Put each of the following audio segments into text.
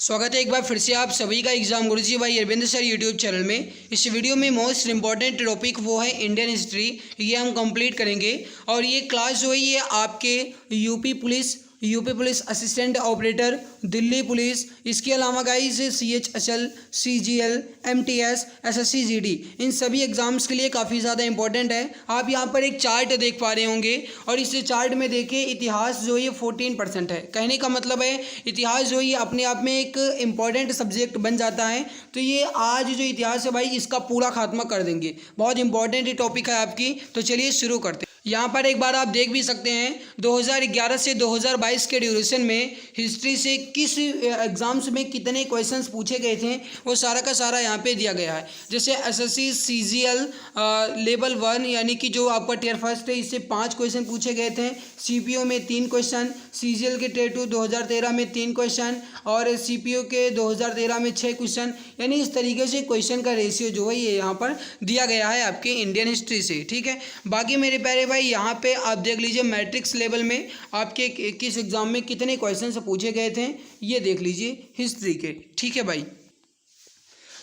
स्वागत है एक बार फिर से आप सभी का एग्जाम गुरुजी भाई अरविंद सर यूट्यूब चैनल में। इस वीडियो में मोस्ट इंपॉर्टेंट टॉपिक वो है इंडियन हिस्ट्री, ये हम कंप्लीट करेंगे। और ये क्लास जो है ये आपके UP police assistant operator, Delhi police, इसके अलावा guys CHSL, CGL, MTS, SSC GD, इन सभी एग्ज़ाम्स के लिए काफ़ी ज़्यादा इंपॉर्टेंट है। आप यहाँ पर एक चार्ट देख पा रहे होंगे और इस चार्ट में देखिए इतिहास जो ये 14% है। कहने का मतलब है इतिहास जो ये अपने आप में एक इम्पॉर्टेंट सब्जेक्ट बन जाता है। तो ये आज जो इतिहास है भाई इसका पूरा खात्मा कर देंगे। बहुत इंपॉर्टेंट टॉपिक है आपकी। तो चलिए शुरू करते हैं। यहाँ पर एक बार आप देख भी सकते हैं 2011 से 2022 के ड्यूरेशन में हिस्ट्री से किस एग्ज़ाम्स में कितने क्वेश्चंस पूछे गए थे वो सारा का सारा यहाँ पे दिया गया है। जैसे SSC CGL लेवल 1 यानी कि जो आपका टियर फर्स्ट है इससे 5 क्वेश्चन पूछे गए थे। CPO में 3 क्वेश्चन, CGL के टियर 2 2013 में 3 क्वेश्चन और CPO के 2013 में 6 क्वेश्चन। यानी इस तरीके से क्वेश्चन का रेशियो जो है ये यहाँ पर दिया गया है आपके इंडियन हिस्ट्री से। ठीक है, बाकी मेरे प्यारे भाई यहाँ पे आप देख लीजिए मैट्रिक्स लेवल में आपके किस एग्ज़ाम में कितने क्वेश्चन से पूछे गए थे ये देख लीजिए हिस्ट्री के। ठीक है भाई,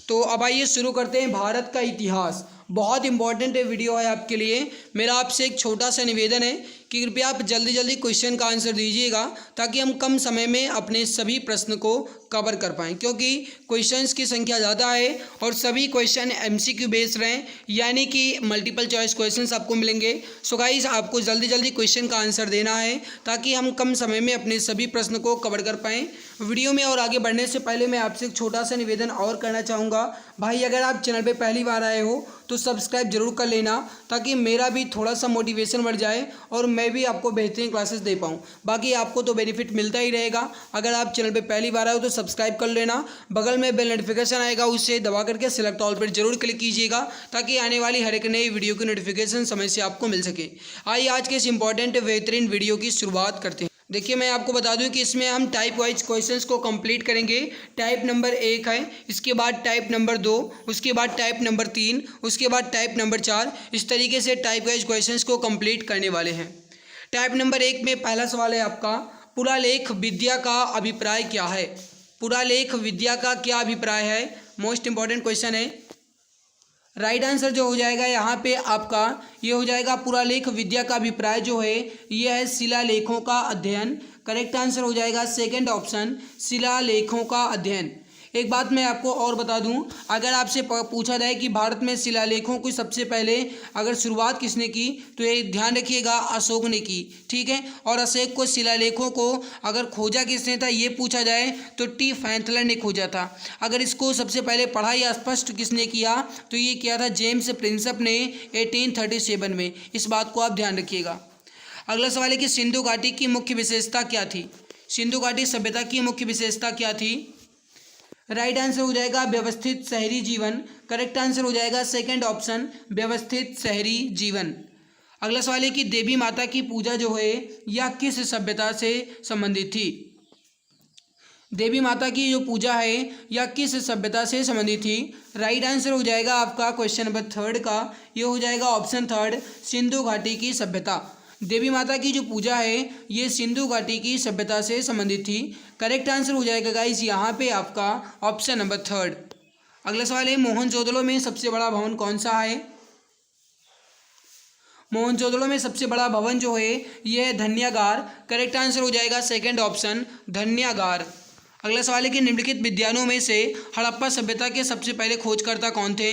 तो अब आइए शुरू करते हैं भारत का इतिहास। बहुत इंपॉर्टेंट वीडियो है आपके लिए। मेरा आपसे एक छोटा सा निवेदन है कि कृपया आप जल्दी जल्दी क्वेश्चन का आंसर दीजिएगा ताकि हम कम समय में अपने सभी प्रश्न को कवर कर पाएँ, क्योंकि क्वेश्चंस की संख्या ज़्यादा है और सभी क्वेश्चन MCQ बेस्ड रहें, यानी कि मल्टीपल चॉइस क्वेश्चंस आपको मिलेंगे। सो गाइस आपको जल्दी जल्दी क्वेश्चन का आंसर देना है ताकि हम कम समय में अपने सभी प्रश्न को कवर कर पाएँ। वीडियो में और आगे बढ़ने से पहले मैं आपसे एक छोटा सा निवेदन और करना चाहूँगा भाई, अगर आप चैनल पर पहली बार आए हो तो सब्सक्राइब जरूर कर लेना ताकि मेरा भी थोड़ा सा मोटिवेशन बढ़ जाए और मैं भी आपको बेहतरीन क्लासेस दे पाऊँ। बाकी आपको तो बेनिफिट मिलता ही रहेगा। अगर आप चैनल पे पहली बार आए हो तो सब्सक्राइब कर लेना, बगल में बेल नोटिफिकेशन आएगा उसे दबा करके सिलेक्ट ऑल पर जरूर क्लिक कीजिएगा ताकि आने वाली हर एक नई वीडियो की नोटिफिकेशन समय से आपको मिल सके। आइए आज के इस इंपॉर्टेंट बेहतरीन वीडियो की शुरुआत करते हैं। देखिए मैं आपको बता दूं कि इसमें हम टाइप वाइज क्वेश्चंस को कंप्लीट करेंगे। टाइप नंबर 1 है, इसके बाद टाइप नंबर 2, उसके बाद टाइप नंबर 3, उसके बाद टाइप नंबर 4, इस तरीके से टाइप वाइज क्वेश्चंस को कंप्लीट करने वाले हैं। टाइप नंबर 1 में पहला सवाल है आपका, पुरालेख विद्या का अभिप्राय क्या है। पुरालेख विद्या का क्या अभिप्राय है, मोस्ट इंपॉर्टेंट क्वेश्चन है। राइट आंसर जो हो जाएगा यहाँ पे आपका ये हो जाएगा पुरालेख विद्या का अभिप्राय जो है ये है शिलालेखों का अध्ययन। करेक्ट आंसर हो जाएगा सेकंड ऑप्शन, शिलालेखों का अध्ययन। एक बात मैं आपको और बता दूं, अगर आपसे पूछा जाए कि भारत में शिलालेखों की सबसे पहले अगर शुरुआत किसने की तो ये ध्यान रखिएगा अशोक ने की। ठीक है, और अशोक को शिलालेखों को अगर खोजा किसने था ये पूछा जाए तो टी फैंथलर ने खोजा था। अगर इसको सबसे पहले पढ़ा या स्पष्ट किसने किया तो ये किया था जेम्स प्रिंसप ने 1837 में। इस बात को आप ध्यान रखिएगा। अगला सवाल है कि सिंधु घाटी की मुख्य विशेषता क्या थी। सिंधु घाटी सभ्यता की मुख्य विशेषता क्या थी। राइट आंसर हो जाएगा व्यवस्थित शहरी जीवन। करेक्ट आंसर हो जाएगा सेकंड ऑप्शन, व्यवस्थित शहरी जीवन। अगला सवाल है कि देवी माता की पूजा जो है यह किस सभ्यता से संबंधित थी। देवी माता की जो पूजा है यह किस सभ्यता से संबंधित थी। राइट आंसर हो जाएगा आपका क्वेश्चन नंबर 3 का, ये हो जाएगा ऑप्शन 3, सिंधु घाटी की सभ्यता। देवी माता की जो पूजा है ये सिंधु घाटी की सभ्यता से संबंधित थी। करेक्ट आंसर हो जाएगा गाइस यहाँ पे आपका ऑप्शन नंबर 3। अगला सवाल है मोहनजोदड़ो में सबसे बड़ा भवन कौन सा है। मोहनजोदड़ो में सबसे बड़ा भवन जो है ये है धन्यागार। करेक्ट आंसर हो जाएगा सेकंड ऑप्शन, धन्यागार। अगला सवाल है कि निम्नलिखित विद्वानों में से हड़प्पा सभ्यता के सबसे पहले खोजकर्ता कौन थे।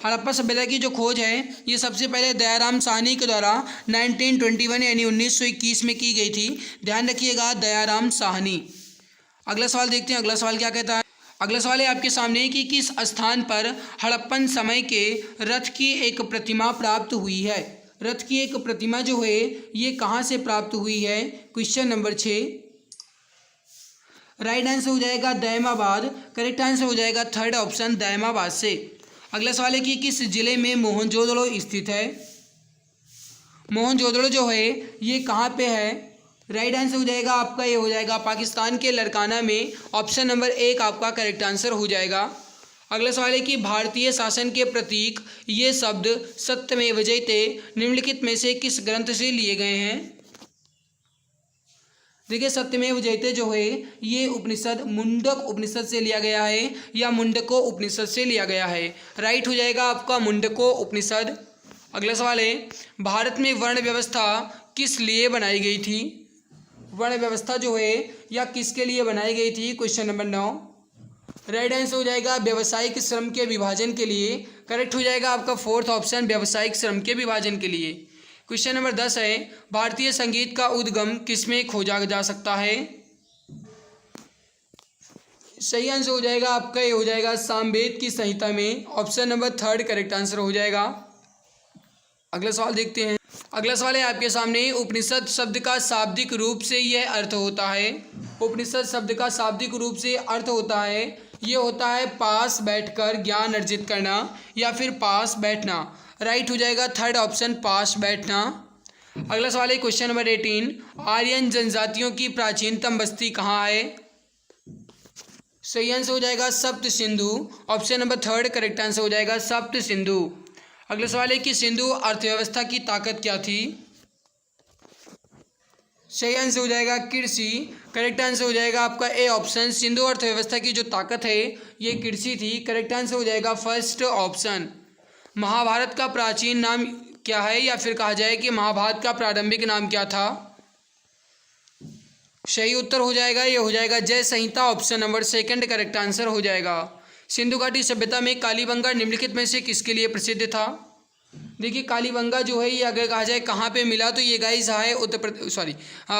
हड़प्पा सभ्यता की जो खोज है ये सबसे पहले दयाराम साहनी के द्वारा 1921 यानी 1921 में की गई थी। ध्यान रखिएगा दयाराम साहनी। अगला सवाल देखते हैं, अगला सवाल क्या कहता है। अगला सवाल है आपके सामने कि किस स्थान पर हड़प्पन समय के रथ की एक प्रतिमा प्राप्त हुई है। रथ की एक प्रतिमा जो है ये कहाँ से प्राप्त हुई है, क्वेश्चन नंबर 6। राइट आंसर हो जाएगा दयमाबाद। करेक्ट आंसर हो जाएगा थर्ड ऑप्शन, दयमाबाद से। अगला सवाल है कि किस जिले में मोहनजोदड़ो स्थित है। मोहनजोदड़ो जो है ये कहाँ पे है। राइट आंसर हो जाएगा आपका ये हो जाएगा पाकिस्तान के लड़काना में। ऑप्शन नंबर 1 आपका करेक्ट आंसर हो जाएगा। अगला सवाल है कि भारतीय शासन के प्रतीक ये शब्द सत्यमेव जयते निम्नलिखित में से किस ग्रंथ से लिए गए हैं। देखिए सत्यमेव जयते जो है ये उपनिषद मुंडक उपनिषद से लिया गया है या मुंडको उपनिषद से लिया गया है। राइट हो जाएगा आपका मुंडको उपनिषद। अगला सवाल है, भारत में वर्ण व्यवस्था किस लिए बनाई गई थी? वर्ण व्यवस्था जो है या किसके लिए बनाई गई थी? Question number 9। राइट आंसर हो जाएगा व्यावसायिक श्रम के विभाजन के लिए। करेक्ट हो जाएगा आपका फोर्थ ऑप्शन, व्यावसायिक श्रम के विभाजन के लिए। क्वेश्चन नंबर 10 है, भारतीय संगीत का उद्गम किसमें खोजा जा सकता है? सही आंसर हो जाएगा आपका ये हो जाएगा सामवेद की संहिता में। ऑप्शन नंबर 3 करेक्ट आंसर हो जाएगा। अगला सवाल देखते हैं। अगला सवाल है आपके सामने, उपनिषद शब्द का शाब्दिक रूप से यह अर्थ होता है। उपनिषद शब्द का शाब्दिक रूप से अर्थ होता है, ये होता है पास बैठकर ज्ञान अर्जित करना या फिर पास बैठना। राइट हो जाएगा थर्ड ऑप्शन, पास बैठना। अगला सवाल है क्वेश्चन नंबर 18, आर्यन जनजातियों की प्राचीनतम बस्ती कहाँ है? सही आंसर हो जाएगा सप्त Sindhu. Option number 3 correct answer हो जाएगा सप्त सिंधु। अगला सवाल है कि सिंधु अर्थव्यवस्था की ताकत क्या थी? सही आंसर हो जाएगा कृषि। करेक्ट आंसर हो जाएगा आपका ए ऑप्शन, सिंधु अर्थव्यवस्था की जो ताकत है ये कृषि थी। करेक्ट आंसर हो जाएगा फर्स्ट ऑप्शन। महाभारत का प्राचीन नाम क्या है या फिर कहा जाए कि महाभारत का प्रारंभिक नाम क्या था? सही उत्तर हो जाएगा ये हो जाएगा जय संहिता। ऑप्शन नंबर 2 करेक्ट आंसर हो जाएगा। सिंधु घाटी सभ्यता में कालीबंगा निम्नलिखित में से किसके लिए प्रसिद्ध था? देखिए कालीबंगा जो है ये अगर कहा जाए कहाँ पे मिला तो ये गाइस है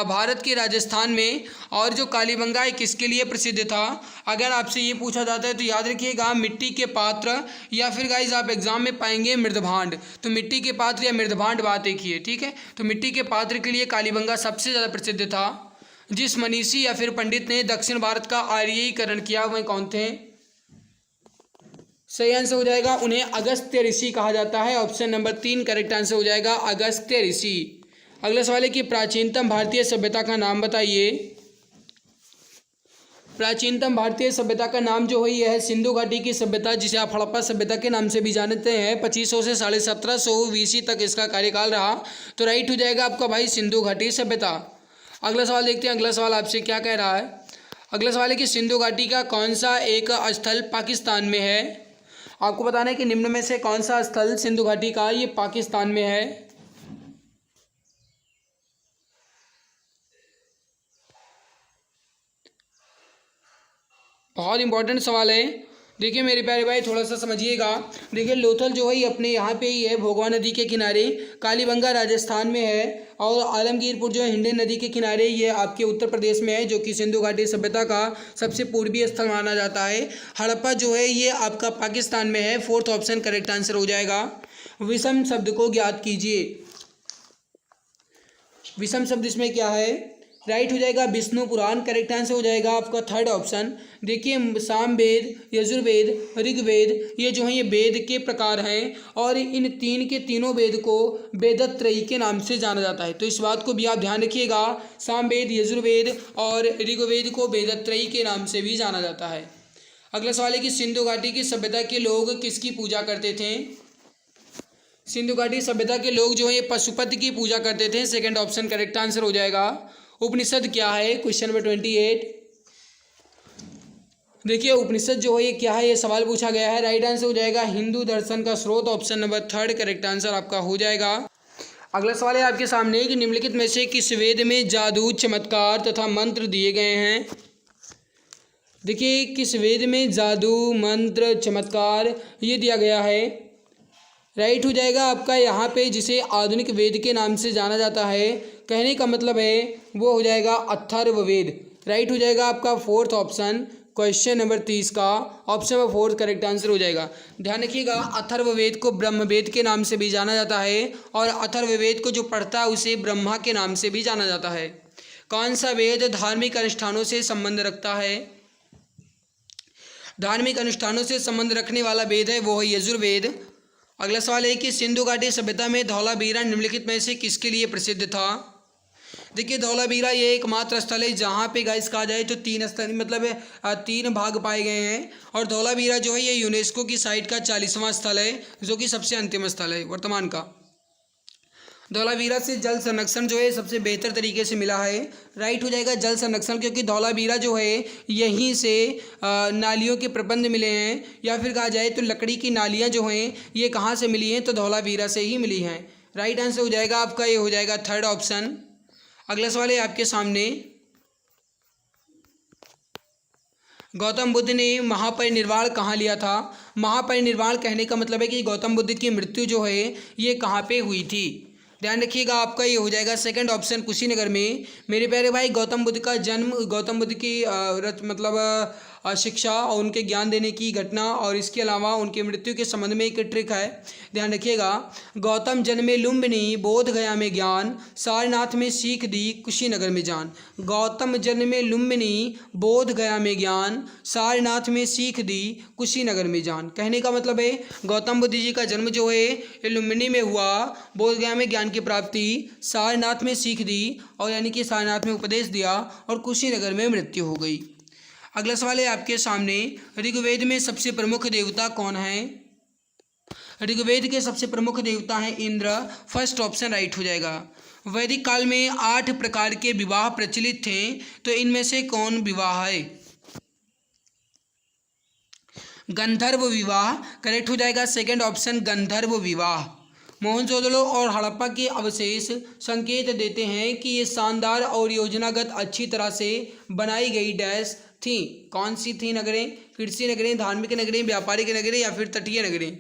भारत के राजस्थान में। और जो कालीबंगा है किसके लिए प्रसिद्ध था? अगर आपसे ये पूछा जाता है तो याद रखिएगा मिट्टी के पात्र या फिर गाइस आप एग्जाम में पाएंगे मृदभांड। तो मिट्टी के पात्र या मृदभांड बात एक ही है, ठीक है। तो मिट्टी के पात्र के लिए कालीबंगा सबसे ज़्यादा प्रसिद्ध था। जिस मनीषी या फिर पंडित ने दक्षिण भारत का आर्यीकरण किया वह कौन थे? सही आंसर हो जाएगा उन्हें अगस्त्य ऋषि कहा जाता है। ऑप्शन नंबर 3 करेक्ट आंसर हो जाएगा अगस्त्य ऋषि। अगला सवाल है कि प्राचीनतम भारतीय सभ्यता का नाम बताइए। प्राचीनतम भारतीय सभ्यता का नाम जो है यह है सिंधु घाटी की सभ्यता, जिसे आप हड़प्पा सभ्यता के नाम से भी जानते हैं। 2500 से 1750 BC तक इसका कार्यकाल रहा। तो राइट हो जाएगा आपका भाई सिंधु घाटी सभ्यता। अगला सवाल देखते हैं, अगला सवाल आपसे क्या कह रहा है। अगला सवाल है कि सिंधु घाटी का कौन सा एक स्थल पाकिस्तान में है? आपको बताना है कि निम्न में से कौन सा स्थल सिंधु घाटी का ये पाकिस्तान में है। बहुत इंपॉर्टेंट सवाल है। देखिए मेरे प्यारे भाई थोड़ा सा समझिएगा। देखिए लोथल जो है ये अपने यहाँ पे ही है, भोगवा नदी के किनारे। कालीबंगा राजस्थान में है और आलमगीरपुर जो है हिंडन नदी के किनारे ये आपके उत्तर प्रदेश में है, जो कि सिंधु घाटी सभ्यता का सबसे पूर्वी स्थल माना जाता है। हड़प्पा जो है ये आपका पाकिस्तान में है। फोर्थ ऑप्शन करेक्ट आंसर हो जाएगा। विषम शब्द को ज्ञात कीजिए। विषम शब्द इसमें क्या है? राइट हो जाएगा विष्णु पुराण। करेक्ट आंसर हो जाएगा आपका थर्ड ऑप्शन। देखिए सामवेद, यजुर्वेद, ऋग्वेद ये जो हैं ये वेद के प्रकार हैं और इन तीन के तीनों वेद को वेदत्रयी के नाम से जाना जाता है। तो इस बात को भी आप ध्यान रखिएगा, सामवेद, यजुर्वेद और ऋग्वेद को वेदत्रयी के नाम से भी जाना जाता है। अगला सवाल है कि सिंधु घाटी की सभ्यता के लोग किसकी पूजा करते थे? सिंधु घाटी सभ्यता के लोग जो है ये पशुपति की पूजा करते थे। सेकंड ऑप्शन करेक्ट आंसर हो जाएगा। उपनिषद क्या है? Question number 28। देखिए उपनिषद जो है ये क्या है, ये सवाल पूछा गया है। राइट आंसर हो जाएगा हिंदू दर्शन का स्रोत। ऑप्शन नंबर 3 करेक्ट आंसर आपका हो जाएगा। अगला सवाल है आपके सामने कि निम्नलिखित में से किस वेद में जादू, चमत्कार तथा मंत्र दिए गए हैं? देखिए किस वेद में जादू, मंत्र, चमत्कार ये दिया गया है? राइट हो जाएगा आपका यहाँ पे जिसे आधुनिक वेद के नाम से जाना जाता है। कहने का मतलब है वो हो जाएगा अथर्ववेद। राइट हो जाएगा आपका फोर्थ ऑप्शन, क्वेश्चन नंबर 30 का ऑप्शन नंबर 4 करेक्ट आंसर हो जाएगा। ध्यान रखिएगा अथर्ववेद को ब्रह्मवेद के नाम से भी जाना जाता है और अथर्ववेद को जो पढ़ता है उसे ब्रह्मा के नाम से भी जाना जाता है। कौन सा वेद धार्मिक अनुष्ठानों से संबंध रखता है? धार्मिक अनुष्ठानों से संबंध रखने वाला वेद है वो है यजुर्वेद। अगला सवाल है कि सिंधु घाटी सभ्यता में धौलावीरा निम्नलिखित में से किसके लिए प्रसिद्ध था? देखिए धौलावीरा ये एकमात्र स्थल है जहाँ पे गाइस कहा जाए तो 3 स्थल मतलब 3 भाग पाए गए हैं और धौलावीरा जो है ये यूनेस्को की साइट का 40वां स्थल है, जो कि सबसे अंतिम स्थल है वर्तमान का। धौलावीरा से जल संरक्षण जो है सबसे बेहतर तरीके से मिला है। राइट हो जाएगा जल संरक्षण, क्योंकि धौलावीरा जो है यहीं से नालियों के प्रबंध मिले हैं, या फिर कहा जाए तो लकड़ी की नालियाँ जो हैं ये कहाँ से मिली हैं, तो धौलावीरा से ही मिली हैं। राइट आंसर हो जाएगा आपका, ये हो जाएगा थर्ड ऑप्शन। अगला सवाल है आपके सामने, गौतम बुद्ध ने महापरिनिर्वाण कहाँ लिया था। महापरिनिर्वाण कहने का मतलब है कि गौतम बुद्ध की मृत्यु जो है ये कहाँ पे हुई थी। ध्यान रखिएगा आपका ये हो जाएगा सेकंड ऑप्शन, कुशीनगर में। मेरे प्यारे भाई, गौतम बुद्ध का जन्म, गौतम बुद्ध की शिक्षा और उनके ज्ञान देने की घटना, और इसके अलावा उनकी मृत्यु के संबंध में एक ट्रिक है, ध्यान रखिएगा। गौतम जन्मे लुम्बिनी, बोध गया में ज्ञान, सारनाथ में सीख दी, कुशीनगर में जान। गौतम जन्मे लुम्बिनी, बोध गया में ज्ञान, सारनाथ में सीख दी, कुशीनगर में जान। कहने का मतलब है गौतम बुद्ध जी का जन्म जो है ये लुम्बिनी में हुआ, बोध गया में ज्ञान की प्राप्ति, सारनाथ में सीख दी, और यानी कि सारनाथ में उपदेश दिया, और कुशीनगर में मृत्यु हो गई। अगला सवाल है आपके सामने, ऋग्वेद में सबसे प्रमुख देवता कौन है। ऋग्वेद के सबसे प्रमुख देवता हैं इंद्र। फर्स्ट ऑप्शन राइट हो जाएगा। वैदिक काल में 8 प्रकार के विवाह प्रचलित थे, तो इनमें से कौन विवाह है। गंधर्व विवाह करेक्ट हो जाएगा, सेकंड ऑप्शन गंधर्व विवाह। मोहनजोदड़ो और हड़प्पा के अवशेष संकेत देते हैं कि ये शानदार और योजनागत अच्छी तरह से बनाई गई डैश थी। कौन सी थी नगरें। कृषि नगरें, धार्मिक नगरें, व्यापारिक नगरें, या फिर तटीय नगरें।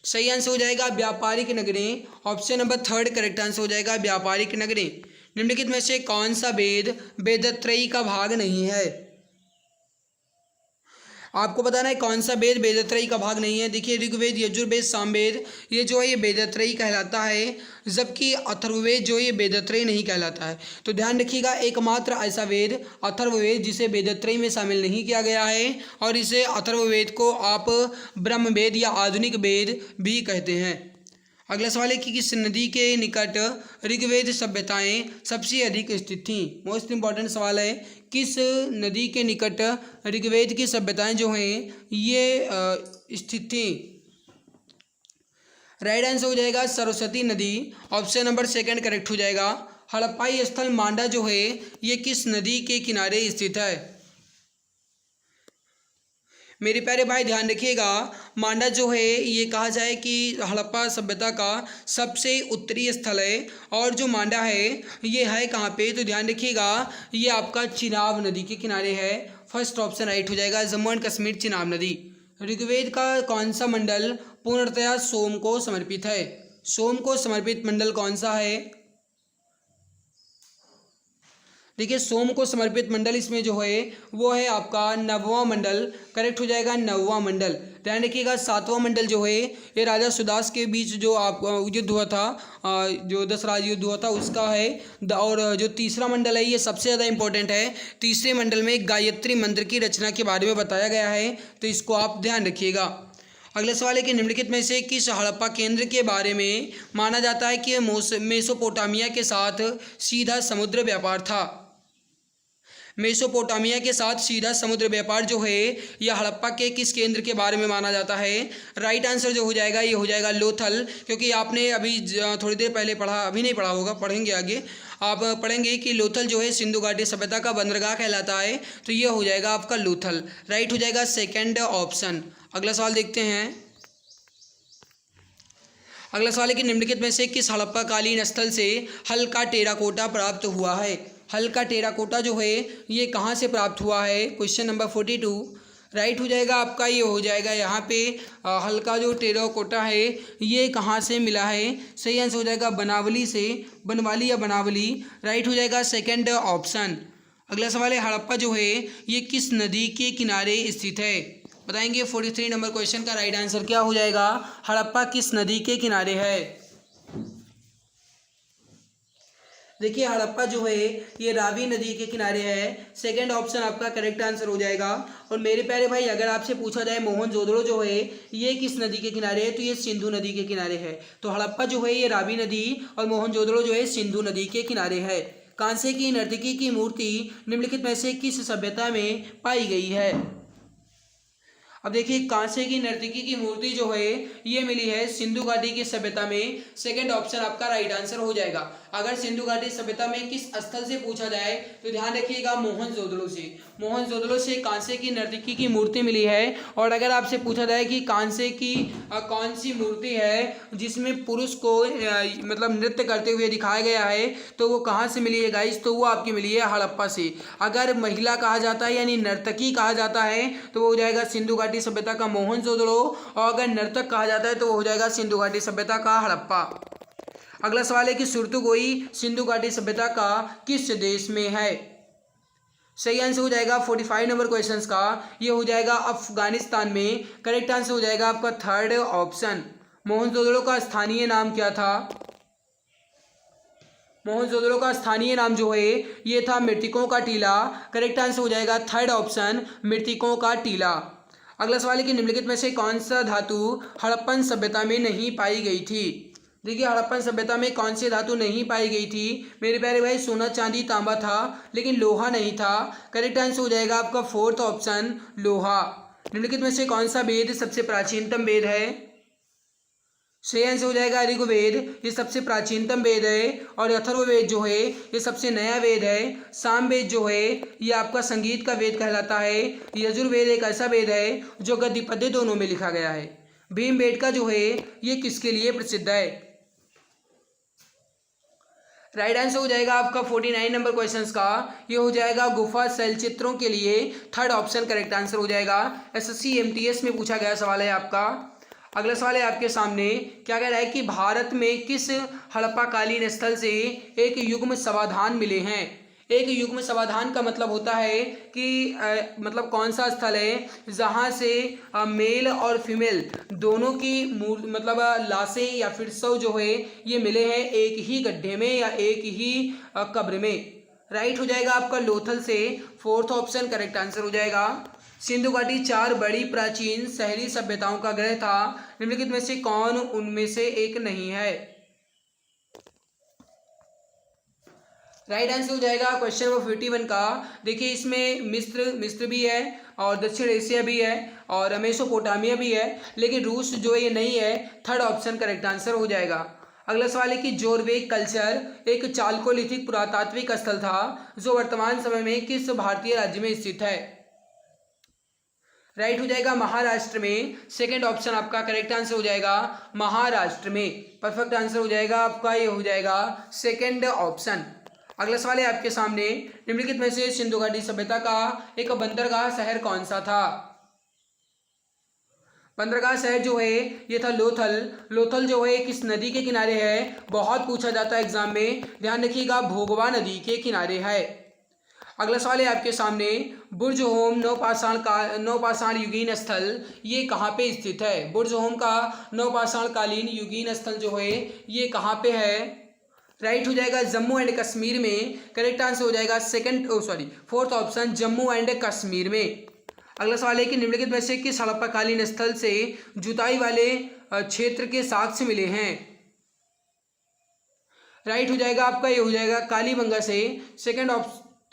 सही आंसर हो जाएगा व्यापारिक नगरें। Option number third correct answer हो जाएगा व्यापारिक नगरें। निम्नलिखित में से कौन सा वेद वेदत्रयी का भाग नहीं है। आपको बताना है कौन सा वेद वेदत्रयी का भाग नहीं है। देखिए ऋग्वेद, यजुर्वेद, सामवेद ये जो है ये वेदत्रयी कहलाता है, जबकि अथर्ववेद जो है ये वेदत्रयी नहीं कहलाता है। तो ध्यान रखिएगा एकमात्र ऐसा वेद अथर्ववेद जिसे वेदत्रयी में शामिल नहीं किया गया है, और इसे अथर्ववेद को आप ब्रह्मवेद या आधुनिक वेद भी कहते हैं। अगला सवाल है कि किस नदी के निकट ऋग्वेद सभ्यताएं सबसे अधिक स्थित थीं। मोस्ट इंपॉर्टेंट सवाल है, किस नदी के निकट ऋग्वेद की सभ्यताएं जो हैं ये स्थित थीं। राइट आंसर हो जाएगा सरस्वती नदी। ऑप्शन नंबर सेकंड करेक्ट हो जाएगा। हड़प्पाई स्थल मांडा जो है ये किस नदी के किनारे स्थित है। मेरे प्यारे भाई ध्यान रखिएगा, मांडा जो है ये कहा जाए कि हड़प्पा सभ्यता का सबसे उत्तरी स्थल है, और जो मांडा है ये है कहाँ पे, तो ध्यान रखिएगा ये आपका चिनाब नदी के किनारे है। फर्स्ट ऑप्शन राइट हो जाएगा जम्मू एंड कश्मीर चिनाब नदी। ऋग्वेद का कौन सा मंडल पूर्णतया सोम को समर्पित है। सोम को समर्पित मंडल कौन सा है। देखिए सोम को समर्पित मंडल इसमें जो है वो है आपका 9वां मंडल। करेक्ट हो जाएगा 9वां मंडल। ध्यान रखिएगा 7वां मंडल जो है ये राजा सुदास के बीच जो आप युद्ध हुआ था, जो 10 राज युद्ध हुआ था उसका है। और जो तीसरा मंडल है ये सबसे ज़्यादा इंपॉर्टेंट है। तीसरे मंडल में गायत्री मंत्र की रचना के बारे में बताया गया है, तो इसको आप ध्यान रखिएगा। अगला सवाल है कि निम्नलिखित में से किस हड़प्पा केंद्र के बारे में माना जाता है कि मेसोपोटामिया के साथ सीधा समुद्र व्यापार था। मेसोपोटामिया के साथ सीधा समुद्र व्यापार जो है यह हड़प्पा के किस केंद्र के बारे में माना जाता है। राइट आंसर जो हो जाएगा ये हो जाएगा लोथल, क्योंकि आपने अभी थोड़ी देर पहले पढ़ा, अभी नहीं पढ़ा होगा, पढ़ेंगे आगे आप पढ़ेंगे कि लोथल जो है सिंधु घाटी सभ्यता का बंदरगाह कहलाता है, तो ये हो जाएगा आपका लोथल। राइट हो जाएगा सेकेंड ऑप्शन। अगला सवाल देखते हैं। अगला सवाल है कि निम्नलिखित में से किस हड़प्पा कालीन स्थल से हल्का टेराकोटा प्राप्त हुआ है। हल्का टेराकोटा जो है ये कहाँ से प्राप्त हुआ है। क्वेश्चन नंबर 42 राइट हो जाएगा आपका, ये हो जाएगा यहाँ पे हल्का जो टेराकोटा है ये कहाँ से मिला है। सही आंसर हो जाएगा बनावली से, बनवाली या बनावली। राइट हो जाएगा सेकंड ऑप्शन। अगला सवाल है हड़प्पा जो है ये किस नदी के किनारे स्थित है, बताएंगे। 43 नंबर क्वेश्चन का राइट आंसर क्या हो जाएगा, हड़प्पा किस नदी के किनारे है। देखिए हड़प्पा जो है ये रावी नदी के किनारे है। सेकंड ऑप्शन आपका करेक्ट आंसर हो जाएगा। और मेरे प्यारे भाई अगर आपसे पूछा जाए मोहनजोदड़ो जो है ये किस नदी के किनारे है, तो ये सिंधु नदी के किनारे है। तो हड़प्पा जो है ये रावी नदी और मोहनजोदड़ो जो है सिंधु नदी के किनारे है। कांसे की नर्तकी की मूर्ति निम्नलिखित में से किस सभ्यता में पाई गई है। अब देखिए कांसे की नर्तकी की मूर्ति जो है ये मिली है सिंधु घाटी की सभ्यता में। सेकंड ऑप्शन आपका राइट आंसर हो जाएगा। अगर सिंधु घाटी सभ्यता में किस स्थल से पूछा जाए तो ध्यान रखिएगा मोहनजोदड़ो से। मोहनजोदड़ो से कांसे की नर्तकी की मूर्ति मिली है। और अगर आपसे पूछा जाए कि कांसे की कौन सी मूर्ति है जिसमें पुरुष को मतलब नृत्य करते हुए दिखाया गया है तो वो कहाँ से मिली है गाइस, तो वो आपकी मिली है हड़प्पा से। अगर महिला कहा जाता है यानी नर्तकी कहा जाता है तो वो हो जाएगा सिंधु घाटी सभ्यता का मोहनजोदड़ो, और अगर नर्तक कहा जाता है तो वो हो जाएगा सिंधु घाटी सभ्यता का हड़प्पा। अगला सवाल है कि सुरतुगोई सिंधु घाटी सभ्यता का किस देश में है। सही आंसर हो जाएगा 45 नंबर क्वेश्चन का, ये हो जाएगा अफगानिस्तान में। करेक्ट आंसर हो जाएगा आपका थर्ड ऑप्शन। मोहनजोदड़ो का स्थानीय नाम क्या था। मोहनजोदड़ो का स्थानीय नाम जो है ये था मृतकों का टीला। करेक्ट आंसर हो जाएगा थर्ड ऑप्शन मृतकों का टीला। अगला सवाल है कि निम्नलिखित में से कौन सा धातु हड़प्पन सभ्यता में नहीं पाई गई थी। देखिए हड़प्पन सभ्यता में कौन सी धातु नहीं पाई गई थी मेरे प्यारे भाई, सोना चांदी तांबा था लेकिन लोहा नहीं था। करेक्ट आंसर हो जाएगा आपका फोर्थ ऑप्शन लोहा। निम्नलिखित में से कौन सा वेद सबसे प्राचीनतम वेद है। सही आंसर हो जाएगा ऋग्वेद, ये सबसे प्राचीनतम वेद है। और अथर्ववेद जो है ये सबसे नया वेद है। सामवेद जो है ये आपका संगीत का वेद कहलाता है। यजुर्वेद एक ऐसा वेद है जो गद्य पद्य दोनों में लिखा गया है। भीमबेटका जो है ये किसके लिए प्रसिद्ध है। राइट आंसर हो जाएगा आपका 49 नंबर क्वेश्चन का, ये हो जाएगा गुफा शैल चित्रों के लिए। थर्ड ऑप्शन करेक्ट आंसर हो जाएगा। एसएससी एमटीएस में पूछा गया सवाल है आपका। अगला सवाल है आपके सामने, क्या कह रहा है कि भारत में किस हड़प्पाकालीन स्थल से एक युग्म समाधान मिले हैं। एक युग्म समाधान का मतलब होता है कि मतलब कौन सा स्थल है जहाँ से मेल और फीमेल दोनों की मतलब लाशें या फिर शव जो है ये मिले हैं एक ही गड्ढे में या एक ही कब्र में। राइट हो जाएगा आपका लोथल से। फोर्थ ऑप्शन करेक्ट आंसर हो जाएगा। सिंधु घाटी 4 बड़ी प्राचीन शहरी सभ्यताओं का ग्रह था। निम्नलिखित में से कौन उनमें से एक नहीं है। राइट आंसर हो जाएगा क्वेश्चन नंबर 51 का। देखिए इसमें मिस्र भी है और दक्षिण एशिया भी है और मेसोपोटामिया भी है, लेकिन रूस जो है ये नहीं है। थर्ड ऑप्शन करेक्ट आंसर हो जाएगा। अगला सवाल है कि जोरबेक कल्चर एक चालकोलिथिक पुरातात्विक स्थल था जो वर्तमान समय में किस भारतीय राज्य में स्थित है। राइट हो जाएगा महाराष्ट्र में। सेकंड ऑप्शन आपका करेक्ट आंसर हो जाएगा महाराष्ट्र में। परफेक्ट आंसर हो जाएगा आपका, ये हो जाएगा सेकंड ऑप्शन। अगला सवाल है आपके सामने, निम्नलिखित में से सिंधु घाटी सभ्यता का एक बंदरगाह शहर कौन सा था। बंदरगाह शहर जो है ये था लोथल। लोथल जो है किस नदी के किनारे है, बहुत पूछा जाता है एग्जाम में, ध्यान रखिएगा भोगवा नदी के किनारे है। अगला सवाल है आपके सामने, बुर्ज होम नवपाषाण युगीन स्थल ये कहाँ पे स्थित है। बुर्ज होम का नवपाषाण कालीन युगीन स्थल जो है ये कहाँ पे है। राइट हो जाएगा जम्मू एंड कश्मीर में। करेक्ट आंसर हो जाएगा fourth option Jammu and Kashmir में। अगला सवाल है कि निम्नलिखित में से किस हड़प्पाकालीन स्थल से जुताई वाले क्षेत्र के साक्ष्य मिले हैं। राइट हो जाएगा आपका, ये हो जाएगा कालीबंगा से।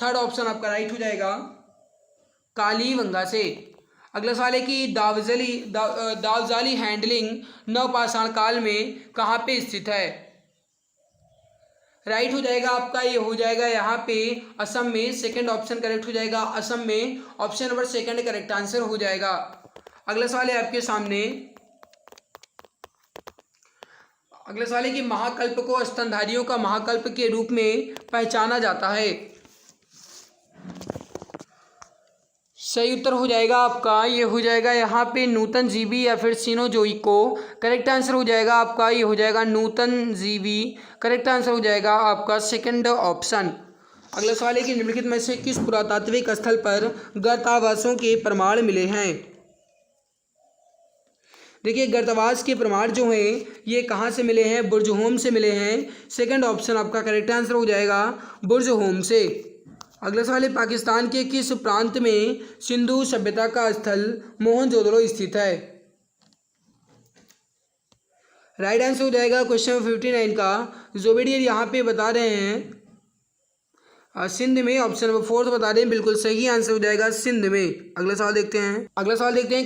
थर्ड ऑप्शन आपका राइट हो जाएगा कालीबंगा से। अगला सवाल है कि दावजाली हैंडलिंग नवपाषाण काल में कहाँ पे स्थित है। राइट हो जाएगा आपका, ये हो जाएगा यहाँ पे असम में। सेकंड ऑप्शन करेक्ट हो जाएगा असम में। Option number second correct answer हो जाएगा। अगला सवाल है आपके सामने, अगला सवाल है कि महाकल्प को स्तनधारियों का महाकल्प के रूप में पहचाना जाता है। सही उत्तर हो जाएगा आपका, ये हो जाएगा यहाँ पे नूतन जीवी या फिर सिनोजोइको। करेक्ट आंसर हो जाएगा आपका, ये हो जाएगा नूतन जीवी। करेक्ट आंसर हो जाएगा आपका सेकंड ऑप्शन। अगला सवाल है कि निम्नलिखित में से किस पुरातात्विक स्थल पर गर्तावासों के प्रमाण मिले हैं। देखिए गर्तावास के प्रमाण जो हैं ये कहाँ से मिले हैं, बुर्ज होम से मिले हैं। सेकंड ऑप्शन आपका करेक्ट आंसर हो जाएगा बुर्ज होम से। अगला सवाल है पाकिस्तान के किस प्रांत में सिंधु सभ्यता का स्थल मोहनजोदड़ो स्थित है। राइट आंसर हो जाएगा क्वेश्चन 59 का। जोबेडियर यहाँ पे बता रहे हैं सिंध में। ऑप्शन नंबर 4 बता दें, बिल्कुल सही आंसर हो जाएगा सिंध में। अगला सवाल देखते हैं।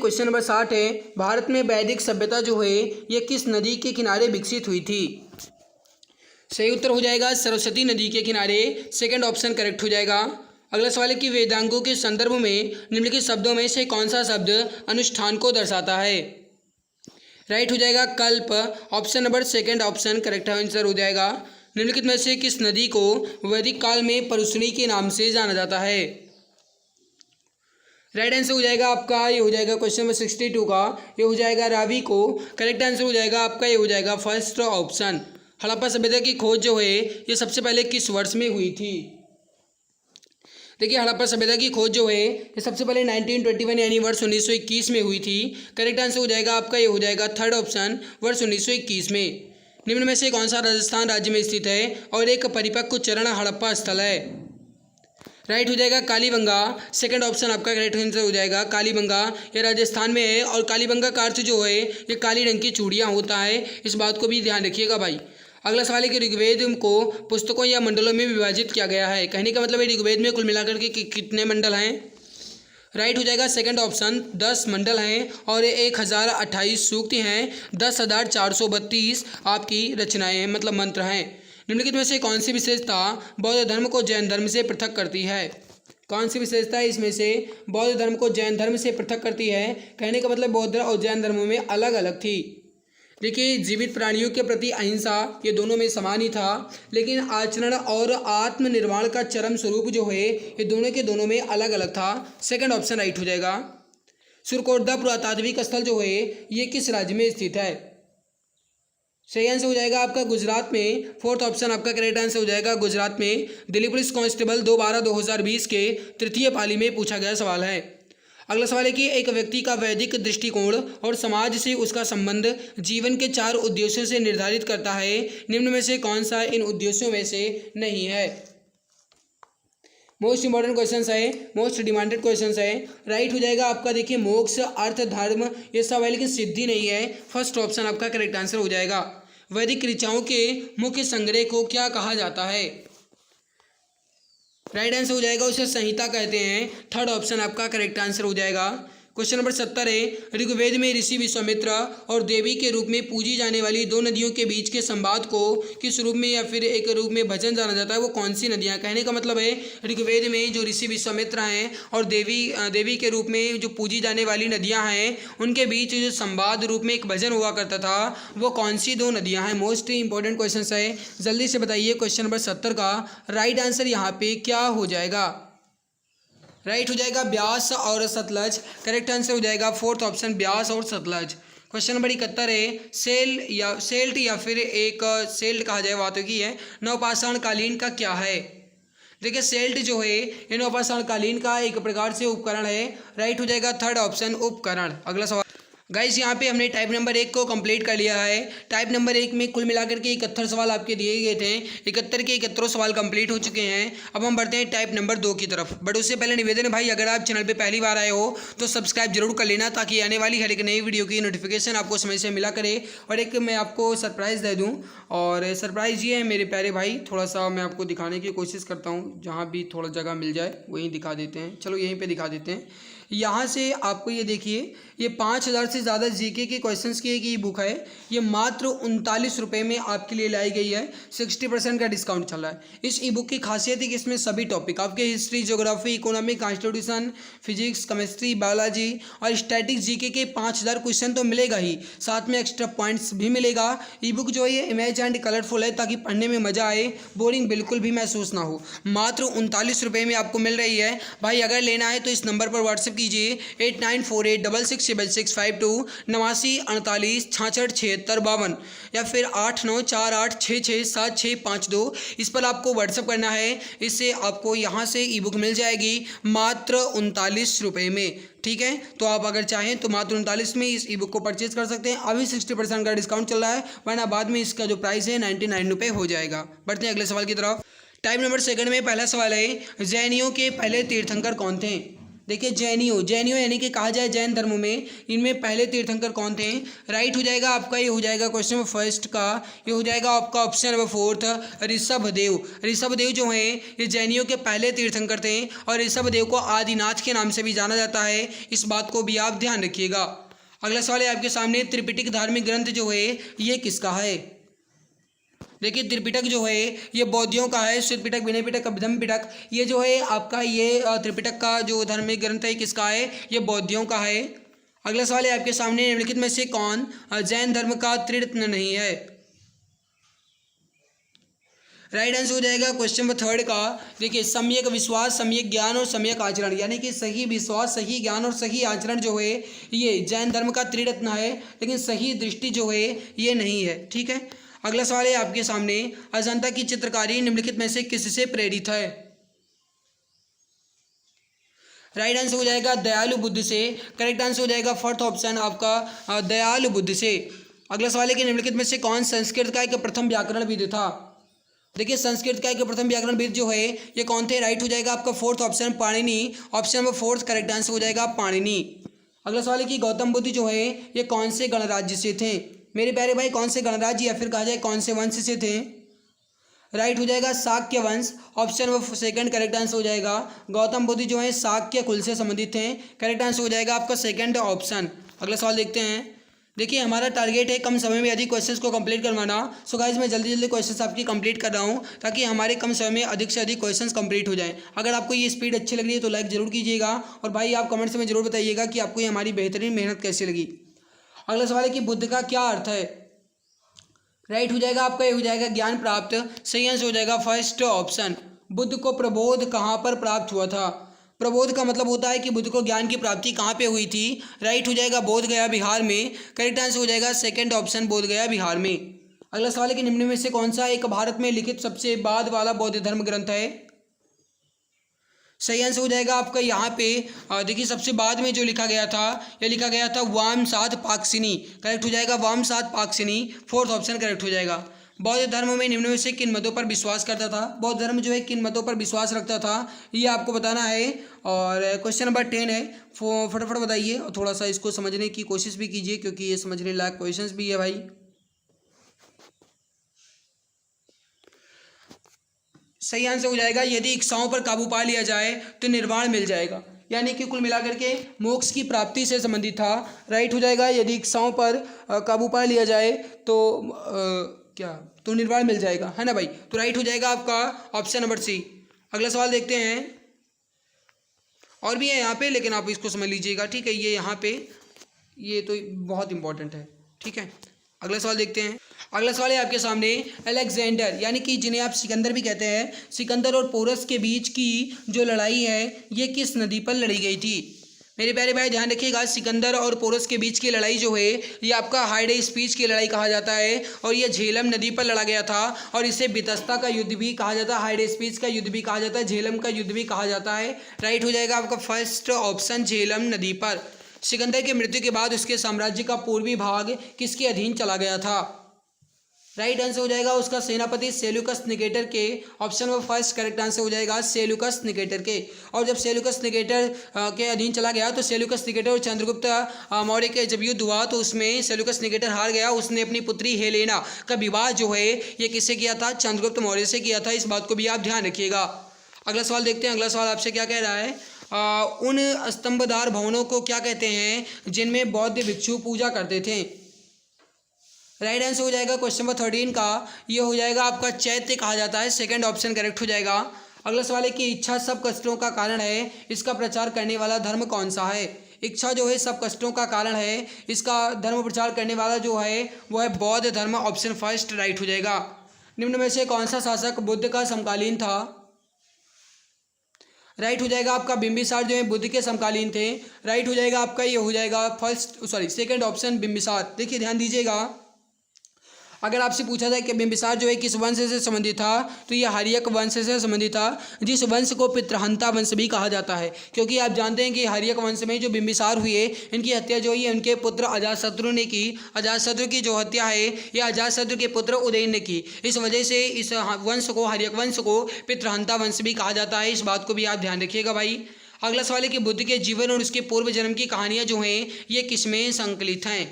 क्वेश्चन नंबर 60 है, भारत में वैदिक सभ्यता जो है ये किस नदी के किनारे विकसित हुई थी? सही उत्तर हो जाएगा सरस्वती नदी के किनारे। सेकंड ऑप्शन करेक्ट हो जाएगा। अगला सवाल है कि वेदांगों के संदर्भ में निम्नलिखित शब्दों में से कौन सा शब्द अनुष्ठान को दर्शाता है? राइट हो जाएगा कल्प। Option number second option correct answer हो जाएगा। निम्नलिखित में से किस नदी को वैदिक काल में परुष्णी के नाम से जाना जाता है? राइट आंसर हो जाएगा आपका, ये हो जाएगा क्वेश्चन नंबर 62 का, ये हो जाएगा रावी को। करेक्ट आंसर हो जाएगा आपका, ये हो जाएगा फर्स्ट ऑप्शन। हड़प्पा सभ्यता की खोज जो है ये सबसे पहले किस वर्ष में हुई थी? देखिए हड़प्पा सभ्यता की खोज जो है ये सबसे पहले 1921 यानी वर्ष 1921 में हुई थी। करेक्ट आंसर हो जाएगा आपका, ये हो जाएगा थर्ड ऑप्शन वर्ष 1921 में। निम्न में से कौन सा राजस्थान राज्य में स्थित है और एक परिपक्व चरण हड़प्पा स्थल है? राइट हो जाएगा कालीबंगा। सेकंड ऑप्शन आपका करेक्ट आंसर हो जाएगा कालीबंगा। ये राजस्थान में है और कालीबंगा का अर्थ जो है ये काली रंग की चूड़ियाँ होता है, इस बात को भी ध्यान रखिएगा भाई। अगला सवाल है कि ऋग्वेद को पुस्तकों या मंडलों में विभाजित किया गया है। कहने का मतलब है ऋग्वेद में कुल मिलाकर के कितने मंडल हैं? राइट हो जाएगा सेकंड ऑप्शन 10 मंडल हैं और 1028 सूक्ति हैं, 10,432 आपकी रचनाएं हैं, मतलब मंत्र हैं। निम्नलिखित में से कौन सी विशेषता बौद्ध धर्म को जैन धर्म से पृथक करती है? कौन सी विशेषता इसमें से बौद्ध धर्म को जैन धर्म से पृथक करती है? कहने का मतलब बौद्ध और जैन धर्मों में अलग अलग थी। देखिए जीवित प्राणियों के प्रति अहिंसा ये दोनों में समान ही था, लेकिन आचरण और आत्मनिर्वाण का चरम स्वरूप जो है ये दोनों के दोनों में अलग अलग था। सेकंड ऑप्शन राइट हो जाएगा। सुरकोटदा पुरातात्विक स्थल जो है ये किस राज्य में स्थित है? सही आंसर हो जाएगा आपका गुजरात में। फोर्थ ऑप्शन आपका करेक्ट आंसर हो जाएगा गुजरात में। दिल्ली पुलिस कांस्टेबल 2/12/2020 के तृतीय पाली में पूछा गया सवाल है। अगला सवाल है कि एक व्यक्ति का वैदिक दृष्टिकोण और समाज से उसका संबंध जीवन के 4 उद्देश्यों से निर्धारित करता है। निम्न में से कौन सा इन उद्देश्यों में से नहीं है? मोस्ट इंपॉर्टेंट क्वेश्चन है, मोस्ट डिमांडेड क्वेश्चन है। राइट हो जाएगा आपका, देखिए मोक्ष अर्थ धर्म ये सब है लेकिन सिद्धि नहीं है। फर्स्ट ऑप्शन आपका करेक्ट आंसर हो जाएगा। वैदिक ऋचाओं के मुख्य संग्रह को क्या कहा जाता है? राइट आंसर हो जाएगा उसे संहिता कहते हैं। थर्ड ऑप्शन आपका करेक्ट आंसर हो जाएगा। क्वेश्चन नंबर 70 है, ऋग्वेद में ऋषि विश्वामित्र और देवी के रूप में पूजी जाने वाली 2 नदियों के बीच के संवाद को किस रूप में या फिर एक रूप में भजन जाना जाता है? वो कौन सी नदियाँ? कहने का मतलब है ऋग्वेद में जो ऋषि विश्वामित्र हैं और देवी के रूप में जो पूजी जाने वाली नदियाँ हैं उनके बीच जो संवाद रूप में एक भजन हुआ करता था वो कौन सी 2 नदियाँ हैं? मोस्ट इंपॉर्टेंट क्वेश्चन है, जल्दी से बताइए। क्वेश्चन नंबर 70 का राइट आंसर यहाँ पे क्या हो जाएगा? राइट हो जाएगा ब्यास और सतलज। करेक्ट आंसर हो जाएगा फोर्थ ऑप्शन ब्यास और सतलज। क्वेश्चन नंबर 71 है, सेल्ट या फिर एक सेल्ट कहा जाए बातों की है, नवपाषाण कालीन का क्या है? देखिए सेल्ट जो है ये नवपाषाण कालीन का एक प्रकार से उपकरण है। राइट हो जाएगा थर्ड ऑप्शन उपकरण। अगला सवाल गाइस, यहाँ पे हमने टाइप नंबर 1 को कंप्लीट कर लिया है। टाइप नंबर 1 में कुल मिलाकर के 71 सवाल आपके दिए गए थे। 71 के 71 सवाल कंप्लीट हो चुके हैं। अब हम बढ़ते हैं टाइप नंबर 2 की तरफ। बट उससे पहले निवेदन है भाई, अगर आप चैनल पे पहली बार आए हो तो सब्सक्राइब जरूर कर लेना ताकि आने वाली हर एक नई वीडियो की नोटिफिकेशन आपको समय से मिला करे। और एक मैं आपको सरप्राइज़ दे दूँ, और सरप्राइज़ ये है मेरे प्यारे भाई, थोड़ा सा मैं आपको दिखाने की कोशिश करता हूँ। जहाँ भी थोड़ा जगह मिल जाए वहीं दिखा देते हैं। चलो यहीं पर दिखा देते हैं। यहाँ से आपको ये देखिए, ये 5000 से ज़्यादा जीके के क्वेश्चंस की एक ई बुक है। ये मात्र 39 रुपये में आपके लिए लाई गई है। 60% का डिस्काउंट चल रहा है। इस ई बुक की खासियत है कि इसमें सभी टॉपिक आपके history, geography, economic, constitution, physics, chemistry, biology और स्टैटिक जीके के 5000 क्वेश्चन तो मिलेगा ही, साथ में एक्स्ट्रा पॉइंट्स भी मिलेगा। ई बुक जो है ये इमेज एंड कलरफुल है ताकि पढ़ने में मज़ा आए, बोरिंग बिल्कुल भी महसूस ना हो। मात्र 39 रुपये में आपको मिल रही है भाई। अगर लेना है तो इस नंबर पर व्हाट्सएप कीजिए 8948667652 8948466652 या फिर 8948667652। इस पर आपको व्हाट्सएप करना है। इससे आपको यहाँ से ई बुक मिल जाएगी मात्र 39 रुपये में। ठीक है, तो आप अगर चाहें तो मात्र 39 में इस ई बुक को परचेज कर सकते हैं। अभी 60% का डिस्काउंट चल रहा है, वरना बाद में इसका जो प्राइस है 99 रुपये हो जाएगा। बढ़ते हैं अगले सवाल की तरफ। टाइप नंबर 2 में पहला सवाल है, जैनियों के पहले तीर्थंकर कौन थे? देखिए जैनियों यानी कि कहा जाए जैन धर्म में इनमें पहले तीर्थंकर कौन थे? राइट हो जाएगा आपका, ये हो जाएगा क्वेश्चन नंबर फर्स्ट का, ये हो जाएगा आपका option number fourth Rishabhdev. Rishabhdev जो हैं ये जैनियों के पहले तीर्थंकर थे और ऋषभदेव को आदिनाथ के नाम से भी जाना जाता है, इस बात को भी आप ध्यान रखिएगा। अगला सवाल है आपके सामने, त्रिपिटक धार्मिक ग्रंथ जो है ये किसका है? देखिए त्रिपिटक जो है ये बौद्धियों का है, श्वेत पिटक, विनय पिटक, अभिधम पिटक, ये जो है आपका ये त्रिपिटक का जो धार्मिक ग्रंथ है किसका है? ये बौद्धियों का है। अगला सवाल है आपके सामने, निम्नलिखित में से कौन जैन धर्म का त्रिरत्न नहीं है? राइट आंसर हो जाएगा क्वेश्चन नंबर थर्ड का। देखिए सम्यक विश्वास, सम्यक ज्ञान और सम्यक आचरण, यानी कि सही विश्वास, सही ज्ञान और सही आचरण जो है ये जैन धर्म का त्रिरत्न है, लेकिन सही दृष्टि जो है ये नहीं है। ठीक है, अगला सवाल है आपके सामने, अजंता की चित्रकारी निम्नलिखित में से किससे प्रेरित है? राइट आंसर हो जाएगा दयालु बुद्ध से। करेक्ट आंसर हो जाएगा फोर्थ ऑप्शन आपका दयालु बुद्ध से। अगला सवाल है कि निम्नलिखित में से कौन संस्कृत का एक प्रथम व्याकरणविद था? देखिए संस्कृत का एक प्रथम व्याकरणविद जो है ये कौन थे? राइट हो जाएगा आपका fourth option Panini. Option number fourth correct answer हो जाएगा पाणिनि। अगला सवाल है कि गौतम बुद्ध जो है ये कौन से गणराज्य से थे? मेरे प्यारे भाई कौन से गणराज्य या फिर कहा जाए कौन से वंश से थे? राइट हो जाएगा शाक्य वंश। Option number second correct answer हो जाएगा। गौतम बुद्ध जो है शाक्य कुल से संबंधित थे। करेक्ट आंसर हो जाएगा आपका सेकंड ऑप्शन। अगला सवाल देखते हैं। देखिए हमारा टारगेट है कम समय में अधिक क्वेश्चंस को कंप्लीट करवाना। सो गाइस मैं जल्दी जल्दी क्वेश्चंस आपकी कंप्लीट कर रहा हूँ ताकि हमारे कम समय में अधिक से अधिक क्वेश्चंस कंप्लीट हो जाएं। अगर आपको ये स्पीड अच्छी लग रही है तो लाइक जरूर कीजिएगा और भाई आप कमेंट्स में जरूर बताइएगा कि आपको ये हमारी बेहतरीन मेहनत कैसी लगी। अगला सवाल है कि बुद्ध का क्या अर्थ है? राइट हो जाएगा आपका, ये हो जाएगा ज्ञान प्राप्त। सही आंसर हो जाएगा फर्स्ट ऑप्शन। बुद्ध को प्रबोध कहाँ पर प्राप्त हुआ था? प्रबोध का मतलब होता है कि बुद्ध को ज्ञान की प्राप्ति कहाँ पे हुई थी? राइट हो जाएगा बोध गया बिहार में। करेक्ट आंसर हो जाएगा सेकंड ऑप्शन बोध गया बिहार में। अगला सवाल है कि निम्न में से कौन सा एक भारत में लिखित सबसे बाद वाला बौद्ध धर्म ग्रंथ है? सही आंसर हो जाएगा आपका यहाँ पे देखिए सबसे बाद में जो लिखा गया था यह लिखा गया था वामसाद पाक्सिनी। करेक्ट हो जाएगा वामसाद पाक्सिनी। फोर्थ ऑप्शन करेक्ट हो जाएगा। बौद्ध धर्म में निम्न में से किन मतों पर विश्वास करता था? बौद्ध धर्म जो है किन मतों पर विश्वास रखता था ये आपको बताना है। और क्वेश्चन नंबर 10 है, फटाफट बताइए और थोड़ा सा इसको समझने की कोशिश भी कीजिए क्योंकि ये समझने लायक क्वेश्चंस भी है भाई। सही आंसर हो जाएगा यदि इच्छाओं पर काबू पा लिया जाए तो निर्वाण मिल जाएगा, यानी कि कुल मिलाकर के मोक्ष की प्राप्ति से संबंधित था। राइट हो जाएगा यदि इच्छाओं पर काबू पा लिया जाए तो तो निर्वाण मिल जाएगा, है ना भाई। तो राइट हो जाएगा आपका ऑप्शन नंबर सी। अगला सवाल देखते हैं। और भी है यहाँ पे लेकिन आप इसको समझ लीजिएगा, ठीक है। ये यहाँ पे ये तो बहुत इंपॉर्टेंट है, ठीक है। अगला सवाल देखते हैं। अगला सवाल है आपके सामने, अलेक्जेंडर यानी कि जिन्हें आप सिकंदर भी कहते हैं, सिकंदर और पोरस के बीच की जो लड़ाई है ये किस नदी पर लड़ी गई थी? मेरे प्यारे भाई ध्यान रखिएगा, सिकंदर और पोरस के बीच की लड़ाई जो है ये आपका हाइडे स्पीच की लड़ाई कहा जाता है और ये झेलम नदी पर लड़ा गया था और इसे बितस्ता का युद्ध भी कहा जाता है, हाइडे स्पीच का युद्ध भी कहा जाता है, झेलम का युद्ध भी कहा जाता है। राइट हो जाएगा आपका फर्स्ट ऑप्शन झेलम नदी पर। सिकंदर की मृत्यु के बाद उसके साम्राज्य का पूर्वी भाग किसके अधीन चला गया था? राइट आंसर हो जाएगा उसका सेनापति सेल्यूकस निकेटर के। Option number first correct answer हो जाएगा सेल्यूकस निकेटर के। और जब सेल्यूकस निकेटर के अधीन चला गया तो सेल्यूकस निकेटर और चंद्रगुप्त मौर्य के जब युद्ध हुआ तो उसमें सेल्यूकस निकेटर हार गया। उसने अपनी पुत्री हेलेना का विवाह जो है ये किससे किया था? चंद्रगुप्त मौर्य से किया था। इस बात को भी आप ध्यान रखिएगा। अगला सवाल देखते हैं। अगला सवाल आपसे क्या कह रहा है, उन स्तंभदार भवनों को क्या कहते हैं जिनमें बौद्ध भिक्षु पूजा करते थे? राइट आंसर हो जाएगा क्वेश्चन नंबर 13 का, ये हो जाएगा आपका चैत्य कहा जाता है। सेकंड ऑप्शन करेक्ट हो जाएगा। अगला सवाल है कि इच्छा सब कष्टों का कारण है, इसका प्रचार करने वाला धर्म कौन सा है? इच्छा जो है सब कष्टों का कारण है, इसका धर्म प्रचार करने वाला जो है वो है बौद्ध धर्म। ऑप्शन फर्स्ट राइट हो जाएगा। निम्न में से कौन सा शासक बुद्ध का समकालीन था? राइट हो जाएगा आपका बिंबिसार जो है बुद्ध के समकालीन थे। राइट हो जाएगा आपका ये हो जाएगा सेकंड ऑप्शन बिंबिसार। देखिए ध्यान दीजिएगा, अगर आपसे पूछा जाए कि बिंबिसार जो है किस वंश से संबंधित था तो ये हर्यक वंश से संबंधित था, जिस वंश को पितृहंता वंश भी कहा जाता है, क्योंकि आप जानते हैं कि हर्यक वंश में जो बिंबिसार हुए इनकी हत्या जो है उनके पुत्र अजातशत्रु ने की। अजातशत्रु की जो हत्या है ये अजातशत्रु के पुत्र उदयन ने की। इस वजह से इस वंश को हर्यक वंश को पितृहंता वंश भी कहा जाता है। इस बात को भी आप ध्यान रखिएगा भाई। अगला सवाल है कि बुद्ध के जीवन और उसके पूर्व जन्म की कहानियाँ जो हैं ये किसमें संकलित हैं।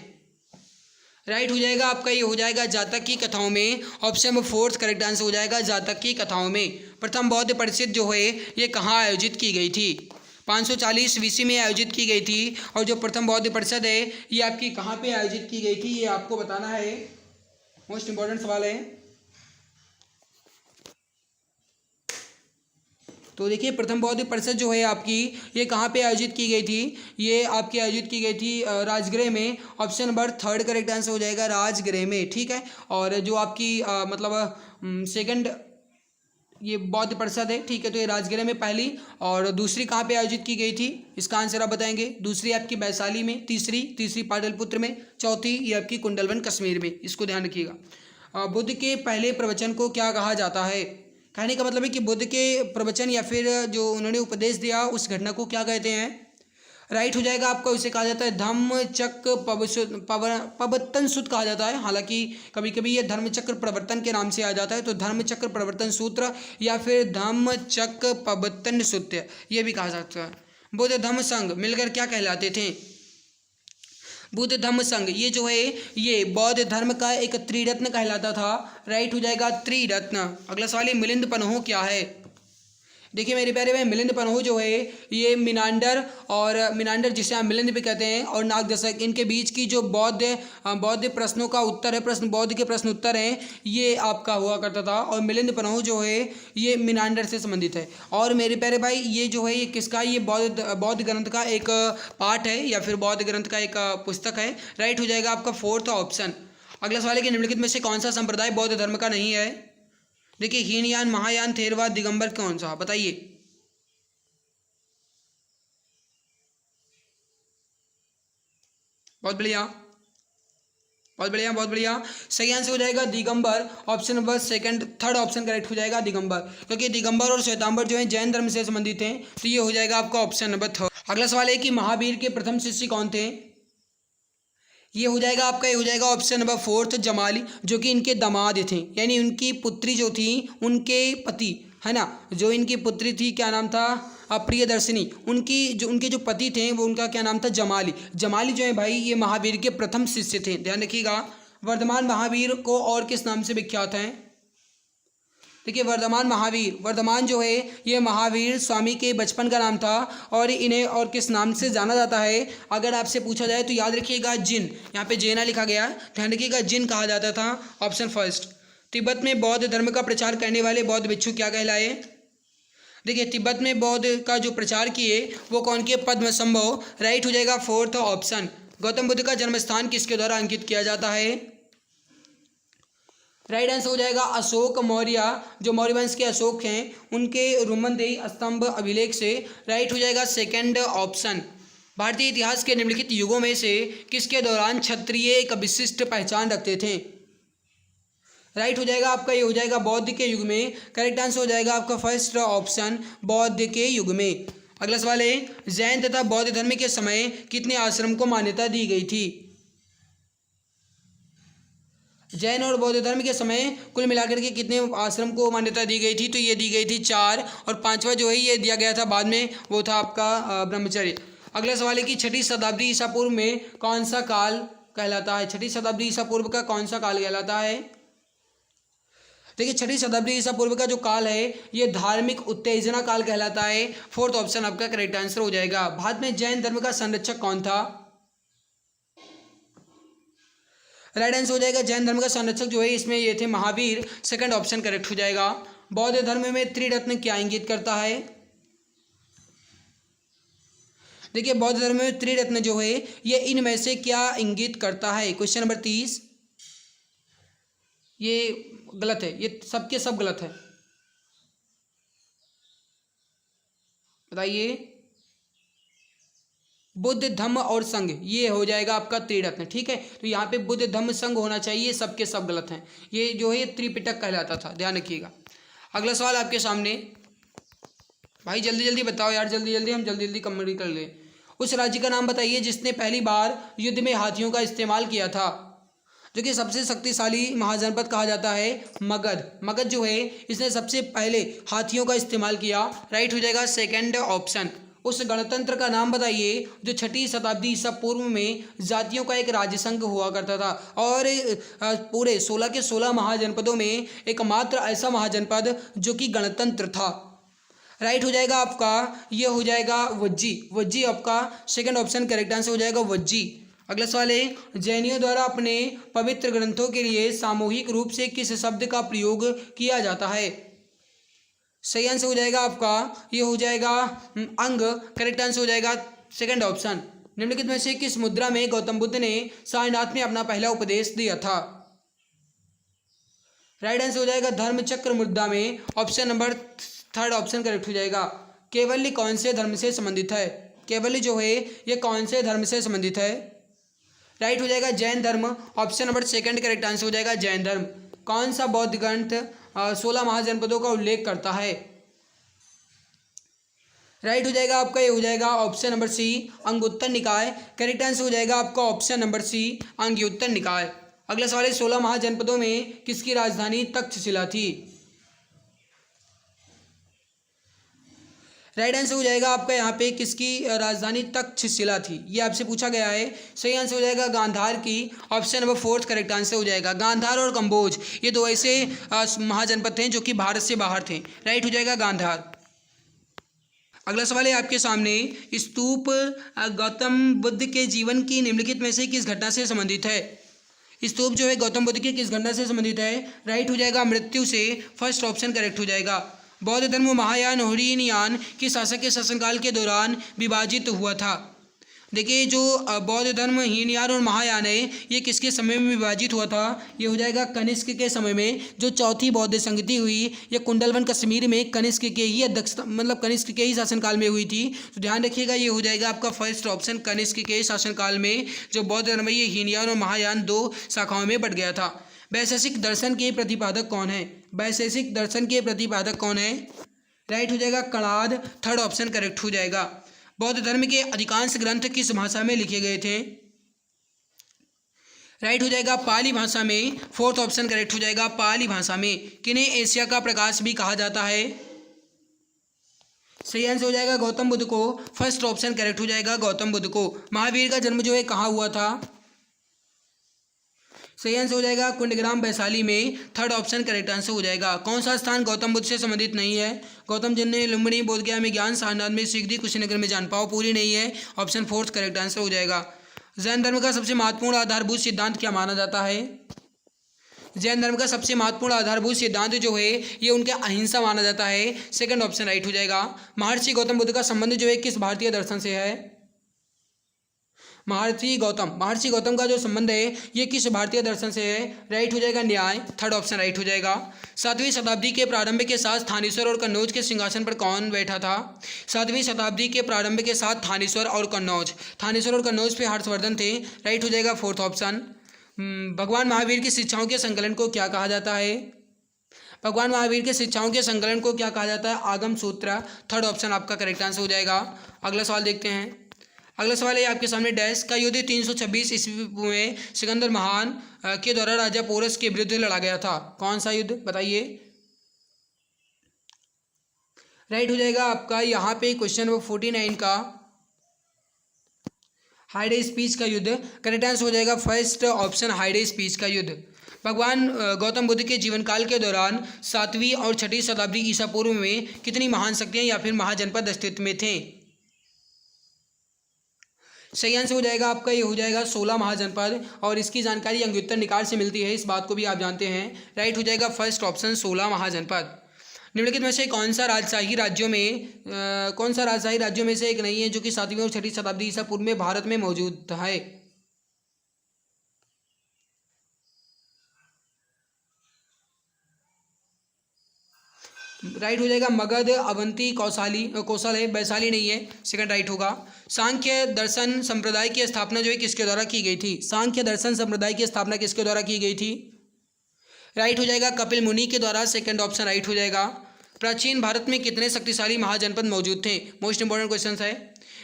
राइट हो जाएगा आपका, ये हो जाएगा जातक की कथाओं में। ऑप्शन नंबर 4 करेक्ट आंसर हो जाएगा जातक की कथाओं में। प्रथम बौद्ध परिषद जो है ये कहाँ आयोजित की गई थी। 540 ईस्वी में आयोजित की गई थी। और जो प्रथम बौद्ध परिषद है ये आपकी कहाँ पे आयोजित की गई थी ये आपको बताना है, मोस्ट इंपॉर्टेंट सवाल है। तो देखिए प्रथम बौद्ध परिषद जो है आपकी ये कहाँ पे आयोजित की गई थी, ये आपकी आयोजित की गई थी राजगृह में। ऑप्शन नंबर 3 करेक्ट आंसर हो जाएगा राजगृह में, ठीक है। और जो आपकी मतलब सेकंड ये बौद्ध परिषद है, ठीक है, तो ये राजगृह में पहली। और दूसरी कहाँ पे आयोजित की गई थी इसका आंसर आप बताएंगे। दूसरी आपकी वैशाली में, तीसरी पाटलिपुत्र में, चौथी ये आपकी कुंडलवन कश्मीर में, इसको ध्यान रखिएगा। बुद्ध के पहले प्रवचन को क्या कहा जाता है। कहने का मतलब है कि बुद्ध के प्रवचन या फिर जो उन्होंने उपदेश दिया उस घटना को क्या कहते हैं। राइट हो जाएगा आपका, उसे कहा जाता है धम्मचक्र प्रवर्तन सूत्र कहा जाता है। हालांकि कभी कभी ये धर्मचक्र प्रवर्तन के नाम से आ जाता है, तो धर्मचक्र प्रवर्तन सूत्र या फिर धम्मचक्र प्रवर्तन सूत्र ये भी कहा जाता है। बुद्ध धम्म संघ मिलकर क्या कहलाते थे। बुद्ध धम्म संघ ये जो है ये बौद्ध धर्म का एक त्रिरत्न कहलाता था। राइट हो जाएगा त्रिरत्न। अगला सवाल है मिलिंद पन्हो क्या है। देखिए मेरे प्यारे भाई मिलिंद पन्हो जो है ये मिनांडर जिसे हम मिलिंद भी कहते हैं और नागदशक इनके बीच की जो बौद्ध प्रश्नों का उत्तर है, बौद्ध के प्रश्न उत्तर हैं ये आपका हुआ करता था। और मिलिंद पन्हो जो है ये मिनांडर से संबंधित है। और मेरे प्यारे भाई ये जो है ये किसका, ये बौद्ध ग्रंथ का एक पार्ट है या फिर बौद्ध ग्रंथ का एक पुस्तक है। राइट हो जाएगा आपका 4th ऑप्शन। अगला सवाल है कि निम्नलिखित में से कौन सा संप्रदाय बौद्ध धर्म का नहीं है। देखिए हीनयान, महायान, थेरवाद, दिगंबर कौन सा बताइए। बहुत बढ़िया बहुत बढ़िया बहुत बढ़िया। सही आंसर हो जाएगा Digambar. Option number 3rd option correct हो जाएगा दिगंबर, क्योंकि दिगंबर और श्वेतांबर जो है जैन धर्म से संबंधित हैं। तो ये हो जाएगा आपका ऑप्शन नंबर 3rd। अगला सवाल है कि महावीर के प्रथम शिष्य कौन थे। ये हो जाएगा आपका, ये हो जाएगा ऑप्शन नंबर 4 जमाली, जो कि इनके दामाद थे, यानी उनकी पुत्री जो थी उनके पति है ना, जो इनकी पुत्री थी क्या नाम था प्रियदर्शिनी, उनके जो पति थे वो उनका क्या नाम था जमाली जो है भाई ये महावीर के प्रथम शिष्य थे। ध्यान रखिएगा। वर्धमान महावीर को और किस नाम से विख्यात हैं। देखिए वर्धमान जो है ये महावीर स्वामी के बचपन का नाम था और इन्हें और किस नाम से जाना जाता है अगर आपसे पूछा जाए तो याद रखिएगा जिन, यहाँ पे जेना लिखा गया, ध्यान रखिएगा जिन कहा जाता था। ऑप्शन 1। तिब्बत में बौद्ध धर्म का प्रचार करने वाले बौद्ध भिक्षु क्या कहलाए। देखिए तिब्बत में बौद्ध का जो प्रचार किए वो कौन किए, पद्मसंभव। राइट हो जाएगा 4th ऑप्शन। गौतम बुद्ध का जन्म स्थान किसके द्वारा अंकित किया जाता है। राइट आंसर हो जाएगा अशोक मौर्य, जो मौर्य वंश के अशोक हैं उनके रुमनदेही स्तंभ अभिलेख से। राइट हो जाएगा 2nd ऑप्शन। भारतीय इतिहास के निम्नलिखित युगों में से किसके दौरान क्षत्रिय एक विशिष्ट पहचान रखते थे। राइट हो जाएगा आपका, ये हो जाएगा बौद्ध के युग में। करेक्ट आंसर हो जाएगा आपका 1st ऑप्शन बौद्ध के युग में। अगला सवाल है जैन तथा बौद्ध धर्म के समय कितने आश्रम को मान्यता दी गई थी। जैन और बौद्ध धर्म के समय कुल मिलाकर के कितने आश्रम को मान्यता दी गई थी, तो ये दी गई थी 4 और 5वां जो है ये दिया गया था बाद में, वो था आपका ब्रह्मचर्य। अगला सवाल है कि 6ठी शताब्दी ईसा पूर्व में कौन सा काल कहलाता है। 6ठी शताब्दी ईसा पूर्व का कौन सा काल कहलाता है। देखिए 6ठी शताब्दी ईसा पूर्व का जो काल है ये धार्मिक उत्तेजना काल कहलाता है। 4th ऑप्शन आपका करेक्ट आंसर हो जाएगा। भारत में जैन धर्म का संरक्षक कौन था। राइट आंसर हो जाएगा जैन धर्म का संरक्षक जो है इसमें ये थे महावीर। 2nd ऑप्शन करेक्ट हो जाएगा। बौद्ध धर्म में त्रिरत्न क्या इंगित करता है। देखिए बौद्ध धर्म में त्रिरत्न जो है ये इनमें से क्या इंगित करता है। क्वेश्चन नंबर 30 ये गलत है, ये सबके सब गलत है, बताइए। बुद्ध धम्म और संघ ये हो जाएगा आपका त्रिरत्न, ठीक है। तो यहाँ पे बुद्ध धम्म संघ होना चाहिए, सबके सब गलत हैं। ये जो है त्रिपिटक कहलाता था, ध्यान रखिएगा। अगला सवाल आपके सामने, भाई जल्दी जल्दी बताओ यार, जल्दी जल्दी हम जल्दी कंप्लीट कर लें। उस राज्य का नाम बताइए जिसने पहली बार युद्ध में हाथियों का इस्तेमाल किया था। जो कि सबसे शक्तिशाली महाजनपद कहा जाता है मगध जो है इसने सबसे पहले हाथियों का इस्तेमाल किया। राइट हो जाएगा 2nd ऑप्शन उस गणतंत्र का नाम बताइए जो 6वीं शताब्दी ईसा पूर्व में जातियों का एक राज्य संघ हुआ करता था और पूरे 16 के 16 महाजनपदों में एकमात्र ऐसा महाजनपद जो कि गणतंत्र था। राइट हो जाएगा आपका, ये हो जाएगा वज्जी। वज्जी आपका सेकंड ऑप्शन करेक्ट आंसर हो जाएगा वज्जी। अगला सवाल है, जैनियों द्वारा अपने पवित्र ग्रंथों के लिए सामूहिक रूप से किस शब्द का प्रयोग किया जाता है? सही आंसर हो जाएगा आपका, ये हो जाएगा अंग। करेक्ट आंसर हो जाएगा सेकंड ऑप्शन। निम्नलिखित में से किस मुद्रा में गौतम बुद्ध ने सारनाथ में अपना पहला उपदेश दिया था? राइट आंसर हो जाएगा धर्म चक्र मुद्रा में। Option number third option correct हो जाएगा। केवल्य कौन से धर्म से संबंधित है? केवल्य जो है ये कौन से धर्म से संबंधित है? राइट हो जाएगा जैन धर्म। Option number second correct answer हो जाएगा जैन धर्म। कौन सा बौद्ध ग्रंथ 16 महाजनपदों का उल्लेख करता है? राइट हो जाएगा आपका, ये हो जाएगा ऑप्शन नंबर सी अंगुत्तर निकाय। करेक्ट आंसर हो जाएगा आपका ऑप्शन नंबर सी अंगुत्तर निकाय। अगला सवाल है, 16 महाजनपदों में किसकी राजधानी तक्षशिला थी? राइट आंसर हो जाएगा आपका यहाँ पे किसकी राजधानी तक्षशिला थी, ये आपसे पूछा गया है। सही आंसर हो जाएगा गांधार की। Option number fourth correct answer हो जाएगा। गांधार और कंबोज ये दो ऐसे महाजनपद थे जो कि भारत से बाहर थे। राइट हो जाएगा गांधार। अगला सवाल है आपके सामने, स्तूप गौतम बुद्ध के जीवन की निम्नलिखित में से किस घटना से संबंधित है? स्तूप जो है गौतम बुद्ध की किस घटना से संबंधित है? राइट हो जाएगा मृत्यु से। फर्स्ट ऑप्शन करेक्ट हो जाएगा। बौद्ध धर्म महायान और हीनयान के शासक के शासनकाल के दौरान विभाजित हुआ था। देखिए जो बौद्ध धर्म हीनयान और महायान है ये किसके समय में विभाजित हुआ था? ये हो जाएगा कनिष्क के समय में। जो चौथी बौद्ध संगति हुई ये कुंडलवन कश्मीर में कनिष्क के ही अध्यक्षता मतलब कनिष्क के ही शासनकाल में हुई थी। तो ध्यान रखिएगा ये हो जाएगा आपका फर्स्ट ऑप्शन कनिष्क के शासनकाल में जो बौद्ध धर्म है ये हीनयान और महायान दो शाखाओं में बट गया था। वैशेषिक दर्शन के प्रतिपादक कौन है? वैशेषिक दर्शन के प्रतिपादक कौन है? राइट हो जाएगा कणाद। थर्ड ऑप्शन करेक्ट हो जाएगा। बौद्ध धर्म के अधिकांश ग्रंथ किस भाषा में लिखे गए थे? राइट हो जाएगा पाली भाषा में। फोर्थ ऑप्शन करेक्ट हो जाएगा पाली भाषा में। किन्हें एशिया का प्रकाश भी कहा जाता है? सही आंसर हो जाएगा गौतम बुद्ध को। फर्स्ट ऑप्शन करेक्ट हो जाएगा गौतम बुद्ध को। महावीर का जन्म जो है कहाँ हुआ था? सही आंसर हो जाएगा कुंडग्राम वैशाली में। थर्ड ऑप्शन करेक्ट आंसर हो जाएगा। कौन सा स्थान गौतम बुद्ध से संबंधित नहीं है? गौतम जी ने लुम्बिनी, बोधगया में ज्ञान, सारनाथ में सिद्धि, कुशीनगर में जानपाओ पूरी नहीं है। ऑप्शन फोर्थ करेक्ट आंसर हो जाएगा। जैन धर्म का सबसे महत्वपूर्ण आधारभूत सिद्धांत क्या माना जाता है? जैन धर्म का सबसे महत्वपूर्ण आधारभूत सिद्धांत जो है ये उनके अहिंसा माना जाता है। सेकंड ऑप्शन राइट हो जाएगा। महर्षि गौतम बुद्ध का संबंध जो है किस भारतीय दर्शन से है? महर्षि गौतम का जो संबंध है ये किस भारतीय दर्शन से है? राइट हो जाएगा न्याय। थर्ड ऑप्शन राइट हो जाएगा। 7वीं शताब्दी के प्रारंभ के साथ थानेश्वर और कन्नौज के सिंहासन पर कौन बैठा था? 7वीं शताब्दी के प्रारंभ के साथ थानेश्वर और कन्नौज पे हर्षवर्धन थे। राइट हो जाएगा फोर्थ ऑप्शन। भगवान महावीर की शिक्षाओं के संकलन को क्या कहा जाता है? भगवान महावीर के शिक्षाओं के संकलन को क्या कहा जाता है? आगम सूत्र। थर्ड ऑप्शन आपका करेक्ट आंसर हो जाएगा। अगला सवाल देखते हैं। अगला सवाल है आपके सामने, डैश का युद्ध 326 ईस्वी में सिकंदर महान के द्वारा राजा पोरस के विरुद्ध लड़ा गया था। कौन सा युद्ध बताइए? राइट हो जाएगा आपका यहाँ पे क्वेश्चन नंबर 49 का हाइडे स्पीच का युद्ध। करेक्ट आंसर हो जाएगा फर्स्ट ऑप्शन हाइडे स्पीच का युद्ध। भगवान गौतम बुद्ध के जीवन काल के दौरान 7वीं और 6वीं शताब्दी ईसा पूर्व में कितनी महान शक्तियाँ या फिर महाजनपद अस्तित्व में थे? सही आंसर हो जाएगा आपका, ये हो जाएगा 16 महाजनपद और इसकी जानकारी अंगुत्तर निकाय से मिलती है। इस बात को भी आप जानते हैं। राइट हो जाएगा फर्स्ट ऑप्शन 16 महाजनपद। निम्नलिखित में से कौन सा राजशाही राज्यों में से एक नहीं है जो कि 7वीं और 6वीं शताब्दी ईसा पूर्व में भारत में मौजूद है? राइट हो जाएगा मगध, अवंती, कौशल है, वैशाली नहीं है। सेकंड राइट होगा। सांख्य दर्शन संप्रदाय की स्थापना जो है किसके द्वारा की गई थी? सांख्य दर्शन संप्रदाय की स्थापना किसके द्वारा की गई थी? राइट हो जाएगा कपिल मुनि के द्वारा। सेकंड ऑप्शन राइट हो जाएगा। प्राचीन भारत में कितने शक्तिशाली महाजनपद मौजूद थे? मोस्ट इंपॉर्टेंट क्वेश्चन है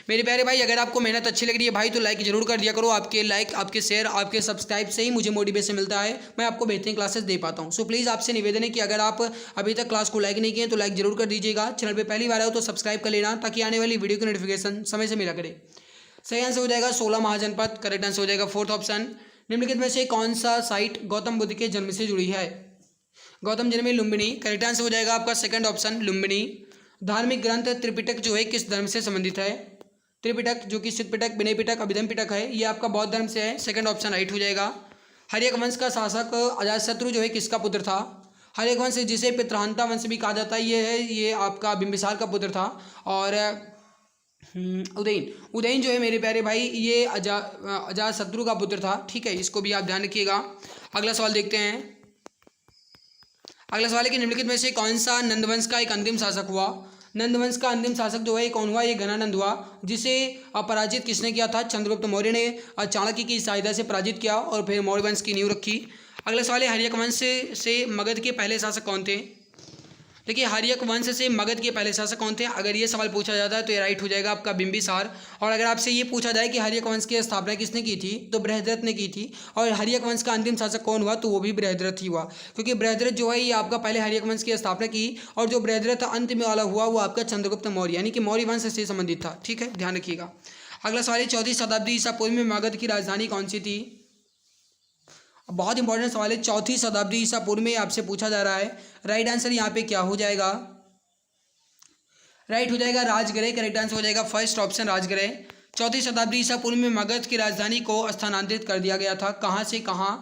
मेरे प्यारे भाई। अगर आपको मेहनत अच्छी लग रही है भाई तो लाइक जरूर कर दिया करो। आपके लाइक, आपके शेयर, आपके सब्सक्राइब से ही मुझे मोटिवेशन मिलता है, मैं आपको बेहतरीन क्लासेस दे पाता हूँ। सो प्लीज़ आपसे निवेदन है कि अगर आप अभी तक क्लास को लाइक नहीं किए तो लाइक जरूर कर दीजिएगा। चैनल पर पहली बार आए हो तो सब्सक्राइब कर लेना ताकि आने वाली वीडियो की नोटिफिकेशन समय से मिला करे। सही आंसर हो जाएगा 16 महाजनपद। करेक्ट आंसर हो जाएगा फोर्थ ऑप्शन। निम्नलिखित में से कौन सा साइट गौतम बुद्ध के जन्म से जुड़ी है? गौतम जन्म लुम्बिनी। करेक्ट आंसर हो जाएगा आपका सेकंड ऑप्शन लुम्बिनी। धार्मिक ग्रंथ त्रिपिटक जो है किस धर्म से संबंधित है? त्रिपिटक जो कि सिद्ध पिटक, विनय पिटक, अभिधम पिटक है, ये आपका बौद्ध धर्म से है। सेकंड ऑप्शन राइट हो जाएगा। हर्यक वंश का शासक अजातशत्रु जो है किसका पुत्र था? हर्यक वंश जिसे पित्रांता वंश भी कहा जाता है ये आपका बिंबिसार का पुत्र था। और उदयन जो है मेरे प्यारे भाई ये अजातशत्रु का पुत्र था। ठीक है, इसको भी आप ध्यान रखिएगा। अगला सवाल देखते हैं। अगला सवाल है कि निम्नलिखित में से कौन सा नंदवंश का एक अंतिम शासक हुआ? नंदवंश का अंतिम शासक जो है कौन हुआ? ये घनानंद हुआ, जिसे पराजित किसने किया था? चंद्रगुप्त मौर्य ने चाणक्य की सहायता से पराजित किया और फिर मौर्य वंश की नींव रखी। अगला सवाल है हर्यक वंश से मगध के पहले शासक कौन थे? देखिए, हर्यक वंश से मगध के पहले शासक कौन थे? अगर ये सवाल पूछा जाता है तो ये राइट हो जाएगा आपका बिंबिसार। और अगर आपसे ये पूछा जाए कि हर्यक वंश की स्थापना किसने की थी तो बृहद्रथ ने की थी। और हर्यक वंश का अंतिम शासक कौन हुआ? तो वो भी बृहद्रथ ही हुआ, क्योंकि बृहद्रथ जो है ये आपका पहले हर्यक वंश की स्थापना की और जो बृहद्रथ अंत में वाला हुआ वो आपका चंद्रगुप्त मौर्य यानी कि मौर्य वंश से संबंधित था। ठीक है, ध्यान रखिएगा। अगला सवाल है 4वीं शताब्दी ईसा पूर्व में मगध की राजधानी कौन सी थी? बहुत इंपॉर्टेंट सवाल है, 4वीं शताब्दी ईसा पूर्व में आपसे पूछा जा रहा है। राइट आंसर यहाँ पे क्या हो जाएगा? राइट हो जाएगा राजगृह। करेक्ट आंसर हो जाएगा फर्स्ट ऑप्शन राजगृह। 4वीं शताब्दी ईसा पूर्व में मगध की राजधानी को स्थानांतरित कर दिया गया था। कहाँ से कहाँ?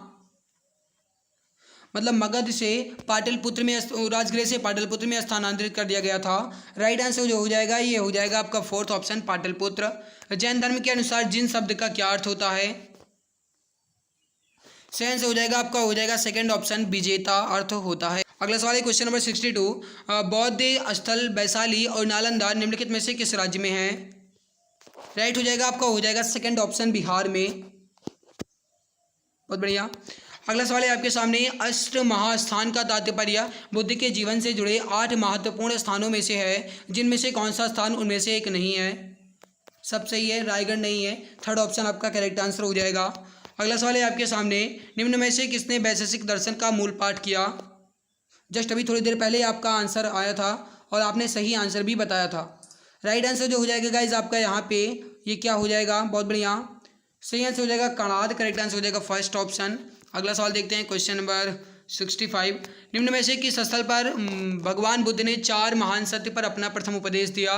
मतलब मगध से पाटलिपुत्र में, राजगृह से पाटलिपुत्र में स्थानांतरित कर दिया गया था। राइट आंसर जो हो जाएगा ये हो जाएगा आपका फोर्थ ऑप्शन पाटलिपुत्र। जैन धर्म के अनुसार जिन शब्द का क्या अर्थ होता है? सही आंसर हो जाएगा आपका हो जाएगा सेकंड ऑप्शन विजेता अर्थ होता है। अगला सवाल है क्वेश्चन नंबर 62। बौद्ध स्थल वैशाली और नालंदा निम्नलिखित में से किस राज्य में है? राइट हो जाएगा आपका हो जाएगा सेकंड ऑप्शन बिहार में। बहुत बढ़िया। अगला सवाल है आपके सामने, अष्ट महास्थान का तात्पर्य बुद्ध के जीवन से जुड़े 8 महत्वपूर्ण स्थानों में से है, जिनमें से कौन सा स्थान उनमें से एक नहीं है? सब सही है, रायगढ़ नहीं है। थर्ड ऑप्शन आपका करेक्ट आंसर हो जाएगा। अगला सवाल है आपके सामने, निम्न में से किसने वैशेषिक दर्शन का मूल पाठ किया? जस्ट अभी थोड़ी देर पहले आपका आंसर आया था और आपने सही आंसर भी बताया था। राइट आंसर जो हो जाएगा गाइज आपका यहाँ पे ये क्या हो जाएगा? बहुत बढ़िया, सही आंसर हो जाएगा कणाद। करेक्ट आंसर हो जाएगा फर्स्ट ऑप्शन। अगला सवाल देखते हैं क्वेश्चन नंबर 65। निम्न में से किस स्थल पर भगवान बुद्ध ने 4 महान सत्य पर अपना प्रथम उपदेश दिया?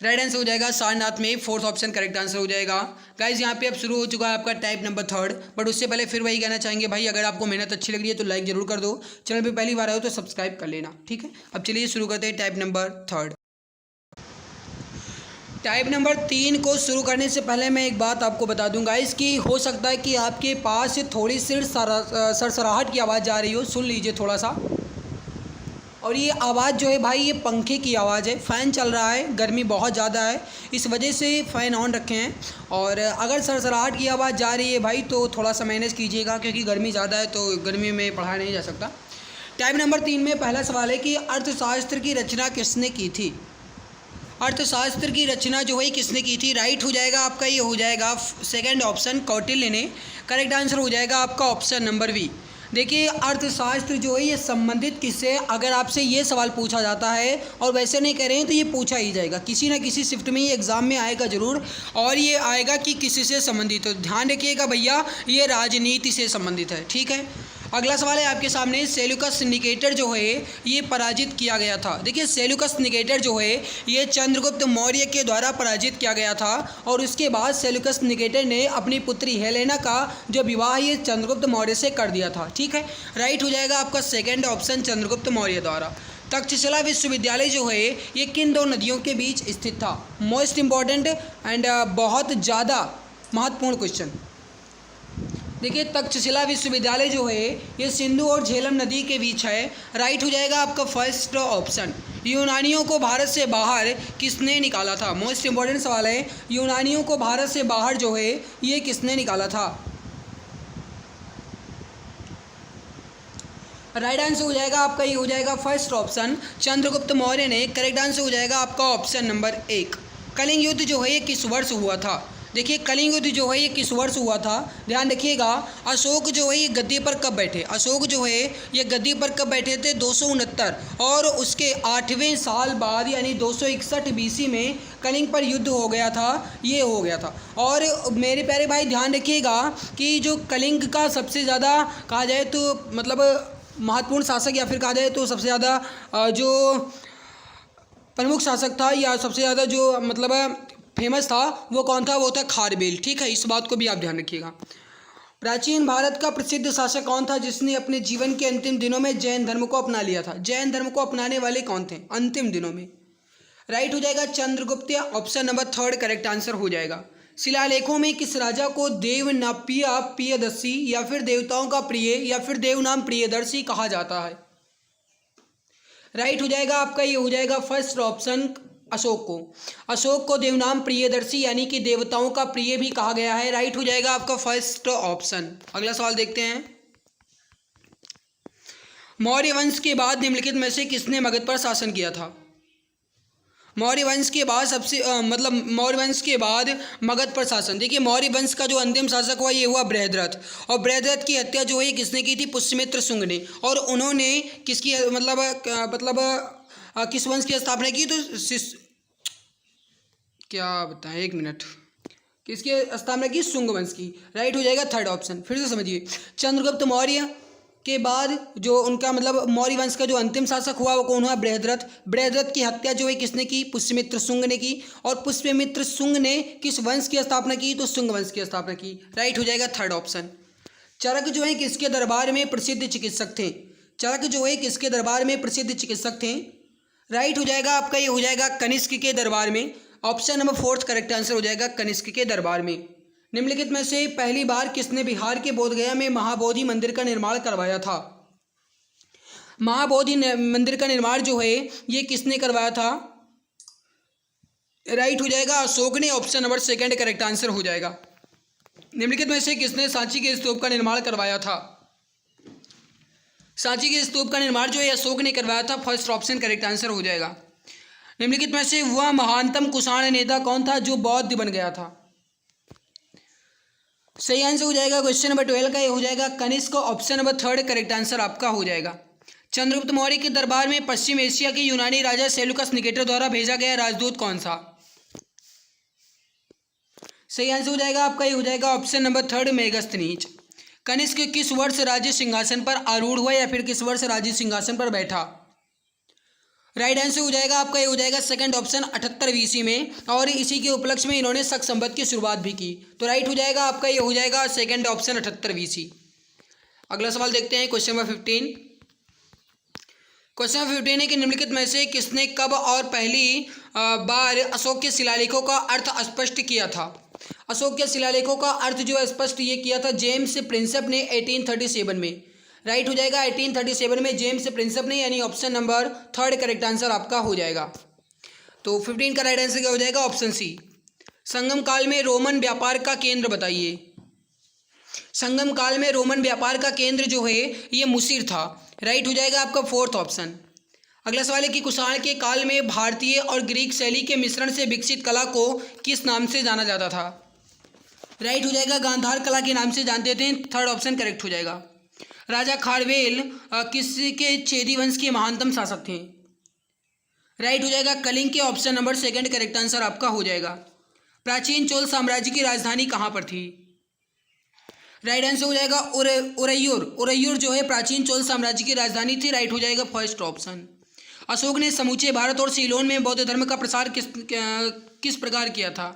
राइट आंसर हो जाएगा सारनाथ में। फोर्थ ऑप्शन करेक्ट आंसर हो जाएगा। गाइज यहाँ पे अब शुरू हो चुका है आपका टाइप नंबर 3, बट उससे पहले फिर वही कहना चाहेंगे भाई अगर आपको मेहनत अच्छी लग रही है तो लाइक जरूर कर दो। चैनल पे पहली बार आए हो तो सब्सक्राइब कर लेना। ठीक है, अब चलिए शुरू करते हैं टाइप नंबर 3। टाइप नंबर 3 को शुरू करने से पहले मैं एक बात आपको बता दूं गाइस कि हो सकता है कि आपके पास थोड़ी सी सरसराहट की आवाज़ जा रही हो, सुन लीजिए थोड़ा सा। और ये आवाज़ जो है भाई ये पंखे की आवाज़ है, फ़ैन चल रहा है, गर्मी बहुत ज़्यादा है इस वजह से फ़ैन ऑन रखे हैं। और अगर सरसराहट की आवाज़ जा रही है भाई तो थोड़ा सा मैनेज कीजिएगा, क्योंकि गर्मी ज़्यादा है तो गर्मी में पढ़ाया नहीं जा सकता। टाइप नंबर 3 में पहला सवाल है कि अर्थशास्त्र की रचना किसने की थी? अर्थशास्त्र की रचना जो है किसने की थी? राइट हो जाएगा आपका ये हो जाएगा सेकंड ऑप्शन कौटिल्य ने। करेक्ट आंसर हो जाएगा आपका ऑप्शन नंबर बी। देखिए अर्थशास्त्र जो है ये संबंधित किससे, अगर आपसे ये सवाल पूछा जाता है और वैसे नहीं कह रहे हैं तो ये पूछा ही जाएगा, किसी ना किसी शिफ्ट में ये एग्ज़ाम में आएगा ज़रूर, और ये आएगा कि किसी से संबंधित हो। ध्यान रखिएगा भैया ये राजनीति से संबंधित है। ठीक है, अगला सवाल है आपके सामने, सेल्यूकस निकेटर जो है ये पराजित किया गया था। देखिए सेल्यूकस निकेटर जो है ये चंद्रगुप्त मौर्य के द्वारा पराजित किया गया था, और उसके बाद सेल्यूकस निकेटर ने अपनी पुत्री हेलेना का जो विवाह ये चंद्रगुप्त मौर्य से कर दिया था। ठीक है, राइट हो जाएगा आपका सेकेंड ऑप्शन चंद्रगुप्त मौर्य द्वारा। तक्षशिला विश्वविद्यालय जो है ये किन 2 नदियों के बीच स्थित था? मोस्ट इम्पॉर्टेंट एंड बहुत ज़्यादा महत्वपूर्ण क्वेश्चन। देखिए तक्षशिला विश्वविद्यालय जो है ये सिंधु और झेलम नदी के बीच है। राइट हो जाएगा आपका फर्स्ट ऑप्शन। यूनानियों को भारत से बाहर किसने निकाला था? मोस्ट इम्पॉर्टेंट सवाल है, यूनानियों को भारत से बाहर जो है ये किसने निकाला था? राइट आंसर हो जाएगा आपका, ये हो जाएगा फर्स्ट ऑप्शन चंद्रगुप्त मौर्य ने। करेक्ट आंसर हो जाएगा आपका ऑप्शन नंबर 1। कलिंग युद्ध जो है ये किस वर्ष हुआ था? देखिए कलिंग युद्ध जो है ये किस वर्ष हुआ था, ध्यान रखिएगा। अशोक जो है ये गद्दी पर कब बैठे? अशोक जो है ये गद्दी पर कब बैठे थे? 269 और उसके 8वें साल बाद यानी 261 BC में कलिंग पर युद्ध हो गया था, ये हो गया था। और मेरे प्यारे भाई ध्यान रखिएगा कि जो कलिंग का सबसे ज़्यादा कहा जाए तो मतलब महत्वपूर्ण शासक या फिर कहा जाए तो सबसे ज़्यादा जो प्रमुख शासक था या सबसे ज़्यादा जो मतलब फेमस था वो कौन था? वो था खारवेल। ठीक है, इस बात को भी आप ध्यान रखिएगा। प्राचीन भारत का प्रसिद्ध शासक कौन था जिसने अपने जीवन के अंतिम दिनों में जैन धर्म को अपना लिया था? जैन धर्म को अपनाने वाले कौन थे अंतिम दिनों में? राइट हो जाएगा Chandragupta, option number 3 correct answer हो जाएगा। शिलालेखों में किस राजा को देवनापिया प्रियदर्शी या फिर देवताओं का प्रिय या फिर देवनाम प्रियदर्शी कहा जाता है? राइट हो जाएगा आपका, ये हो जाएगा फर्स्ट ऑप्शन अशोक को। अशोक को देवनाम प्रियदर्शी यानी कि देवताओं का प्रिय भी कहा गया है। राइट हो जाएगा आपका फर्स्ट ऑप्शन। अगला सवाल देखते हैं। मौर्य वंश के बाद निम्नलिखित में से किसने मगध पर शासन किया था? मौर्य वंश के बाद मौर्य वंश के बाद मगध पर शासन। देखिए मौर्य वंश का जो अंतिम शासक हुआ ये हुआ बृहद्रथ, और बृहद्रथ की हत्या जो है किसने की थी? पुष्यमित्र शुंग ने। और उन्होंने किसकी किस वंश की स्थापना की? तो क्या बताएं, एक मिनट, किसकी स्थापना की? शुंग वंश की। राइट हो जाएगा थर्ड ऑप्शन। फिर से समझिए, चंद्रगुप्त मौर्य के बाद जो उनका मौर्य वंश का जो अंतिम शासक हुआ वो कौन हुआ? बृहद्रथ। बृहद्रथ की हत्या जो है किसने की? पुष्यमित्र शुंग ने की। और पुष्यमित्र शुंग ने किस वंश की स्थापना की? तो शुंग वंश की स्थापना की। राइट हो जाएगा थर्ड ऑप्शन। चरक जो है किसके दरबार में प्रसिद्ध चिकित्सक थे? चरक जो है किसके दरबार में प्रसिद्ध चिकित्सक थे? राइट हो जाएगा आपका, ये हो जाएगा कनिष्क के दरबार में। ऑप्शन नंबर 4 करेक्ट आंसर हो जाएगा कनिष्क के दरबार में। निम्नलिखित में से पहली बार किसने बिहार के बोधगया में महाबोधि मंदिर का निर्माण करवाया था? महाबोधि मंदिर का निर्माण जो है ये किसने करवाया था? राइट हो जाएगा अशोक ने। ऑप्शन नंबर 2 करेक्ट आंसर हो जाएगा। निम्नलिखित में से किसने सांची के स्तूप का निर्माण करवाया था? सांची के स्तूप का निर्माण जो है अशोक ने करवाया था। फर्स्ट ऑप्शन करेक्ट आंसर हो जाएगा। निम्नलिखित में से वह महानतम कुषाण नेता कौन था जो बौद्ध बन गया था? सही आंसर हो जाएगा क्वेश्चन नंबर 12 का, ये हो जाएगा Kanishka. Option number 3 correct answer आपका हो जाएगा। चंद्रगुप्त मौर्य के दरबार में पश्चिम एशिया के यूनानी राजा सेल्यूकस निकेटर द्वारा भेजा गया राजदूत कौन सा? सही आंसर हो जाएगा आपका, ये हो जाएगा ऑप्शन नंबर 3 मेगस्थनीज। कनिष्क किस वर्ष राज्य सिंहासन पर आरूढ़ हुआ या फिर किस वर्ष राज्य सिंहासन पर बैठा? राइट आंसर हो जाएगा आपका, ये हो जाएगा सेकंड ऑप्शन 78 BC में, और इसी के उपलक्ष्य में इन्होंने शक संवत की शुरुआत भी की। तो राइट हो जाएगा आपका, ये हो जाएगा सेकंड ऑप्शन 78 BC। अगला सवाल देखते हैं क्वेश्चन नंबर 15। क्वेश्चन नंबर 15 है कि निम्नलिखित में से किसने कब और पहली बार अशोक के शिलालेखों का अर्थ स्पष्ट किया था? अशोक के शिलालेखों का अर्थ जो है स्पष्ट ये किया था जेम्स प्रिंसेप ने 1837 में। राइट हो जाएगा 1837 में जेम्स प्रिंसेप ने, यानी ऑप्शन नंबर 3 करेक्ट आंसर आपका हो जाएगा। तो 15 का राइट आंसर क्या हो जाएगा? Option C. संगम काल में रोमन व्यापार का केंद्र बताइए। संगम काल में रोमन व्यापार का केंद्र जो है ये मुसीर था। राइट हो जाएगा आपका 4th ऑप्शन। अगला सवाल है कि कुषाण के काल में भारतीय और ग्रीक शैली के मिश्रण से विकसित कला को किस नाम से जाना जाता था? राइट हो जाएगा गांधार कला के नाम से जानते थे। 3rd ऑप्शन करेक्ट हो जाएगा। राजा खारवेल किसके चेदी वंश के महानतम शासक थे? राइट हो जाएगा कलिंग के। ऑप्शन नंबर 2 करेक्ट आंसर आपका हो जाएगा। प्राचीन चोल साम्राज्य की राजधानी कहाँ पर थी? राइट आंसर हो जाएगा उरैयूर। उरैयूर जो है प्राचीन चोल साम्राज्य की राजधानी थी। राइट हो जाएगा फर्स्ट ऑप्शन। अशोक ने समूचे भारत और सीलोन में बौद्ध धर्म का प्रसार किस प्रकार किया था?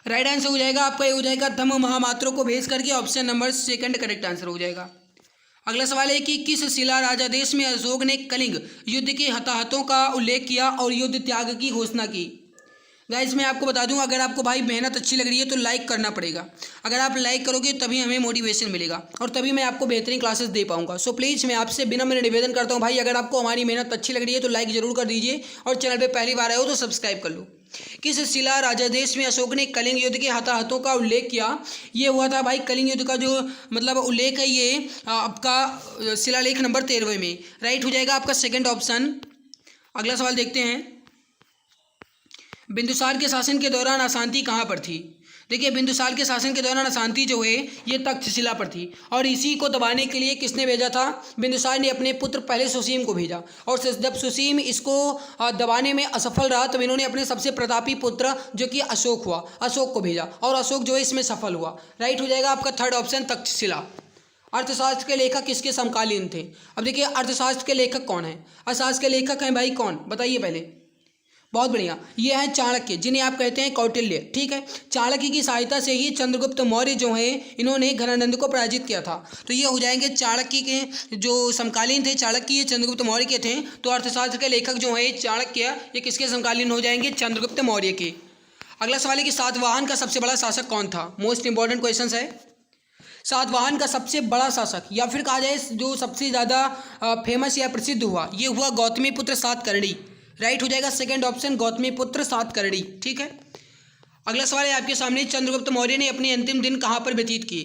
राइट आंसर हो जाएगा आपका, ये हो जाएगा धम्म महामात्रों को भेज करके। ऑप्शन नंबर 2 करेक्ट आंसर हो जाएगा। अगला सवाल है कि किस शिला राजादेश में अशोक ने कलिंग युद्ध के हताहतों का उल्लेख किया और युद्ध त्याग की घोषणा की? गाइस मैं आपको बता दूं, अगर आपको भाई मेहनत अच्छी लग रही है तो लाइक करना पड़ेगा। अगर आप लाइक करोगे तभी हमें मोटिवेशन मिलेगा और तभी मैं आपको बेहतरीन क्लासेस दे पाऊंगा। सो प्लीज़ मैं आपसे बिना मेरे निवेदन करता हूं भाई, अगर आपको हमारी मेहनत अच्छी लग रही है तो लाइक जरूर कर दीजिए और चैनल पर पहली बार आए हो तो सब्सक्राइब कर लो। किस शिला राजादेश में अशोक ने कलिंग युद्ध के हताहतों का उल्लेख किया? ये हुआ था भाई कलिंग युद्ध का जो मतलब उल्लेख है ये आपका शिलालेख नंबर 13वें में। राइट हो जाएगा आपका सेकंड ऑप्शन। अगला सवाल देखते हैं, बिंदुसार के शासन के दौरान अशांति कहाँ पर थी? देखिए बिंदुसार के शासन के दौरान अशांति जो है ये तक्षशिला पर थी और इसी को दबाने के लिए किसने भेजा था? बिंदुसार ने अपने पुत्र पहले सुसीम को भेजा और जब सुसीम इसको दबाने में असफल रहा तब इन्होंने अपने सबसे प्रतापी पुत्र जो कि अशोक हुआ, अशोक को भेजा और अशोक जो है इसमें सफल हुआ। राइट हो जाएगा आपका थर्ड ऑप्शन तक्षशिला। अर्थशास्त्र के लेखक किसके समकालीन थे? अब देखिए अर्थशास्त्र के लेखक कौन है? अर्थशास्त्र के लेखक हैं भाई कौन, बताइए पहले। बहुत बढ़िया, ये है चाणक्य, जिन्हें आप कहते हैं कौटिल्य। ठीक है, चाणक्य की सहायता से ही चंद्रगुप्त मौर्य जो है इन्होंने घनानंद को पराजित किया था। तो ये हो जाएंगे चाणक्य के जो समकालीन थे, चाणक्य ये चंद्रगुप्त मौर्य के थे। तो अर्थशास्त्र के लेखक जो है चाणक्य ये किसके समकालीन हो जाएंगे? चंद्रगुप्त मौर्य के। अगला सवाल है कि सातवाहन का सबसे बड़ा शासक कौन था? मोस्ट इंपॉर्टेंट क्वेश्चन है। सातवाहन का सबसे बड़ा शासक या फिर कहा जाए जो सबसे ज़्यादा फेमस या प्रसिद्ध हुआ, ये हुआ गौतमीपुत्र सातकर्णी। राइट हो जाएगा सेकंड ऑप्शन गौतमीपुत्र सातकर्णी। ठीक है, अगला सवाल है आपके सामने, चंद्रगुप्त मौर्य ने अपने अंतिम दिन कहाँ पर व्यतीत किए?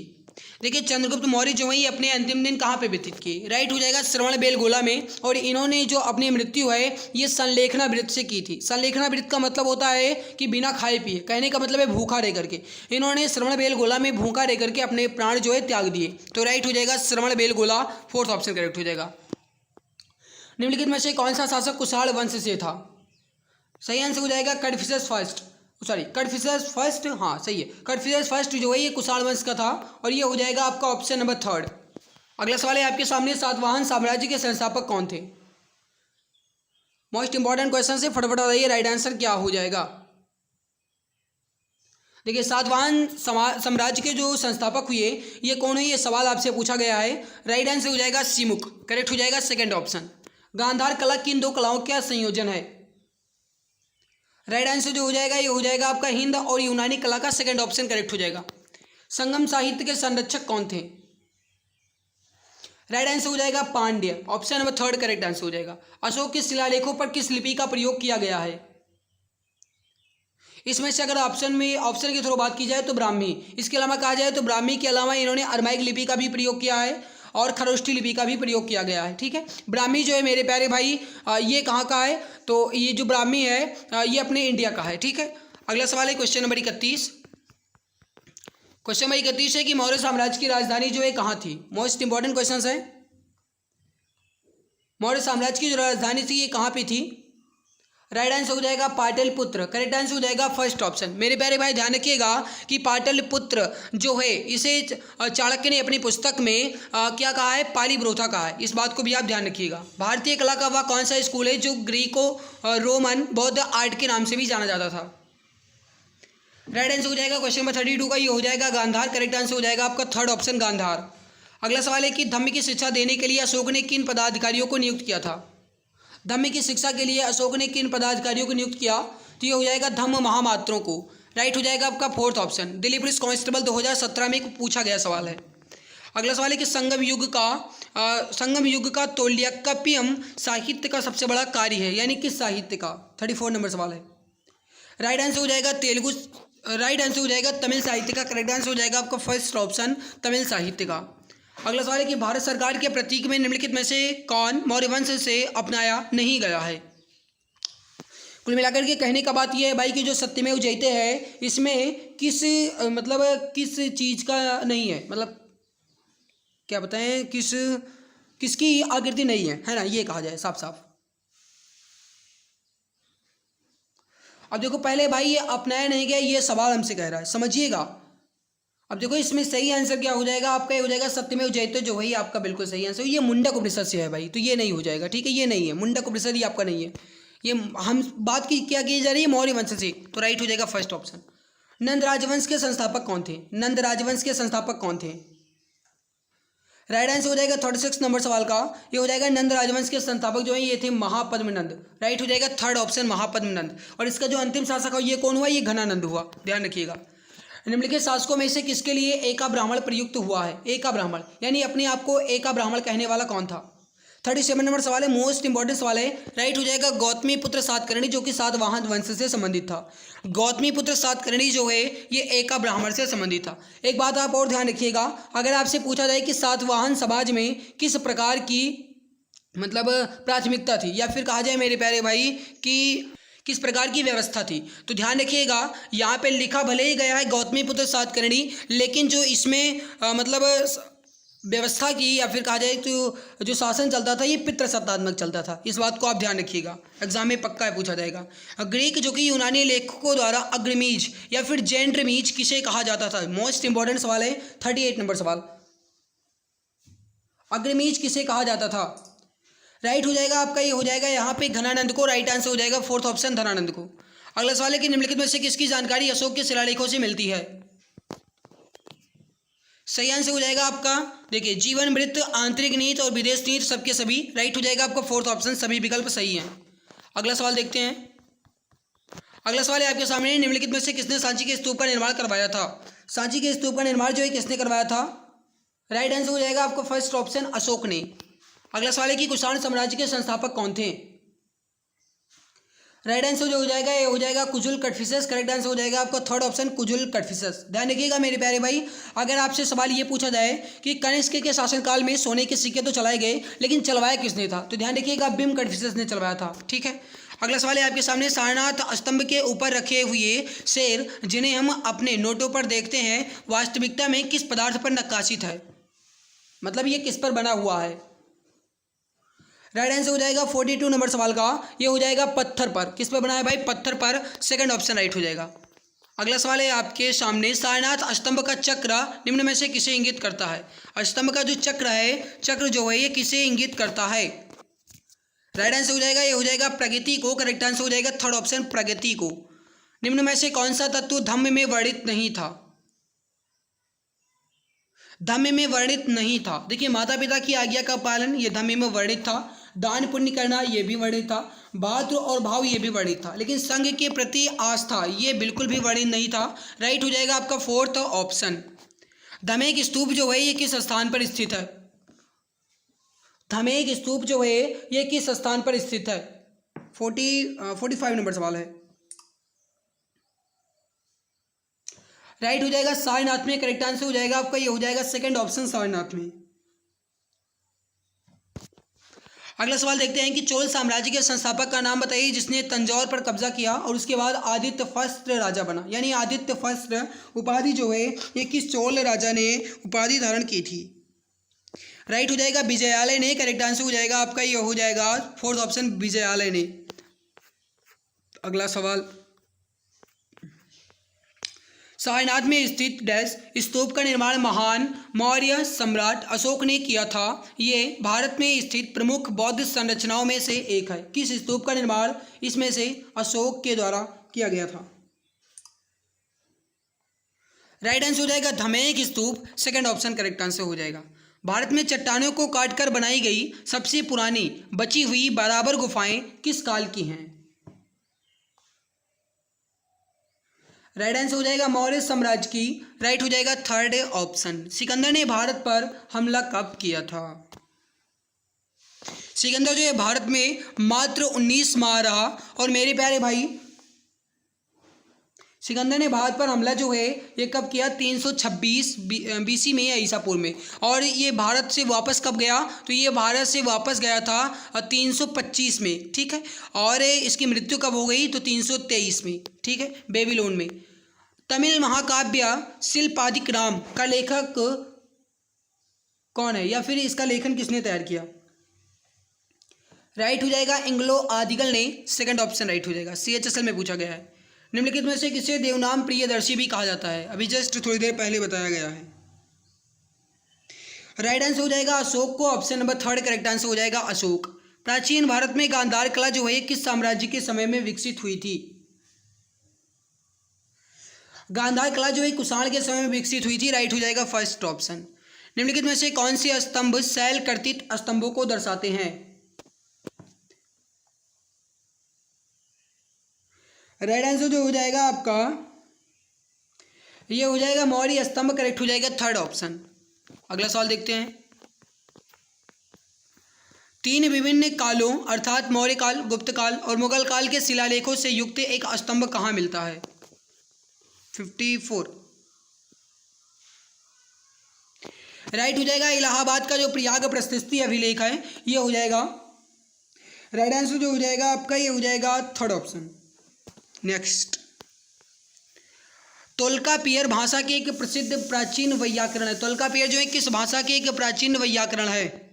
देखिए चंद्रगुप्त मौर्य जो है ये अपने अंतिम दिन कहाँ पे व्यतीत किए? राइट हो जाएगा श्रवणबेलगोला में। और इन्होंने जो अपनी मृत्यु है ये संलेखना व्रत से की थी। संलेखना व्रत का मतलब होता है कि बिना खाए पिए, कहने का मतलब है भूखा रह करके। इन्होंने श्रवणबेलगोला में भूखा रह करके अपने प्राण जो है त्याग दिए। तो राइट हो जाएगा श्रवणबेलगोला, फोर्थ ऑप्शन करेक्ट हो जाएगा। निम्नलिखित में से कौन सा शासक कुशाण वंश से था? सही आंसर हो जाएगा कड़फिसस फर्स्ट, कड़फिसस फर्स्ट, हाँ सही है। कड़फिसस फर्स्ट जो है ये कुशाण वंश का था और ये हो जाएगा आपका ऑप्शन नंबर थर्ड। अगला सवाल है आपके सामने, सातवाहन साम्राज्य के संस्थापक कौन थे? मोस्ट इंपॉर्टेंट क्वेश्चन से फटाफट बताइए राइट आंसर क्या हो जाएगा। देखिए सातवाहन साम्राज्य के जो संस्थापक हुए ये कौन है, ये सवाल आपसे पूछा गया है। राइट आंसर हो जाएगा सिमुक, करेक्ट हो जाएगा सेकंड ऑप्शन। गांधार कला किन दो कलाओं का संयोजन है? राइट आंसर जो हो जाएगा ये हो जाएगा आपका हिंद और यूनानी कला का, सेकंड ऑप्शन करेक्ट हो जाएगा। संगम साहित्य के संरक्षक कौन थे? राइट आंसर हो जाएगा Pandya, option number third correct answer हो जाएगा। अशोक के शिलालेखों पर किस लिपि का प्रयोग किया गया है? इसमें से अगर ऑप्शन के थ्रू बात की जाए तो ब्राह्मी, इसके अलावा कहा जाए तो ब्राह्मी के अलावा इन्होंने अरमाइक लिपि का भी प्रयोग किया है और खरोष्ठी लिपि का भी प्रयोग किया गया है। ठीक है, ब्राह्मी जो है मेरे प्यारे भाई ये कहाँ का है? तो ये जो ब्राह्मी है ये अपने इंडिया का है। ठीक है, अगला सवाल है क्वेश्चन नंबर 31। क्वेश्चन नंबर 31 है कि मौर्य साम्राज्य की राजधानी जो है कहाँ थी? मोस्ट इंपॉर्टेंट क्वेश्चन है। मौर्य साम्राज्य की जो राजधानी थी ये कहाँ पे थी? राइट आंसर हो जाएगा पाटलिपुत्र, करेक्ट आंसर हो जाएगा फर्स्ट ऑप्शन। मेरे प्यारे भाई ध्यान रखिएगा कि पाटलिपुत्र जो है इसे चाणक्य ने अपनी पुस्तक में क्या कहा है? पालीब्रोथा कहा है। इस बात को भी आप ध्यान रखिएगा। भारतीय कला का वह कौन सा स्कूल है जो ग्रीको रोमन बौद्ध आर्ट के नाम से भी जाना जाता था? राइट आंसर हो जाएगा क्वेश्चन नंबर 32 का ये हो जाएगा गांधार, करेक्ट आंसर हो जाएगा आपका थर्ड ऑप्शन गांधार। अगला सवाल है कि धम्म की शिक्षा देने के लिए अशोक ने किन पदाधिकारियों को नियुक्त किया था? धम्म की शिक्षा के लिए अशोक ने किन पदाधिकारियों को नियुक्त किया? तो ये हो जाएगा धम्म महामात्रों को। राइट हो जाएगा आपका fourth option. Delhi police constable 2017 में पूछा गया सवाल है। अगला सवाल है कि संगम युग का तोल्यक्कपियम साहित्य का सबसे बड़ा कार्य है, यानी किस साहित्य का? 34 नंबर सवाल है। राइट आंसर हो जाएगा तेलुगु, राइट आंसर हो जाएगा तमिल साहित्य का, करेक्ट आंसर हो जाएगा आपका फर्स्ट ऑप्शन तमिल साहित्य का। अगला सवाल है कि भारत सरकार के प्रतीक में निम्नलिखित में से कौन मौर्य वंश से अपनाया नहीं गया है? कुल मिलाकर के कहने का बात यह है भाई कि जो सत्यमेव जयते है इसमें किस चीज़ का नहीं है, मतलब क्या बताएं, किसकी आकृति नहीं है ना, ये कहा जाए साफ साफ। अब देखो पहले भाई ये अपनाया नहीं गया ये सवाल हमसे कह रहा है, समझिएगा। अब देखो इसमें सही आंसर क्या हो जाएगा आपका? ये हो जाएगा सत्यमेव जयते जो वही आपका बिल्कुल सही आंसर। ये मुंडक उपनिषद से है भाई, तो ये नहीं हो जाएगा। ठीक है, ये नहीं है, मुंडक उपनिषद ही आपका नहीं है। ये हम बात की क्या की जा रही है? मौर्य वंश से, तो राइट हो जाएगा फर्स्ट ऑप्शन। नंद राजवंश के संस्थापक कौन थे? नंद राजवंश के संस्थापक कौन थे? राइट आंसर हो जाएगा 36 नंबर सवाल का, ये हो जाएगा नंद राजवंश के संस्थापक जो है ये थे महापद्मनंद। राइट हो जाएगा थर्ड ऑप्शन महापद्मनंद। और इसका जो अंतिम शासक ये कौन हुआ, ये घनानंद हुआ, ध्यान रखिएगा। निम्नलिखित शासकों में से किसके लिए एका ब्राह्मण प्रयुक्त हुआ है, एका ब्राह्मण यानी अपने आप को एका ब्राह्मण कहने वाला कौन था। 37 नंबर सवाल है, मोस्ट इंपॉर्टेंट सवाल है। राइट हो जाएगा गौतमी पुत्र सातकर्णी जो कि सातवाहन वंश से संबंधित था। गौतमी पुत्र सातकर्णी जो है ये एका ब्राह्मण से संबंधित था। एक बात आप और ध्यान रखिएगा, अगर आपसे पूछा जाए कि सातवाहन समाज में किस प्रकार की मतलब प्राथमिकता थी, या फिर कहा जाए मेरे प्यारे भाई कि किस प्रकार की व्यवस्था थी, तो ध्यान रखिएगा यहाँ पे लिखा भले ही गया है गौतमी पुत्र सातकर्णी, लेकिन जो इसमें मतलब व्यवस्था की या फिर कहा जाए तो जो शासन चलता था ये पितृसत्तात्मक चलता था। इस बात को आप ध्यान रखिएगा, एग्जाम में पक्का है पूछा जाएगा। ग्रीक जो कि यूनानी लेखकों द्वारा अग्रमीज या फिर जेंड्रमीज किसे कहा जाता था, मोस्ट इंपॉर्टेंट सवाल है। 38 नंबर सवाल, अग्रमीज किसे कहा जाता था। राइट हो जाएगा आपका, ये हो जाएगा यहाँ पे घनानंद को, राइट आंसर हो जाएगा फोर्थ ऑप्शन धनानंद को। अगला सवाल है कि निम्नलिखित में से किसकी जानकारी अशोक के शिलालेखों से मिलती है। सही आंसर हो जाएगा आपका, देखिए जीवन मृत्यु आंतरिक नीति और विदेश नीति सबके सभी। राइट हो जाएगा आपका फोर्थ ऑप्शन, सभी विकल्प सही हैं। अगला सवाल देखते हैं। अगला सवाल है आपके सामने, निम्नलिखित में से किसने सांची के स्तूप का निर्माण करवाया था। सांची के स्तूप का निर्माण जो है किसने करवाया था। राइट आंसर हो जाएगा आपका फर्स्ट ऑप्शन अशोक ने। अगला सवाल है कि कुषाण साम्राज्य के संस्थापक कौन थे। राइट आंसर जो हो जाएगा ये हो जाएगा कुजुल कटफिसस। करेक्ट आंसर हो जाएगा आपका थर्ड ऑप्शन कुजुल कटफिसस। ध्यान रखिएगा मेरे प्यारे भाई, अगर आपसे सवाल ये पूछा जाए कि कनिष्क के शासनकाल में सोने के सिक्के तो चलाए गए लेकिन चलवाया किसने था, तो ध्यान रखिएगा बिम कटफिसस ने चलवाया था। ठीक है, अगला सवाल है आपके सामने, सारनाथ स्तंभ के ऊपर रखे हुए शेर जिन्हें हम अपने नोटों पर देखते हैं वास्तविकता में किस पदार्थ पर नक्काशित है, मतलब ये किस पर बना हुआ है। राइट आंसर हो जाएगा 42 नंबर सवाल का, ये हो जाएगा पत्थर पर। किस पर बना है भाई, पत्थर पर। सेकंड ऑप्शन राइट हो जाएगा। अगला सवाल है आपके सामने, सारनाथ स्तंभ का चक्र निम्न में से किसे इंगित करता है। स्तंभ का जो चक्र है, चक्र जो है ये किसे इंगित करता है। राइट आंसर हो जाएगा ये हो जाएगा प्रगति को। करेक्ट आंसर हो जाएगा थर्ड ऑप्शन प्रगति को। निम्न में से कौन सा तत्व धम्म में वर्णित नहीं था। धम्म में वर्णित नहीं था, देखिए माता पिता की आज्ञा का पालन ये धम्म में वर्णित था, दान पुण्य करना ये भी वर्णित था, भातृ और भाव ये भी वर्णित था, लेकिन संघ के प्रति आस्था ये बिल्कुल भी वर्णित नहीं था। राइट हो जाएगा आपका फोर्थ ऑप्शन। धमेक स्तूप जो है ये किस स्थान पर स्थित है। धमेक स्तूप जो है ये किस स्थान पर स्थित है। 45 नंबर सवाल है। राइट हो जाएगा सारनाथ में। करेक्ट आंसर हो जाएगा आपका ये हो जाएगा सेकंड ऑप्शन सारनाथ में। अगला सवाल देखते हैं कि चोल साम्राज्य के संस्थापक का नाम बताइए जिसने तंजौर पर कब्जा किया और उसके बाद आदित्य फर्स्ट राजा बना, यानी आदित्य फर्स्ट उपाधि जो है ये किस चोल राजा ने उपाधि धारण की थी। राइट हो जाएगा विजयालय ने। करेक्ट आंसर हो जाएगा आपका ये हो जाएगा फोर्थ ऑप्शन विजयालय ने। अगला सवाल, सारनाथ में स्थित डैश स्तूप का निर्माण महान मौर्य सम्राट अशोक ने किया था। ये भारत में स्थित प्रमुख बौद्ध संरचनाओं में से एक है। किस स्तूप का निर्माण इसमें से अशोक के द्वारा किया गया था। राइट आंसर हो जाएगा धमेक स्तूप। सेकंड ऑप्शन करेक्ट आंसर हो जाएगा। भारत में चट्टानों को काटकर बनाई गई सबसे पुरानी बची हुई बराबर गुफाएं किस काल की हैं। राइट आंसर हो जाएगा मौर्य साम्राज्य की। राइट हो जाएगा थर्ड ऑप्शन। सिकंदर ने भारत पर हमला कब किया था। सिकंदर जो है भारत में मात्र 19 माह रहा और मेरे प्यारे भाई सिकंदर ने भारत पर हमला जो है ये कब किया 326 BC में या ईसापुर में, और ये भारत से वापस कब गया, तो ये भारत से वापस गया था 325 में। ठीक है, और इसकी मृत्यु कब हो गई तो 323 में। ठीक है, बेबीलोन में। तमिल महाकाव्य शिल्पादिक राम का लेखक कौन है, या फिर इसका लेखन किसने तैयार किया। राइट हो जाएगा इंग्लो आदिगल ने। सेकंड ऑप्शन राइट हो जाएगा। CHSL में पूछा गया है। निम्नलिखित में से किसे देवनाम प्रियदर्शी भी कहा जाता है, अभी जस्ट थोड़ी देर पहले बताया गया है। राइट आंसर हो जाएगा अशोक को। Option number third correct answer हो जाएगा अशोक। प्राचीन भारत में गांधार कला जो है किस साम्राज्य के समय में विकसित हुई थी। गांधार कला जो है कुषाण के समय में विकसित हुई थी। राइट हो जाएगा फर्स्ट ऑप्शन। निम्नलिखित में से कौन से स्तंभ शैल कर्तित स्तंभों को दर्शाते हैं? राइट आंसर जो हो जाएगा आपका ये हो जाएगा मौर्य स्तंभ, करेक्ट हो जाएगा थर्ड ऑप्शन। अगला सवाल देखते हैं। तीन विभिन्न कालों अर्थात मौर्य काल, गुप्त काल और मुगल काल के शिलालेखों से युक्त एक स्तंभ कहाँ मिलता है? 54 राइट हो जाएगा इलाहाबाद का जो प्रयाग प्रशस्ति अभिलेख है ये हो जाएगा। राइट आंसर जो हो जाएगा आपका ये हो जाएगा थर्ड ऑप्शन। नेक्स्ट, तोल्कापियर भाषा के एक प्रसिद्ध प्राचीन वैयाकरण है। तोल्कापियर जो है किस भाषा के एक प्राचीन वैयाकरण है?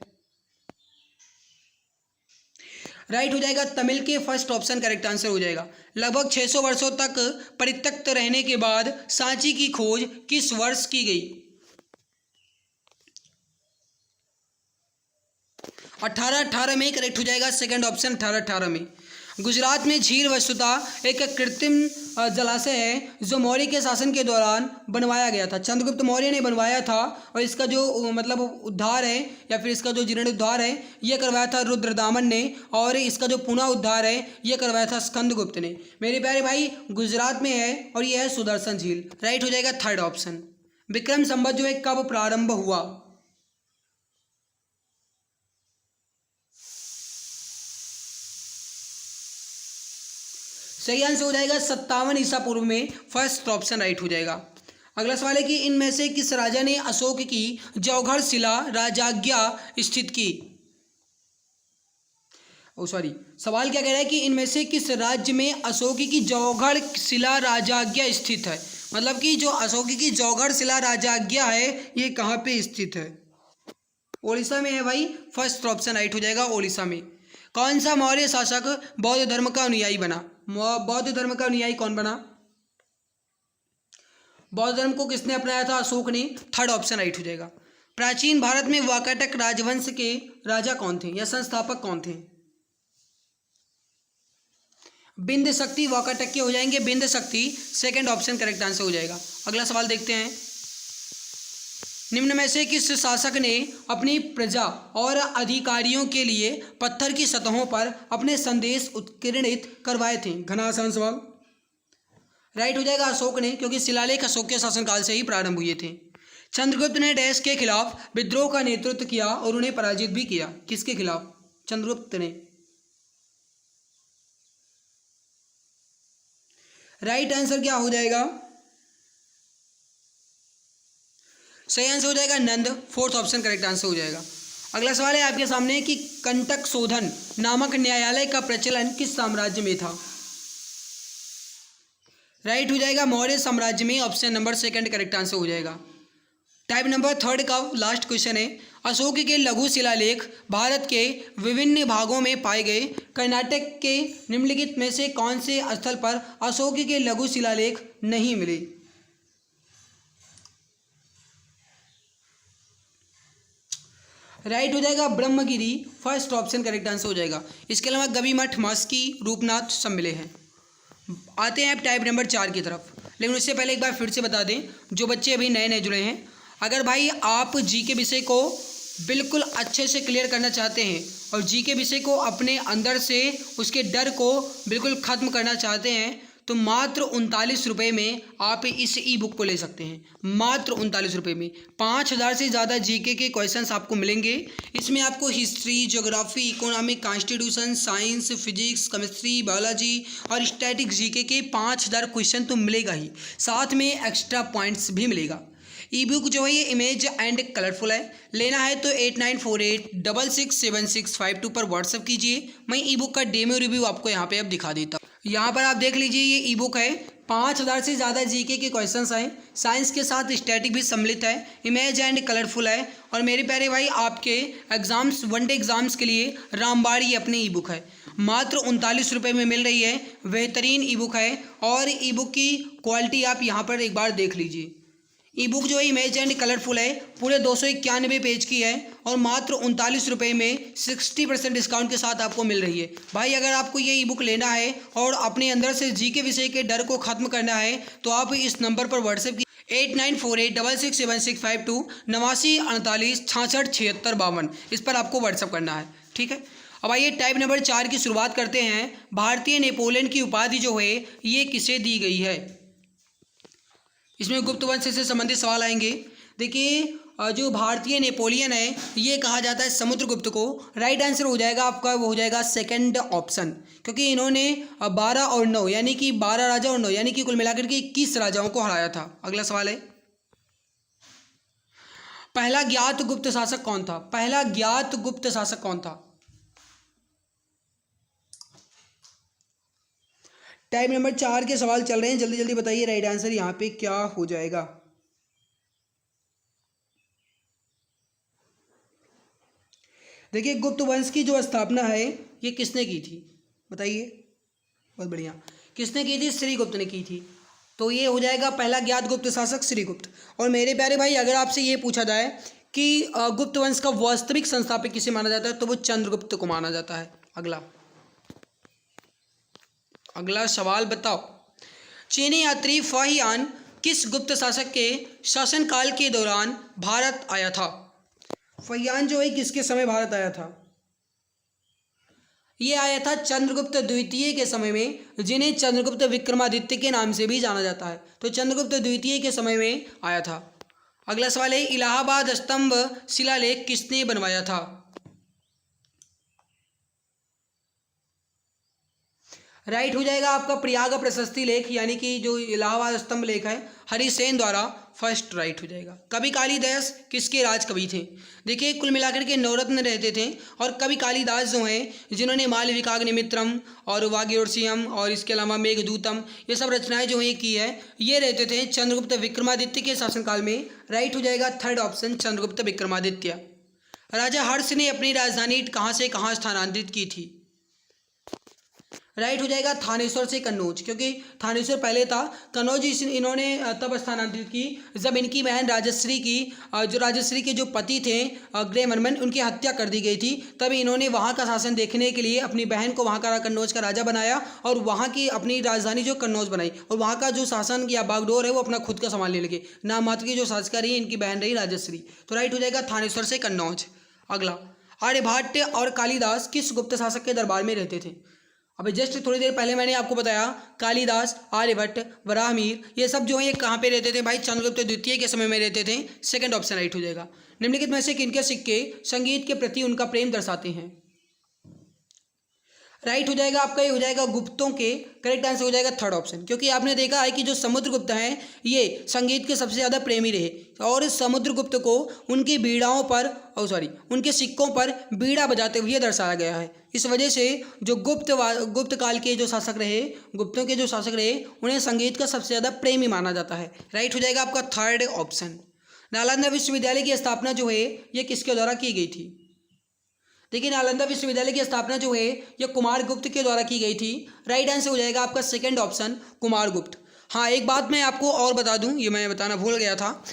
राइट हो जाएगा तमिल के फर्स्ट ऑप्शन करेक्ट आंसर हो जाएगा। लगभग 600 वर्षों तक परित्यक्त रहने के बाद सांची की खोज किस वर्ष की गई? 1818 में करेक्ट हो जाएगा सेकंड ऑप्शन 1818 में। गुजरात में झील वस्तुतः एक कृत्रिम जलाशय है जो मौर्य के शासन के दौरान बनवाया गया था। चंद्रगुप्त मौर्य ने बनवाया था और इसका जो मतलब उद्धार है या फिर इसका जो जीर्णोद्धार है ये करवाया था रुद्रदामन ने, और इसका जो पुनः उद्धार है ये करवाया था स्कंदगुप्त ने। मेरे प्यारे भाई गुजरात में है और ये है सुदर्शन झील। राइट हो जाएगा थर्ड ऑप्शन। विक्रम संवत जो है कब प्रारंभ हुआ? सही आंसर हो जाएगा 57 ईसा पूर्व में, फर्स्ट ऑप्शन राइट हो जाएगा। अगला सवाल है कि इनमें से किस राजा ने अशोक की जौघड़ शिला राजाज्ञा स्थित की? सवाल क्या कह रहा है कि इनमें से किस राज्य में अशोक की जौघड़ शिला राजाज्ञा स्थित है? मतलब कि जो अशोक की जौघड़ शिला राजाज्ञा है ये कहाँ पे स्थित है? ओडिशा में है भाई, फर्स्ट ऑप्शन राइट हो जाएगा ओडिशा में। कौन सा मौर्य शासक बौद्ध धर्म का अनुयायी बना? बौद्ध धर्म का अनुयायी कौन बना? बौद्ध धर्म को किसने अपनाया था? अशोक ने, थर्ड ऑप्शन राइट हो जाएगा। प्राचीन भारत में वाकाटक राजवंश के राजा कौन थे या संस्थापक कौन थे? बिंद शक्ति वाकाटक के हो जाएंगे, बिंद शक्ति, सेकंड ऑप्शन करेक्ट आंसर हो जाएगा। अगला सवाल देखते हैं। निम्न में से किस शासक ने अपनी प्रजा और अधिकारियों के लिए पत्थर की सतहों पर अपने संदेश उत्कीर्णित करवाए थे? घना आसान सवाल। राइट हो जाएगा अशोक ने, क्योंकि शिलालेख अशोक के शासनकाल से ही प्रारंभ हुए थे। चंद्रगुप्त ने डैश के खिलाफ विद्रोह का नेतृत्व किया और उन्हें पराजित भी किया। किसके खिलाफ? चंद्रगुप्त ने। राइट आंसर क्या हो जाएगा? सही आंसर हो जाएगा नंद, फोर्थ ऑप्शन करेक्ट आंसर हो जाएगा। अगला सवाल है आपके सामने कि कंटक शोधन नामक न्यायालय का प्रचलन किस साम्राज्य में था? राइट हो जाएगा मौर्य साम्राज्य में, option number second correct answer हो जाएगा। टाइप नंबर थर्ड का लास्ट क्वेश्चन है। अशोक के लघु शिलालेख भारत के विभिन्न भागों में पाए गए। कर्नाटक के निम्नलिखित में से कौन से स्थल पर अशोक के लघु शिलालेख नहीं मिले? राइट हो जाएगा Brahmagiri, first option correct answer हो जाएगा। इसके अलावा गविमठ, मस्की, रूपनाथ सब मिले हैं। आते हैं अब टाइप नंबर 4 की तरफ, लेकिन उससे पहले एक बार फिर से बता दें जो बच्चे अभी नए नए जुड़े हैं, अगर भाई आप जी के विषय को बिल्कुल अच्छे से क्लियर करना चाहते हैं और जी के विषय को अपने अंदर से उसके डर को बिल्कुल ख़त्म करना चाहते हैं तो मात्र 39 रुपये में आप इस ई बुक को ले सकते हैं। मात्र 39 रुपये में 5000 से ज़्यादा जीके के क्वेश्चंस आपको मिलेंगे। इसमें आपको history, geography, economic, constitution, science, physics, chemistry, biology और स्टैटिक्स जीके के 5000 क्वेश्चन तो मिलेगा ही, साथ में एक्स्ट्रा पॉइंट्स भी मिलेगा। ई बुक जो है ये इमेज एंड कलरफुल है। लेना है तो 8948667652 पर व्हाट्सअप कीजिए। मैं ई बुक का डेमो रिव्यू आपको यहाँ पे अब दिखा देता हूँ। यहाँ पर आप देख लीजिए, ये ई बुक है, 5000 से ज़्यादा जीके के क्वेश्चंस हैं, साइंस के साथ स्टैटिक भी सम्मिलित है, इमेज एंड कलरफुल है। और मेरे प्यारे भाई आपके एग्जाम्स, वनडे एग्जाम्स के लिए रामबाण ये अपनी ई बुक है, मात्र 39 रुपये में मिल रही है। बेहतरीन ई बुक है और ई बुक की क्वालिटी आप यहाँ पर एक बार देख लीजिए। ई बुक जो है इमेज एंड कलरफुल है, पूरे 291 पेज की है और मात्र 39 रुपये में 60% डिस्काउंट के साथ आपको मिल रही है। भाई अगर आपको ये ई बुक लेना है और अपने अंदर से जी के विषय के डर को ख़त्म करना है तो आप इस नंबर पर व्हाट्सएप की 8948667652 8948466652। इस पर आपको व्हाट्सअप करना है, ठीक है। अब आइए टाइप नंबर 4 की शुरुआत करते हैं। भारतीय नेपोलियन की उपाधि जो है ये किसे दी गई है? इसमें गुप्त वंश से संबंधित सवाल आएंगे। देखिए जो भारतीय नेपोलियन है ये कहा जाता है समुद्रगुप्त को। राइट आंसर हो जाएगा आपका, वो हो जाएगा सेकंड ऑप्शन, क्योंकि इन्होंने 12 और 9 यानी कि 12 राजा और 9 यानी कि कुल मिलाकर के 21 राजाओं को हराया था। अगला सवाल है, पहला ज्ञात गुप्त शासक कौन था? पहला ज्ञात गुप्त शासक कौन था? टाइप नंबर 4 के सवाल चल रहे हैं, जल्दी जल्दी बताइए राइट आंसर यहाँ पे क्या हो जाएगा। देखिए गुप्त वंश की जो स्थापना है ये किसने की थी बताइए? बहुत बढ़िया, किसने की थी? श्रीगुप्त ने की थी। तो ये हो जाएगा पहला ज्ञात गुप्त शासक श्रीगुप्त। और मेरे प्यारे भाई अगर आपसे ये पूछा जाए कि गुप्त वंश का वास्तविक संस्थापक किसे माना जाता है तो वो चंद्रगुप्त को माना जाता है। अगला सवाल बताओ, चीनी यात्री फाहियान किस गुप्त शासक के शासनकाल के दौरान भारत आया था? फाहियान जो है किसके समय भारत आया था? ये आया था चंद्रगुप्त द्वितीय के समय में, जिन्हें चंद्रगुप्त विक्रमादित्य के नाम से भी जाना जाता है। तो चंद्रगुप्त द्वितीय के समय में आया था। अगला सवाल है, इलाहाबाद स्तंभ शिलालेख किसने बनवाया था? राइट हो जाएगा आपका प्रयाग प्रशस्ति लेख, यानी कि जो इलाहाबाद स्तंभ लेख है हरिसेन द्वारा, फर्स्ट राइट हो जाएगा। कवि कालिदास किसके राज कवि थे? देखिए कुल मिलाकर के नवरत्न रहते थे, और कवि कालिदास जो हैं जिन्होंने मालविकाग्निमित्रम और वागीयोत्स्यम और इसके अलावा मेघदूतम ये सब रचनाएं जो हैं की है, ये रहते थे चंद्रगुप्त विक्रमादित्य के शासनकाल में। राइट हो जाएगा थर्ड ऑप्शन चंद्रगुप्त विक्रमादित्य। राजा हर्ष ने अपनी राजधानी कहाँ से कहाँ स्थानांतरित की थी? राइट हो जाएगा थानेश्वर से कन्नौज, क्योंकि थानेश्वर पहले था, कन्नौज इन्होंने तब स्थानांतरित की जब इनकी बहन राजश्री की जो राजश्री के जो पति थे ग्रहवर्मन, उनकी हत्या कर दी गई थी। तब इन्होंने वहाँ का शासन देखने के लिए अपनी बहन को वहाँ का कन्नौज का राजा बनाया और वहाँ की अपनी राजधानी जो कन्नौज बनाई, और वहाँ का जो शासन या बागडोर है वो अपना खुद का संभालने लगे। नाम मात्र की जो शासक रही इनकी बहन रही राजश्री। तो राइट हो जाएगा थानेश्वर से कन्नौज। अगला, आर्यभट्ट और कालिदास किस गुप्त शासक के दरबार में रहते थे? अभी जस्ट थोड़ी देर पहले मैंने आपको बताया कालिदास, आर्यभट्ट, वराहमिहिर ये सब जो है ये कहाँ पे रहते थे भाई? चंद्रगुप्त द्वितीय के समय में रहते थे। सेकंड ऑप्शन राइट हो जाएगा। निम्नलिखित में से किनके सिक्के संगीत के प्रति उनका प्रेम दर्शाते हैं? राइट हो जाएगा आपका, ये हो जाएगा गुप्तों के। करेक्ट आंसर हो जाएगा थर्ड ऑप्शन, क्योंकि आपने देखा है कि जो समुद्रगुप्त हैं ये संगीत के सबसे ज़्यादा प्रेमी रहे, और समुद्रगुप्त को उनकी बीड़ाओं पर उनके सिक्कों पर बीड़ा बजाते हुए दर्शाया गया है। इस वजह से जो गुप्त काल के जो शासक रहे, गुप्तों के जो शासक रहे, उन्हें संगीत का सबसे ज़्यादा प्रेमी माना जाता है। राइट हो जाएगा आपका थर्ड ऑप्शन। नालंदा विश्वविद्यालय की स्थापना जो है ये किसके द्वारा की गई थी? देखिए नालंदा विश्वविद्यालय की स्थापना जो है यह कुमारगुप्त के द्वारा की गई थी। राइट आंसर हो जाएगा आपका सेकंड ऑप्शन कुमारगुप्त। हाँ एक बात मैं आपको और बता दूं, ये मैं बताना भूल गया था,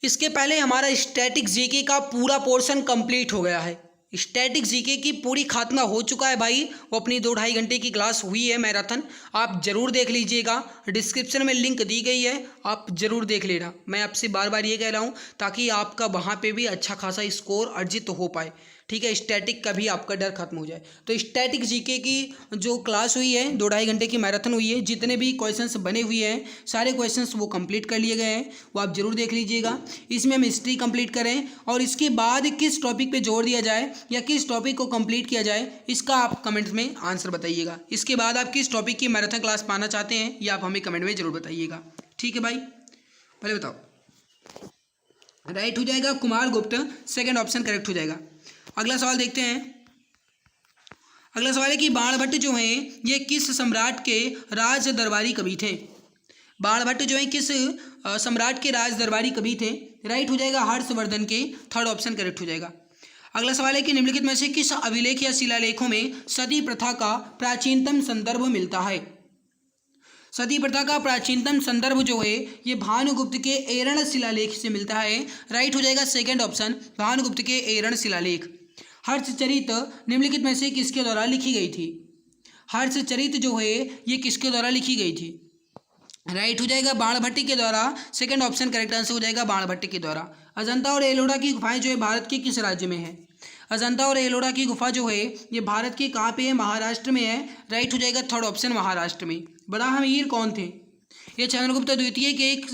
इसके पहले हमारा स्टैटिक जीके का पूरा पोर्शन कंप्लीट हो गया है। स्टैटिक जीके की पूरी खात्मा हो चुका है भाई, वो अपनी 2-2.5 घंटे की क्लास हुई है मैराथन, आप ज़रूर देख लीजिएगा। डिस्क्रिप्शन में लिंक दी गई है, आप ज़रूर देख लेना। मैं आपसे बार बार ये कह रहा हूँ ताकि आपका वहाँ पे भी अच्छा खासा स्कोर अर्जित हो पाए, ठीक है, स्टैटिक का भी आपका डर खत्म हो जाए। तो स्टैटिक जीके की जो क्लास हुई है 2-2.5 घंटे की मैराथन हुई है, जितने भी क्वेश्चंस बने हुए हैं सारे क्वेश्चंस वो कंप्लीट कर लिए गए हैं, वो आप जरूर देख लीजिएगा। इसमें हम हिस्ट्री कंप्लीट करें और इसके बाद किस टॉपिक पे जोर दिया जाए या किस टॉपिक को कंप्लीट किया जाए, इसका आप कमेंट में आंसर बताइएगा। इसके बाद आप किस टॉपिक की मैराथन क्लास पाना चाहते हैं ये आप हमें कमेंट में जरूर बताइएगा, ठीक है भाई। पहले बताओ, राइट हो जाएगा कुमारगुप्त, सेकेंड ऑप्शन करेक्ट हो जाएगा। अगला सवाल देखते हैं। अगला सवाल है कि बाणभट्ट जो हैं ये किस सम्राट के राज दरबारी कवि थे? बाणभट्ट जो हैं किस सम्राट के राज दरबारी कवि थे? राइट हो जाएगा हर्षवर्धन के, थर्ड ऑप्शन करेक्ट हो जाएगा। अगला सवाल है कि निम्नलिखित में से किस अभिलेख या शिलालेखों में सती प्रथा का प्राचीनतम संदर्भ मिलता है? सती प्रथा का प्राचीनतम संदर्भ जो है ये भानुगुप्त के एरण शिलालेख से मिलता है। राइट हो जाएगा सेकंड ऑप्शन भानुगुप्त के एरण शिलालेख। हर्षचरित निम्नलिखित में से किसके द्वारा लिखी गई थी? हर्षचरित जो है ये किसके द्वारा लिखी गई थी? राइट हो जाएगा बाणभट्टी के द्वारा, सेकंड ऑप्शन करेक्ट आंसर हो जाएगा बाणभट्टी के द्वारा। अजंता और एलोरा की गुफाएं जो है भारत के किस राज्य में है? अजंता और एलोरा की गुफा जो है ये भारत के कहाँ पे है? महाराष्ट्र में है। राइट हो जाएगा थर्ड ऑप्शन महाराष्ट्र में। बराहमीर कौन थे? ये चंद्रगुप्त द्वितीय के एक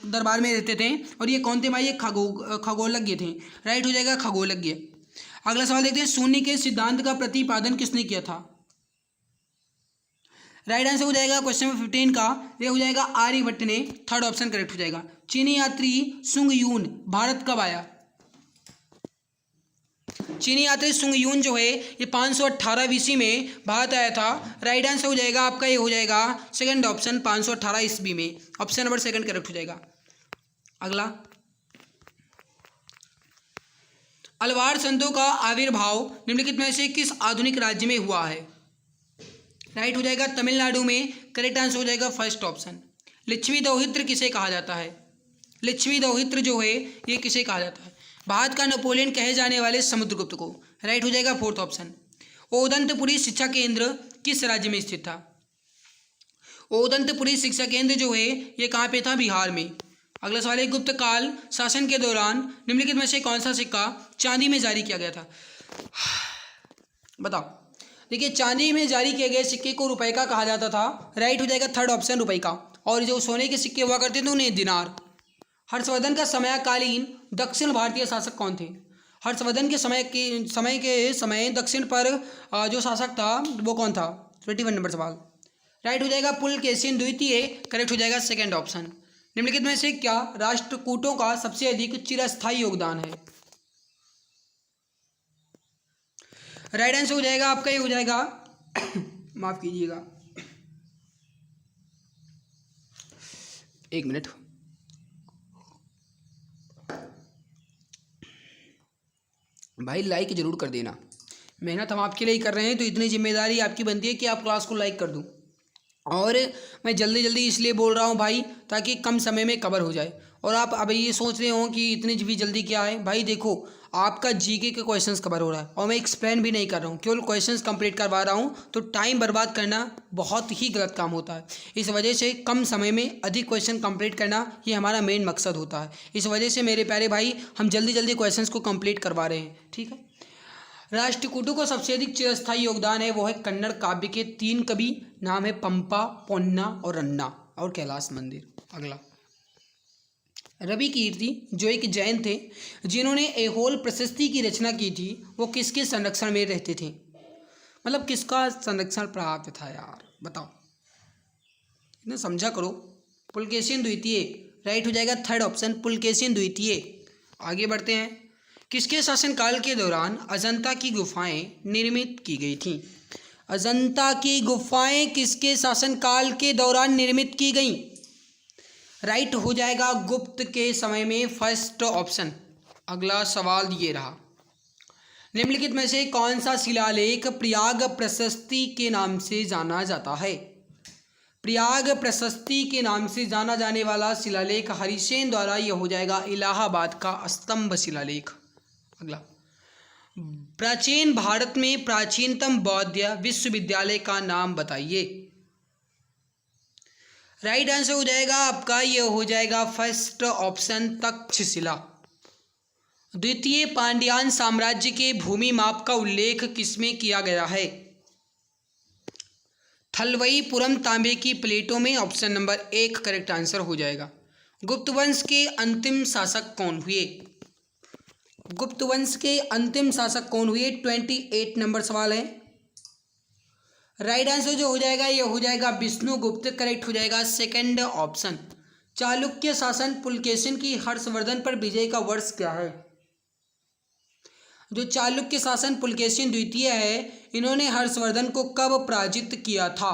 दरबार में रहते थे और ये कौन थे भाई? ये खगोलज्ञ थे। राइट हो जाएगा खगोलज्ञ। अगला सवाल देखते हैं, शून्य के सिद्धांत का प्रतिपादन किसने किया था? राइट आंसर हो जाएगा क्वेश्चन नंबर 15 का ये हो जाएगा आर्यभट्ट ने। थर्ड ऑप्शन करेक्ट हो जाएगा। चीनी यात्री सुंग यून भारत कब आया? चीनी यात्री सुंग यून जो है ये 518 ईस्वी में भारत आया था। राइट आंसर हो जाएगा आपका ये हो जाएगा सेकंड ऑप्शन 518 ईस्वी में। ऑप्शन नंबर सेकंड करेक्ट हो जाएगा। अगला, अलवार संतों का आविर्भाव निम्नलिखित में से किस आधुनिक राज्य में हुआ है? राइट हो जाएगा तमिलनाडु में। करेक्ट आंसर हो जाएगा फर्स्ट ऑप्शन। लिच्छवी दौहित्र किसे कहा जाता है? लिच्छवी दौहित्र जो है ये किसे कहा जाता है? भारत का नेपोलियन कहे जाने वाले समुद्रगुप्त को। राइट हो जाएगा फोर्थ ऑप्शन। ओदंतपुरी शिक्षा केंद्र किस राज्य में स्थित था? ओदंतपुरी शिक्षा केंद्र जो है ये कहाँ पे था? बिहार में। अगला सवाल है, गुप्त काल शासन के दौरान निम्नलिखित में से कौन सा सिक्का चांदी में जारी किया गया था? बताओ। देखिए चांदी में जारी किए गए सिक्के को रुपए का कहा जाता था। राइट हो जाएगा थर्ड ऑप्शन रुपए का। और जो सोने के सिक्के हुआ करते थे उन्हें दिनार। हर्षवर्धन का समकालीन दक्षिण भारतीय शासक कौन थे? हर्षवर्धन के समय दक्षिण पर जो शासक था वो कौन था? 21 नंबर सवाल। राइट हो जाएगा पुलकेशिन द्वितीय। करेक्ट हो जाएगा सेकंड ऑप्शन। निम्नलिखित में से क्या राष्ट्रकूटों का सबसे अधिक चिरस्थायी योगदान है? राइट आंसर हो जाएगा आपका ये हो जाएगा माफ कीजिएगा एक मिनट। भाई लाइक जरूर कर देना, मेहनत हम आपके लिए ही कर रहे हैं तो इतनी जिम्मेदारी आपकी बनती है कि आप क्लास को लाइक कर दूं। और मैं जल्दी जल्दी इसलिए बोल रहा हूँ भाई ताकि कम समय में कवर हो जाए। और आप अब ये सोच रहे हो कि इतनी भी जल्दी क्या है? भाई देखो आपका जीके के क्वेश्चंस कवर हो रहा है और मैं एक्सप्लेन भी नहीं कर रहा हूँ, केवल क्वेश्चंस कंप्लीट करवा रहा हूँ। तो टाइम बर्बाद करना बहुत ही गलत काम होता है। इस वजह से कम समय में अधिक क्वेश्चन कंप्लीट करना ये हमारा मेन मकसद होता है। इस वजह से मेरे प्यारे भाई हम जल्दी जल्दी क्वेश्चंस को कंप्लीट करवा रहे हैं, ठीक है। राष्ट्रकूटों को सबसे अधिक चिरस्थायी योगदान है वो है कन्नड़ काव्य के 3 कवि, नाम है पंपा, पोन्ना और रन्ना और कैलाश मंदिर। अगला, रवि कीर्ति जो एक जैन थे जिन्होंने ऐहोल प्रशस्ति की रचना की थी वो किसके संरक्षण में रहते थे? मतलब किसका संरक्षण प्राप्त था यार बताओ, इतना समझा करो। पुलकेशिन द्वितीय। राइट हो जाएगा थर्ड ऑप्शन पुलकेशिन द्वितीय। आगे बढ़ते हैं, किसके शासनकाल के दौरान अजंता की गुफाएं निर्मित की गई थीं? अजंता की गुफाएं किसके शासनकाल के दौरान निर्मित की गई? राइट हो जाएगा गुप्त के समय में, फर्स्ट ऑप्शन। अगला सवाल ये रहा, निम्नलिखित में से कौन सा शिलालेख प्रयाग प्रशस्ति के नाम से जाना जाता है? प्रयाग प्रशस्ति के नाम से जाना जाने वाला शिलालेख हरिसेन द्वारा यह हो जाएगा इलाहाबाद का स्तंभ शिलालेख। अगला, प्राचीन भारत में प्राचीनतम बौद्ध विश्वविद्यालय का नाम बताइए। राइट आंसर हो जाएगा आपका ये हो जाएगा फर्स्ट ऑप्शन तक्षशिला। द्वितीय पांड्यान साम्राज्य के भूमि माप का उल्लेख किसमें किया गया है? थलवईपुरम तांबे की प्लेटों में। ऑप्शन नंबर 1 करेक्ट आंसर हो जाएगा। गुप्त वंश के अंतिम शासक कौन हुए? गुप्त वंश के अंतिम शासक कौन हुए? 28 नंबर सवाल है। राइट आंसर जो हो जाएगा ये हो जाएगा विष्णुगुप्त। करेक्ट हो जाएगा सेकंड ऑप्शन। चालुक्य शासन पुलकेशिन की हर्षवर्धन पर विजय का वर्ष क्या है? जो चालुक्य शासन पुलकेशिन द्वितीय है इन्होंने हर्षवर्धन को कब पराजित किया था?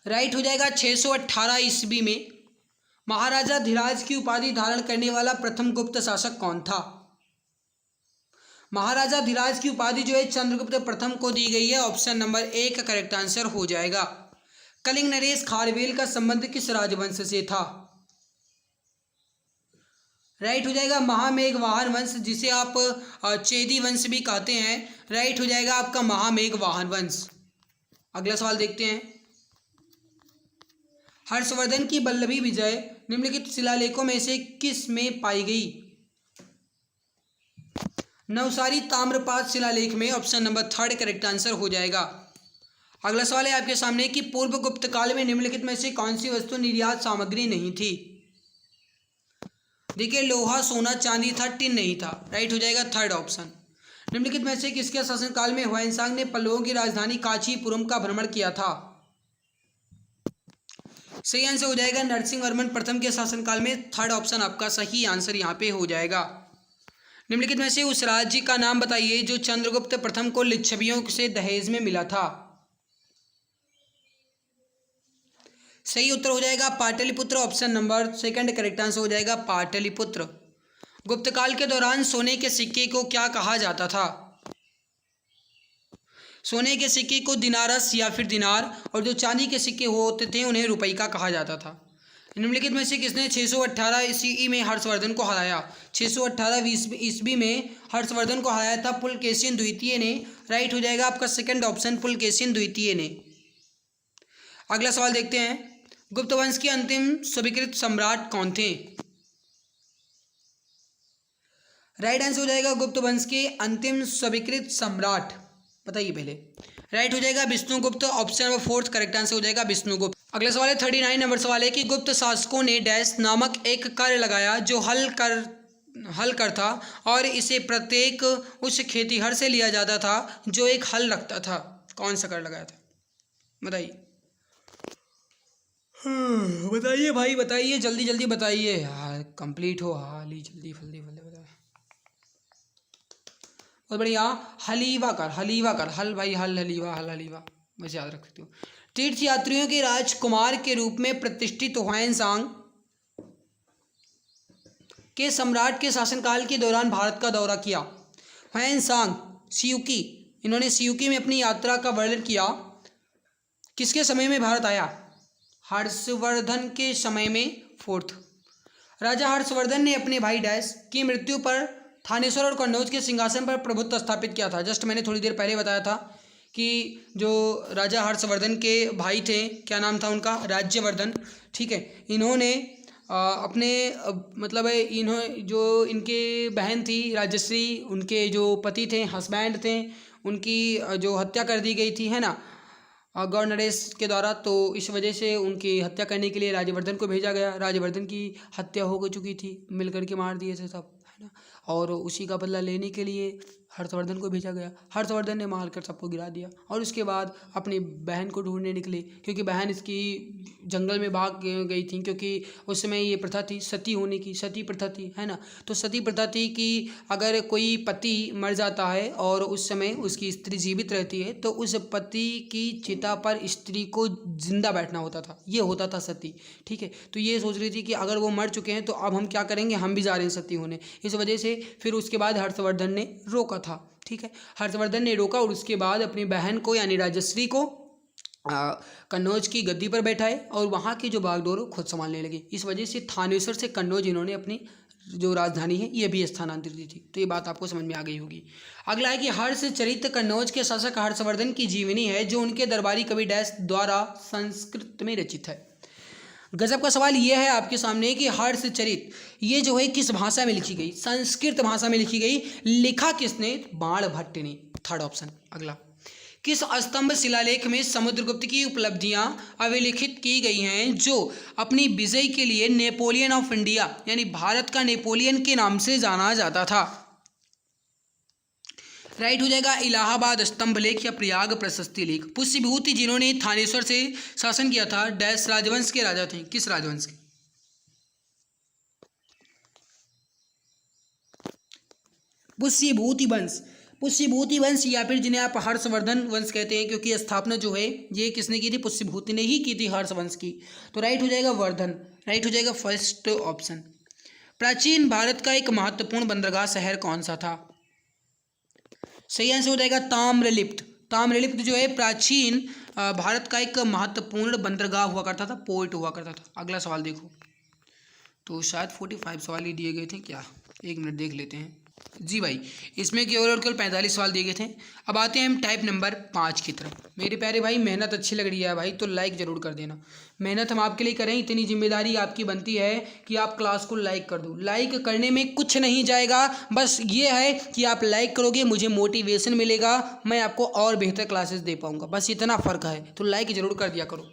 राइट हो जाएगा 618 ईस्वी में। महाराजा धीराज की उपाधि धारण करने वाला प्रथम गुप्त शासक कौन था? महाराजा धीराज की उपाधि जो है चंद्रगुप्त प्रथम को दी गई है। ऑप्शन नंबर 1 करेक्ट आंसर हो जाएगा। कलिंग नरेश खारवेल का संबंध किस राजवंश से था? राइट हो जाएगा महामेघ वाहन वंश, जिसे आप चेदी वंश भी कहते हैं। राइट हो जाएगा आपका महामेघ वाहन वंश। अगला सवाल देखते हैं, हर्षवर्धन की वल्लभी विजय निम्नलिखित शिलालेखों में से किस में पाई गई? नवसारी ताम्रपात शिलालेख में। ऑप्शन नंबर 3 करेक्ट आंसर हो जाएगा। अगला सवाल है आपके सामने कि पूर्व गुप्त काल में निम्नलिखित में से कौन सी वस्तु निर्यात सामग्री नहीं थी? देखिए, लोहा, सोना, चांदी था, टिन नहीं था। राइट हो जाएगा 3rd ऑप्शन। निम्नलिखित में से किसके शासनकाल में हुआनसांग ने पल्लवों की राजधानी कांचीपुरम का भ्रमण किया था? सही आंसर हो जाएगा नरसिंहवर्मन प्रथम के शासनकाल में। 3rd ऑप्शन आपका सही आंसर यहाँ पे हो जाएगा। निम्नलिखित में से उस राज्य का नाम बताइए जो चंद्रगुप्त प्रथम को लिच्छवियों से दहेज में मिला था। सही उत्तर हो जाएगा Pataliputra. Option number 2 correct answer हो जाएगा पाटलिपुत्र। गुप्त काल के दौरान सोने के सिक्के को क्या कहा जाता था? सोने के सिक्के को दिनारस या फिर दिनार, और जो चांदी के सिक्के होते थे उन्हें रुपये का कहा जाता था। निम्नलिखित में से किसने 618 ईस्वी में हर्षवर्धन को हराया? 618 ईस्वी में हर्षवर्धन को हराया था पुलकेशिन द्वितीय ने। राइट हो जाएगा आपका 2nd ऑप्शन पुलकेशिन द्वितीय ने। अगला सवाल देखते हैं, गुप्त वंश के अंतिम स्वीकृत सम्राट कौन थे? राइट आंसर हो जाएगा गुप्त वंश के अंतिम स्वीकृत सम्राट, बताइए पहले। राइट हो जाएगा Vishnugupta. Option number 4 correct answer हो जाएगा विष्णुगुप्त। अगला सवाल है 39 नंबर सवाल है कि गुप्त शासकों ने डैश नामक एक कर लगाया जो हल कर था, और इसे प्रत्येक उस खेतीहर से लिया जाता था जो एक हल रखता था। कौन सा कर लगाया था? बताइए बताइए भाई, बताइए जल्दी जल्दी बताइए यार, कंप्लीट हो हाली, जल्दी जल्दी बताइए। बहुत बढ़िया, हलीवा कर, हल भाई, हलीवा, हलीवा बस याद रख सकते हो। तीर्थ यात्रियों के राजकुमार के रूप में प्रतिष्ठित हुआनसांग के सम्राट के शासनकाल के दौरान भारत का दौरा किया। हुआनसांग सियूकी, इन्होंने सियूकी में अपनी यात्रा का वर्णन किया। किसके समय में भारत आया? हर्षवर्धन के समय में। 4th, राजा हर्षवर्धन ने अपने भाई डैश की मृत्यु पर थानेश्वर और कन्नौज के सिंहासन पर प्रभुत्व स्थापित किया था। जस्ट मैंने थोड़ी देर पहले बताया था कि जो राजा हर्षवर्धन के भाई थे, क्या नाम था उनका? राज्यवर्धन। ठीक है, इन्होंने अपने मतलब जो इनके बहन थी राजश्री, उनके जो पति थे, हस्बैंड थे, उनकी जो हत्या कर दी गई थी, है ना, गौर नरेश के द्वारा। तो इस वजह से उनकी हत्या करने के लिए राज्यवर्धन को भेजा गया। राज्यवर्धन की हत्या हो चुकी थी, मिलकर के मार दिए थे सब, है ना, और उसी का बदला लेने के लिए हर्षवर्धन को भेजा गया। हर्षवर्धन ने मारकर सबको गिरा दिया, और उसके बाद अपनी बहन को ढूंढने निकले, क्योंकि बहन इसकी जंगल में भाग गई थी, क्योंकि उस समय ये प्रथा थी सती होने की, सती प्रथा थी, है ना। तो सती प्रथा थी कि अगर कोई पति मर जाता है और उस समय उसकी स्त्री जीवित रहती है, तो उस पति की चिता पर स्त्री को जिंदा बैठना होता था, ये होता था सती। ठीक है, तो ये सोच रही थी कि अगर वो मर चुके हैं तो अब हम क्या करेंगे, हम भी जा रहे हैं सती होने। इस वजह से फिर उसके बाद हर्षवर्धन ने रोका था। ठीक है, हर्षवर्धन ने रोका, और उसके बाद अपनी बहन को यानी राजश्री को कन्नौज की गद्दी पर बैठाए, और वहाँ की जो बागडोर खुद संभालने लगे। इस वजह से थानेश्वर से कन्नौज इन्होंने अपनी जो राजधानी है ये भी स्थानांतरित की थी। तो ये बात आपको समझ में आ गई होगी। अगला है कि हर्षचरित कन्नौज के शासक हर्षवर्धन की जीवनी है जो उनके दरबारी कवि डैश द्वारा संस्कृत में रचित है। गजब का सवाल ये है आपके सामने कि हर्षचरित ये जो है किस भाषा में लिखी गई? संस्कृत भाषा में लिखी गई। लिखा किसने? बाणभट्ट ने। 3rd option. अगला, किस स्तंभ शिलालेख में समुद्रगुप्त की उपलब्धियां अभिलिखित की गई हैं जो अपनी विजय के लिए नेपोलियन ऑफ इंडिया यानी भारत का नेपोलियन के नाम से जाना जाता था? राइट हो जाएगा इलाहाबाद स्तंभ लेख या प्रयाग प्रशस्ति लेख। पुष्यभूति जिन्होंने थानेश्वर से शासन किया था डैश राजवंश के राजा थे। किस राजवंश के? पुष्यभूति वंश। पुष्यभूति वंश या फिर जिन्हें आप हर्षवर्धन वंश कहते हैं, क्योंकि स्थापना जो है ये किसने की थी? पुष्यभूति ने ही की थी हर्षवंश की। तो राइट हो जाएगा वर्धन। राइट हो जाएगा 1st ऑप्शन। प्राचीन भारत का एक महत्वपूर्ण बंदरगाह शहर कौन सा था? सही आंसर हो जाएगा ताम्रलिप्त। ताम्रलिप्त जो है प्राचीन भारत का एक महत्वपूर्ण बंदरगाह हुआ करता था, पोर्ट हुआ करता था। अगला सवाल देखो, तो शायद 45 सवाल ही दिए गए थे क्या? 1 मिनट देख लेते हैं। जी भाई, इसमें केवल और केवल 45 सवाल दिए गए थे। अब आते हैं हम टाइप नंबर 5 की तरफ। मेरे प्यारे भाई, मेहनत अच्छी लग रही है भाई तो लाइक ज़रूर कर देना। मेहनत हम आपके लिए करें, इतनी जिम्मेदारी आपकी बनती है कि आप क्लास को लाइक कर दो। लाइक करने में कुछ नहीं जाएगा, बस ये है कि आप लाइक करोगे, मुझे मोटिवेशन मिलेगा, मैं आपको और बेहतर क्लासेस दे पाऊँगा, बस इतना फ़र्क है। तो लाइक ज़रूर कर दिया करो।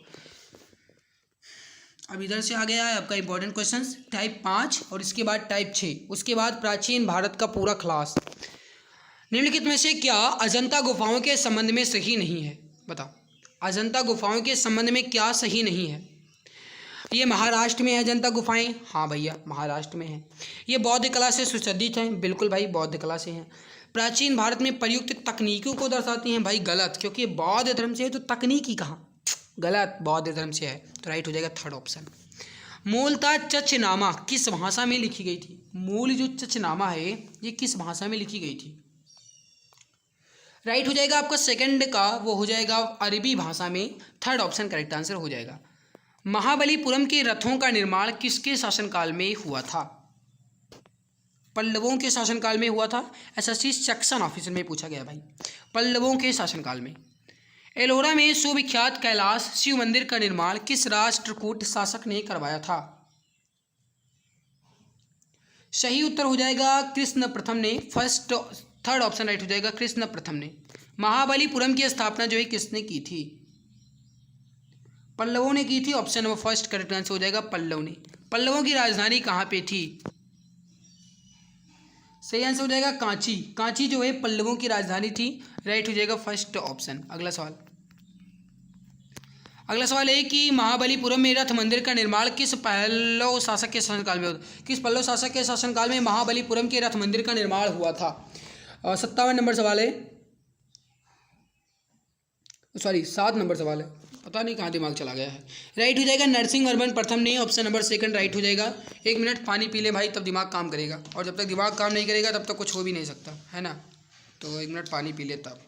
अब इधर से आ गया है आपका इंपॉर्टेंट क्वेश्चन टाइप 5 और इसके बाद टाइप 6, उसके बाद प्राचीन भारत का पूरा क्लास। निम्नलिखित में से क्या अजंता गुफाओं के संबंध में सही नहीं है? बताओ, अजंता गुफाओं के संबंध में क्या सही नहीं है? ये महाराष्ट्र में है अजंता गुफाएं, हाँ भैया महाराष्ट्र में है। ये बौद्ध कला से सुसज्जित हैं, बिल्कुल भाई बौद्ध कला से हैं। प्राचीन भारत में प्रयुक्त तकनीकों को दर्शाती हैं, भाई गलत, क्योंकि बौद्ध धर्म से है तो तकनीकी कहाँ, गलत, बौद्ध धर्म से है, तो राइट हो जाएगा थर्ड ऑप्शन। मूलतः चचनामा किस भाषा में लिखी गई थी? मूल जो चचनामा है ये किस भाषा में लिखी गई थी? राइट हो जाएगा आपका सेकंड का, वो हो जाएगा अरबी भाषा में, थर्ड ऑप्शन करेक्ट आंसर हो जाएगा। महाबलीपुरम के रथों का निर्माण किसके शासनकाल में हुआ था? पल्लवों के शासनकाल में हुआ था। एसएससी सेक्शन ऑफिसर में पूछा गया भाई, पल्लवों के शासनकाल में। एलोरा में सुविख्यात कैलाश शिव मंदिर का निर्माण किस राष्ट्रकूट शासक ने करवाया था? सही उत्तर हो जाएगा कृष्ण प्रथम ने, फर्स्ट थर्ड ऑप्शन राइट हो जाएगा, कृष्ण प्रथम ने। महाबलीपुरम की स्थापना जो है किसने की थी? पल्लवों ने की थी, option number first correct answer हो जाएगा पल्लव ने। पल्लवों की राजधानी कहाँ पे थी? सही आंसर हो जाएगा कांची। कांची जो है पल्लवों की राजधानी थी, राइट हो जाएगा फर्स्ट ऑप्शन। अगला सवाल, अगला सवाल है कि महाबलीपुरम में रथ मंदिर का निर्माण किस पल्लव शासक के शासनकाल में हुआ? किस पल्लव शासक के शासनकाल में महाबलीपुरम के रथ मंदिर का निर्माण हुआ था? 57 नंबर सवाल है, सॉरी 7 नंबर सवाल है, पता नहीं कहाँ दिमाग चला गया है। राइट हो जाएगा नरसिंहवर्मन प्रथम ने, ऑप्शन नंबर सेकंड राइट हो जाएगा। 1 मिनट पानी पी ले भाई, तब दिमाग काम करेगा, और जब तक दिमाग काम नहीं करेगा तब तक कुछ हो भी नहीं सकता है ना। तो 1 मिनट पानी पी ले तब।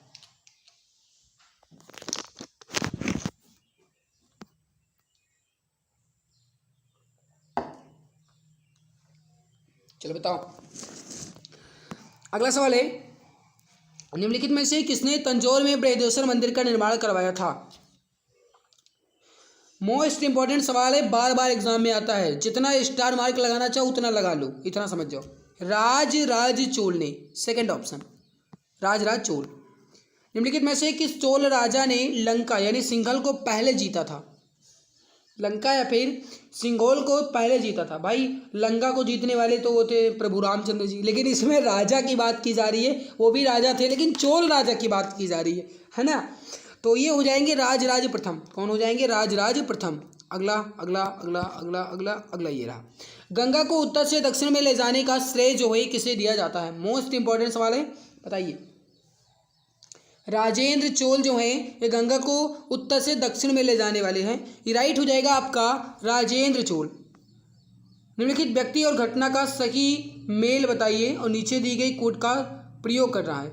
चलो बताओ, अगला सवाल है निम्नलिखित में से किसने तंजौर में बृहदेश्वर मंदिर का निर्माण करवाया था? मोस्ट इंपॉर्टेंट सवाल है, बार बार एग्जाम में आता है, जितना स्टार मार्क लगाना चाहो उतना लगा लो, इतना समझ जाओ। राज चोल ने, सेकंड ऑप्शन राज चोल। निम्नलिखित में से किस चोल राजा ने लंका यानी सिंघल को पहले जीता था? लंका या फिर सिंघोल को पहले जीता था। भाई लंका को जीतने वाले तो वो थे प्रभु रामचंद्र जी, लेकिन इसमें राजा की बात की जा रही है, वो भी राजा थे लेकिन चोल राजा की बात की जा रही है ना। तो ये हो जाएंगे राज प्रथम। कौन हो जाएंगे? राज प्रथम। अगला अगला अगला अगला अगला अगला ये रहा। गंगा को उत्तर से दक्षिण में ले जाने का श्रेय जो है किसे दिया जाता है? मोस्ट इंपॉर्टेंट सवाल है, बताइए। राजेंद्र चोल जो हैं ये गंगा को उत्तर से दक्षिण में ले जाने वाले हैं, ये राइट हो जाएगा आपका राजेंद्र चोल। निम्नलिखित व्यक्ति और घटना का सही मेल बताइए और नीचे दी गई कोड का प्रयोग कर रहा है।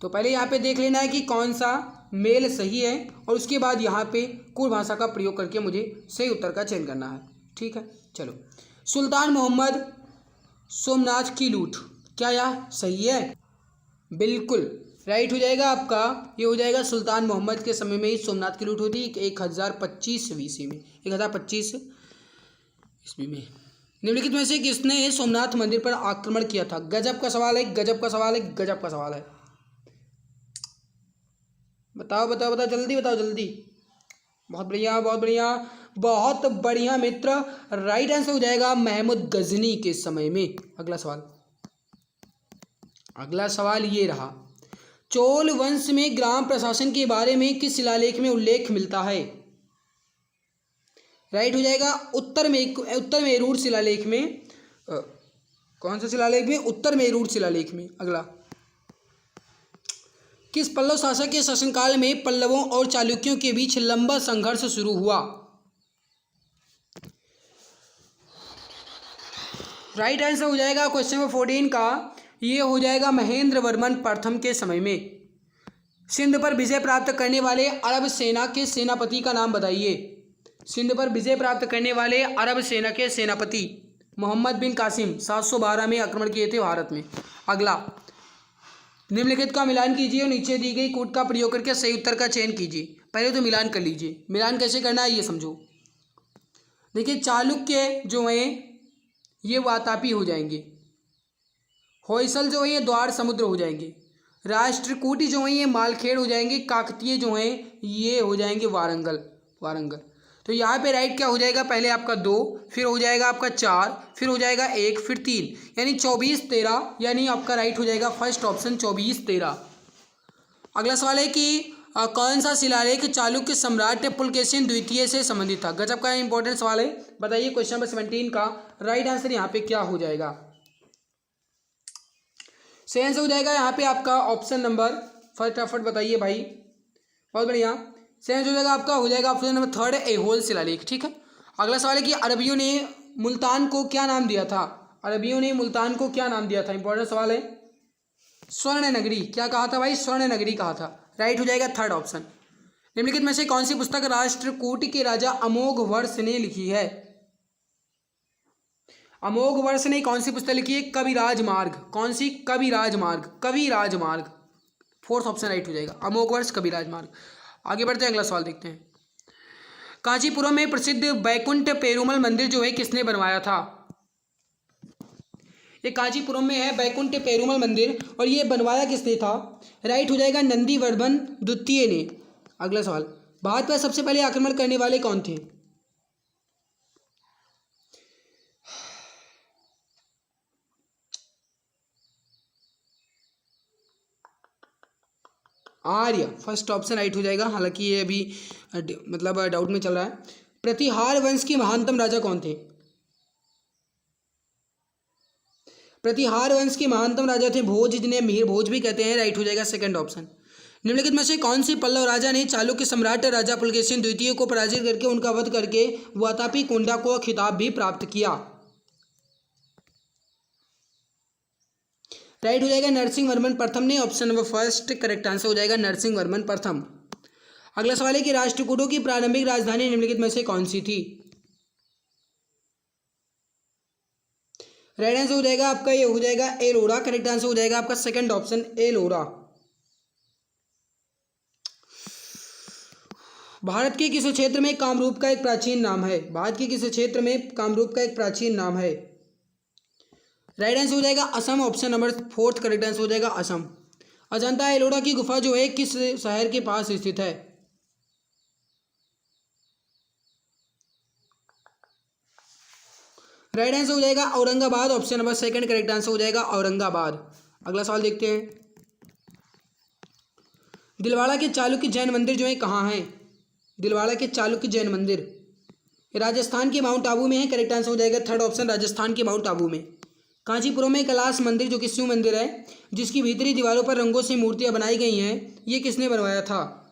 तो पहले यहाँ पे देख लेना है कि कौन सा मेल सही है और उसके बाद यहाँ पे कोड भाषा का प्रयोग करके मुझे सही उत्तर का चयन करना है, ठीक है। चलो, सुल्तान मोहम्मद सोमनाथ की लूट, क्या यह सही है? बिल्कुल राइट हो जाएगा आपका, ये हो जाएगा सुल्तान मोहम्मद के समय में ही सोमनाथ की लूट होती 1025 ईस्वी में, 1025 ईस्वी में। निम्नलिखित में से किसने सोमनाथ मंदिर पर आक्रमण किया था? गजब का सवाल है, गजब का सवाल है, गजब का सवाल है। बताओ बताओ बताओ, जल्दी बताओ जल्दी। बहुत बढ़िया बहुत बढ़िया बहुत बढ़िया मित्र, राइट आंसर हो जाएगा महमूद गजनी के समय में। अगला सवाल, अगला सवाल ये रहा। चोल वंश में ग्राम प्रशासन के बारे में किस शिलालेख में उल्लेख मिलता है? राइट हो जाएगा उत्तर मेरूर शिलालेख में। कौन सा शिलालेख में? उत्तर मेरूर शिलालेख में। अगला, किस पल्लव शासक के शासनकाल में पल्लवों और चालुक्यों के बीच लंबा संघर्ष शुरू हुआ? राइट आंसर हो जाएगा क्वेश्चन नंबर 14 का, ये हो जाएगा महेंद्र वर्मन प्रथम के समय में। सिंध पर विजय प्राप्त करने वाले अरब सेना के सेनापति का नाम बताइए। सिंध पर विजय प्राप्त करने वाले अरब सेना के सेनापति, मोहम्मद बिन कासिम 712 में आक्रमण किए थे भारत में। अगला, निम्नलिखित का मिलान कीजिए और नीचे दी गई कूट का प्रयोग करके सही उत्तर का चयन कीजिए। पहले तो मिलान कर लीजिए। मिलान कैसे करना है ये समझो। देखिए, चालुक्य जो हैं ये वातापी हो जाएंगे, होयसल जो है ये द्वार समुद्र हो जाएंगे, राष्ट्रकूटी जो है ये मालखेड़ हो जाएंगे, काकतीय जो हैं ये हो जाएंगे वारंगल। तो यहाँ पे राइट क्या हो जाएगा, पहले आपका 2, फिर हो जाएगा आपका 4, फिर हो जाएगा 1, फिर 3, यानी 24-13, यानी आपका राइट हो जाएगा फर्स्ट ऑप्शन 24-13। अगला सवाल है कि कौन सा शिलालेख चालुक्य सम्राट पुलकेशिन द्वितीय से संबंधित था। गजब का इंपॉर्टेंट सवाल है। बताइए क्वेश्चन नंबर 17 का राइट आंसर यहाँ पे क्या हो जाएगा। सही आंसर हो जाएगा यहाँ पे आपका ऑप्शन नंबर, फटाफट बताइए भाई, बहुत बढ़िया। सही आंसर हो जाएगा आपका, हो जाएगा ऑप्शन नंबर 3 ऐहोल शिलालेख। ठीक है। अगला सवाल है कि अरबियों ने मुल्तान को क्या नाम दिया था। अरबियों ने मुल्तान को क्या नाम दिया था, इंपॉर्टेंट सवाल है। स्वर्ण नगरी, क्या कहा था भाई, स्वर्ण नगरी कहा था। राइट हो जाएगा 3rd ऑप्शन। निम्नलिखित में से कौन सी पुस्तक राष्ट्रकूट के राजा अमोघ वर्ष ने लिखी है। अमोघ वर्ष ने कौन सी पुस्तक लिखी है, कविराज मार्ग। कौन सी, कविराज मार्ग। 4th ऑप्शन राइट हो जाएगा, अमोघ वर्ष कविराज मार्ग। आगे बढ़ते हैं, अगला सवाल देखते हैं। कांचीपुरम में प्रसिद्ध बैकुंठ पेरुमल मंदिर जो है किसने बनवाया था। ये कांचीपुरम में है बैकुंठ पेरुमल मंदिर, और ये बनवाया किसने था। राइट हो जाएगा नंदीवर्धन द्वितीय ने। अगला सवाल, भारत पर सबसे पहले आक्रमण करने वाले कौन थे। आर्य, फर्स्ट ऑप्शन राइट हो जाएगा। हालांकि ये अभी मतलब डाउट में चल रहा है। प्रतिहार वंश के महानतम राजा कौन थे। प्रतिहार वंश के महानतम राजा थे भोज, जिन्हें मिहिर भोज भी कहते हैं। राइट हो जाएगा 2nd ऑप्शन। निम्नलिखित में से कौन से पल्लव राजा ने चालुक्य सम्राट राजा पुलकेशिन द्वितीय को पराजित करके उनका वध करके वातापी कुंडा को खिताब भी प्राप्त किया। राइट हो जाएगा नरसिंहवर्मन प्रथम ने। ऑप्शन नंबर 1 करेक्ट आंसर हो जाएगा नरसिंहवर्मन प्रथम। अगला सवाल है कि राष्ट्रकूटों की प्रारंभिक राजधानी निम्नलिखित में से कौन सी थी। राइट आंसर हो जाएगा आपका, ये हो जाएगा एलोरा। करेक्ट आंसर हो जाएगा आपका 2nd ऑप्शन एलोरा। भारत के किस क्षेत्र में कामरूप का एक प्राचीन नाम है। भारत के किस क्षेत्र में कामरूप का एक प्राचीन नाम है। राइट आंसर हो जाएगा Assam. Option number 4 correct answer हो जाएगा असम। अजंता एलोरा की गुफा जो है किस शहर के पास स्थित है। राइट आंसर हो जाएगा Aurangabad. Option number 2 correct answer हो जाएगा औरंगाबाद। अगला सवाल देखते हैं। दिलवाड़ा के चालुक्य जैन मंदिर जो है कहाँ है। दिलवाड़ा के चालुक्य जैन मंदिर राजस्थान के माउंट आबू में है। करेक्ट आंसर हो जाएगा 3rd ऑप्शन, राजस्थान के माउंट आबू में। कांचीपुरम में कैलाश मंदिर जो कि शिव मंदिर है, जिसकी भीतरी दीवारों पर रंगों से मूर्तियां बनाई गई हैं, ये किसने बनवाया था।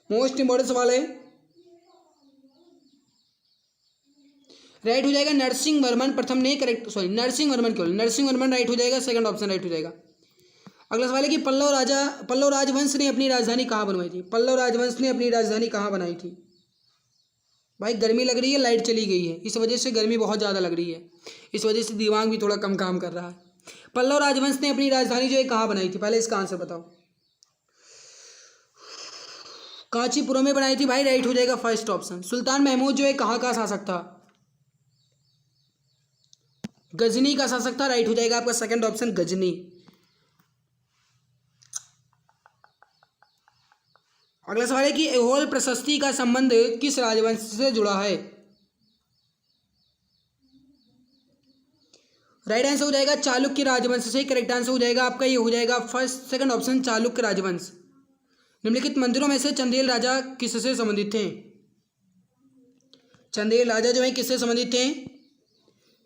मोस्ट इंपॉर्टेंट सवाल है। राइट हो जाएगा नरसिंहवर्मन प्रथम ने। करेक्ट, सॉरी नरसिंहवर्मन केवल, नरसिंहवर्मन राइट हो जाएगा। 2nd ऑप्शन राइट हो जाएगा। अगला सवाल है कि पल्लव राजवंश ने अपनी राजधानी कहाँ बनवाई थी। पल्लव राजवंश ने अपनी राजधानी कहाँ बनाई थी। भाई गर्मी लग रही है, लाइट चली गई है, इस वजह से गर्मी बहुत ज़्यादा लग रही है, इस वजह से दिमाग भी थोड़ा कम काम कर रहा है। पल्लव राजवंश ने अपनी राजधानी जो है कहाँ बनाई थी, पहले इसका आंसर बताओ। कांचीपुरम में बनाई थी भाई। राइट हो जाएगा 1st ऑप्शन। सुल्तान महमूद जो है कहाँ का शासक था। गजनी का शासक था। राइट हो जाएगा आपका 2nd ऑप्शन गजनी। अगला सवाल है कि ऐहोल प्रशस्ति का संबंध किस राजवंश से जुड़ा है। राइट आंसर हो जाएगा चालुक्य राजवंश से। करेक्ट आंसर हो जाएगा आपका, ये हो जाएगा 2nd ऑप्शन चालुक्य राजवंश। निम्नलिखित मंदिरों में से चंदेल राजा किससे संबंधित थे। चंदेल राजा जो है किससे संबंधित थे।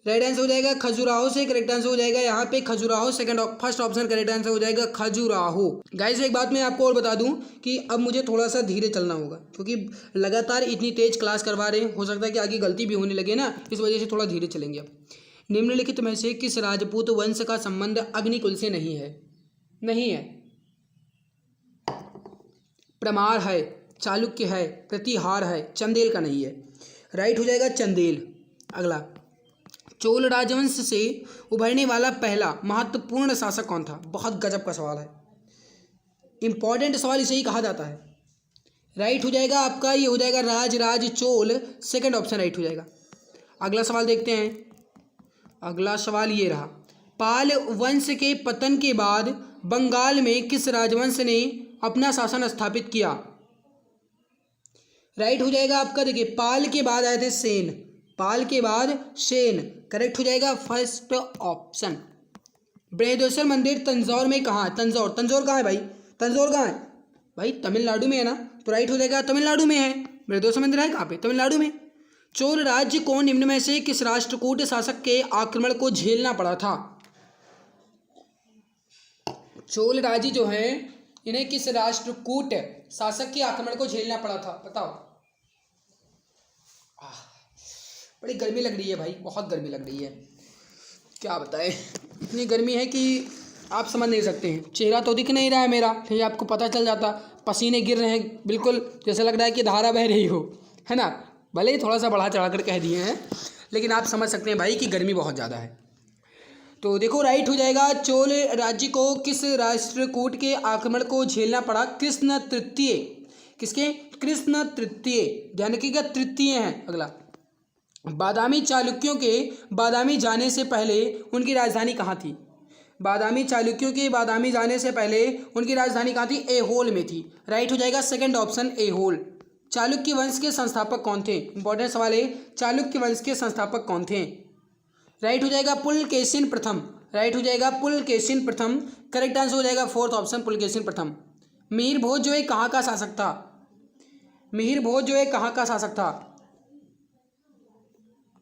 राइट आंसर हो जाएगा खजुराहो से। करेक्ट आंसर हो जाएगा यहाँ पे Khajuraho. 1st option correct answer हो जाएगा खजुराहो। गाइस एक बात मैं आपको और बता दूं कि अब मुझे थोड़ा सा धीरे चलना होगा, क्योंकि लगातार इतनी तेज क्लास करवा रहे हैं, हो सकता है कि आगे गलती भी होने लगे ना, इस वजह से थोड़ा धीरे चलेंगे। अब निम्नलिखित में से किस राजपूत वंश का संबंध अग्निकुल से नहीं है। नहीं है, परमार है, चालुक्य है, प्रतिहार है, चंदेल का नहीं है। राइट हो जाएगा चंदेल। अगला, चोल राजवंश से उभरने वाला पहला महत्वपूर्ण शासक कौन था? बहुत गजब का सवाल है, इंपॉर्टेंट सवाल इसे ही कहा जाता है। राइट हो जाएगा आपका, ये हो जाएगा राज चोल, सेकंड ऑप्शन राइट हो जाएगा। अगला सवाल देखते हैं। अगला सवाल ये रहा, पाल वंश के पतन के बाद बंगाल में किस राजवंश ने अपना शासन स्थापित किया? राइट हो जाएगा आपका, देखिए पाल के बाद आए थे सेन, पाल के बाद सेन, करेक्ट हो जाएगा फर्स्ट ऑप्शन। बृहदेश्वर मंदिर तंजौर में कहाँ है? तंजौर, तंजौर कहाँ है भाई? तंजौर कहाँ है भाई? तमिलनाडु में है ना, तो राइट हो जाएगा तमिलनाडु में है। बृहदेश्वर मंदिर है कहाँ पे? तमिलनाडु में। चोल राज्य को निम्न में से किस राष्ट्रकूट शासक के आक्रमण को झेलना पड़ा था? चोल राज्य जो है इन्हें किस राष्ट्रकूट शासक के आक्रमण को झेलना पड़ा था? बताओ। बड़ी गर्मी लग रही है भाई, बहुत गर्मी लग रही है, क्या बताएं, इतनी गर्मी है कि आप समझ नहीं सकते हैं। चेहरा तो दिख नहीं रहा है मेरा, फिर आपको पता चल जाता, पसीने गिर रहे हैं, बिल्कुल जैसे लग रहा है कि धारा बह रही हो, है ना। भले ही थोड़ा सा बढ़ा चढ़ा कर कह दिए हैं, लेकिन आप समझ सकते हैं भाई कि गर्मी बहुत ज़्यादा है। तो देखो राइट हो जाएगा, चोल राज्य को किस राष्ट्रकूट के आक्रमण को झेलना पड़ा? कृष्ण तृतीय। किसके? कृष्ण तृतीय, ध्यान रखिएगा तृतीय है। अगला, बादामी चालुक्यों के बादामी जाने से पहले उनकी राजधानी कहाँ थी? बादामी चालुक्यों के बादामी जाने से पहले उनकी राजधानी कहाँ थी? ऐहोल में थी। राइट हो जाएगा सेकंड ऑप्शन ऐहोल। चालुक्य वंश के संस्थापक कौन थे? इंपॉर्टेंट सवाल है, चालुक्य वंश के संस्थापक कौन थे? राइट हो जाएगा पुलकेशिन प्रथम। राइट हो जाएगा पुलकेशिन प्रथम, करेक्ट आंसर हो जाएगा फोर्थ ऑप्शन पुलकेशिन प्रथम। मिहिर भोज जो है कहाँ का शासक था? मिहिर भोज जो है कहाँ का शासक था?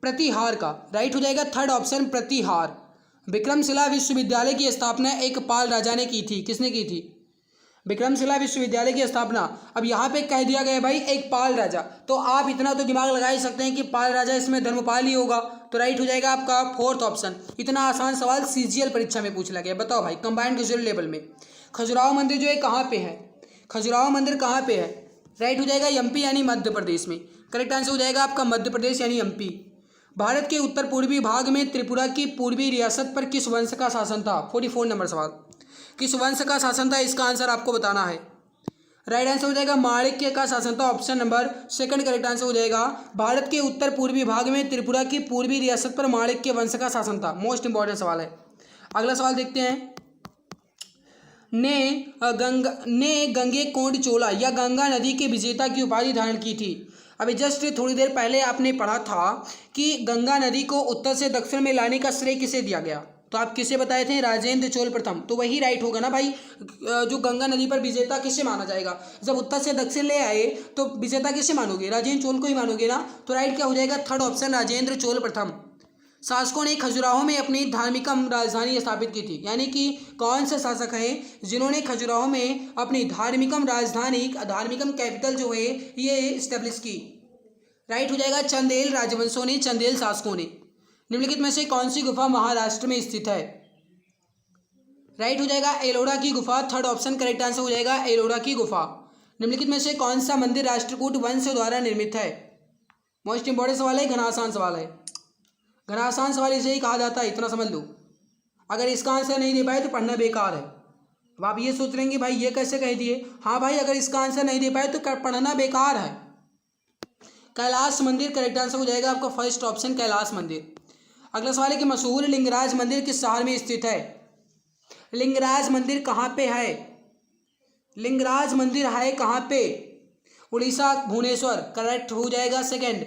प्रतिहार का। राइट हो जाएगा थर्ड ऑप्शन प्रतिहार। विक्रमशिला विश्वविद्यालय की स्थापना एक पाल राजा ने की थी, किसने की थी? विक्रमशिला विश्वविद्यालय की स्थापना, अब यहाँ पे कह दिया गया भाई एक पाल राजा, तो आप इतना तो दिमाग लगा ही सकते हैं कि पाल राजा इसमें धर्मपाल ही होगा, तो राइट हो जाएगा आपका फोर्थ ऑप्शन। इतना आसान सवाल सीजीएल परीक्षा में पूछ लिया। बताओ भाई, कंबाइंड रिजल्ट लेवल में खजुराहो मंदिर जो है कहाँ पे है? खजुराहो मंदिर कहाँ पे है? राइट हो जाएगा एमपी यानी मध्य प्रदेश में, करेक्ट आंसर हो जाएगा आपका मध्य प्रदेश यानी एमपी। भारत के उत्तर पूर्वी भाग में त्रिपुरा की पूर्वी रियासत पर किस वंश का शासन था? 44 नंबर सवाल, किस वंश का शासन था? इसका आंसर आपको बताना है। राइट आंसर हो जाएगा माणिक्य का शासन था, option number second correct answer हो जाएगा। भारत के उत्तर पूर्वी भाग में त्रिपुरा की पूर्वी रियासत पर माणिक्य वंश का शासन था। मोस्ट इंपॉर्टेंट सवाल है। अगला सवाल देखते हैं। ने गंगे कोंड चोला या गंगा नदी के विजेता की उपाधि धारण की थी। अभी जस्ट थोड़ी देर पहले आपने पढ़ा था कि गंगा नदी को उत्तर से दक्षिण में लाने का श्रेय किसे दिया गया, तो आप किसे बताए थे? राजेंद्र चोल प्रथम, तो वही राइट होगा ना भाई। जो गंगा नदी पर विजेता किसे माना जाएगा? जब उत्तर से दक्षिण ले आए तो विजेता किसे मानोगे? राजेंद्र चोल को ही मानोगे ना, तो राइट क्या हो जाएगा? थर्ड ऑप्शन राजेंद्र चोल प्रथम। शासकों ने खजुराहो में अपनी धार्मिकम राजधानी स्थापित की थी, यानी कि कौन से शासक हैं जिन्होंने खजुराहो में अपनी धार्मिकम राजधानी, धार्मिकम कैपिटल जो है ये स्टेब्लिश की? राइट हो जाएगा चंदेल राजवंशों ने, चंदेल शासकों ने। निम्नलिखित में से कौन सी गुफा महाराष्ट्र में स्थित है? राइट हो जाएगा एलोरा की गुफा, थर्ड ऑप्शन करेक्ट आंसर हो जाएगा एलोरा की गुफा। निम्नलिखित में से कौन सा मंदिर राष्ट्रकूट वंश द्वारा निर्मित है? मोस्ट इंपॉर्टेंट सवाल है, घनासान सवाल है। घनासान सवाल इसे ही कहा जाता है, इतना समझ लो। अगर इसका आंसर नहीं दे पाए तो पढ़ना बेकार है। अब आप ये सोच रहे हैं कि भाई ये कैसे कह दिए, हाँ भाई अगर इसका आंसर नहीं दे पाए तो पढ़ना बेकार है। कैलाश मंदिर करेक्ट आंसर हो जाएगा आपका फर्स्ट ऑप्शन कैलाश मंदिर। अगला सवाल है कि मशहूर लिंगराज मंदिर किस शहर में स्थित है? लिंगराज मंदिर कहाँ पे है? लिंगराज मंदिर है कहाँ पे? उड़ीसा, भुवनेश्वर, करेक्ट हो जाएगा सेकंड।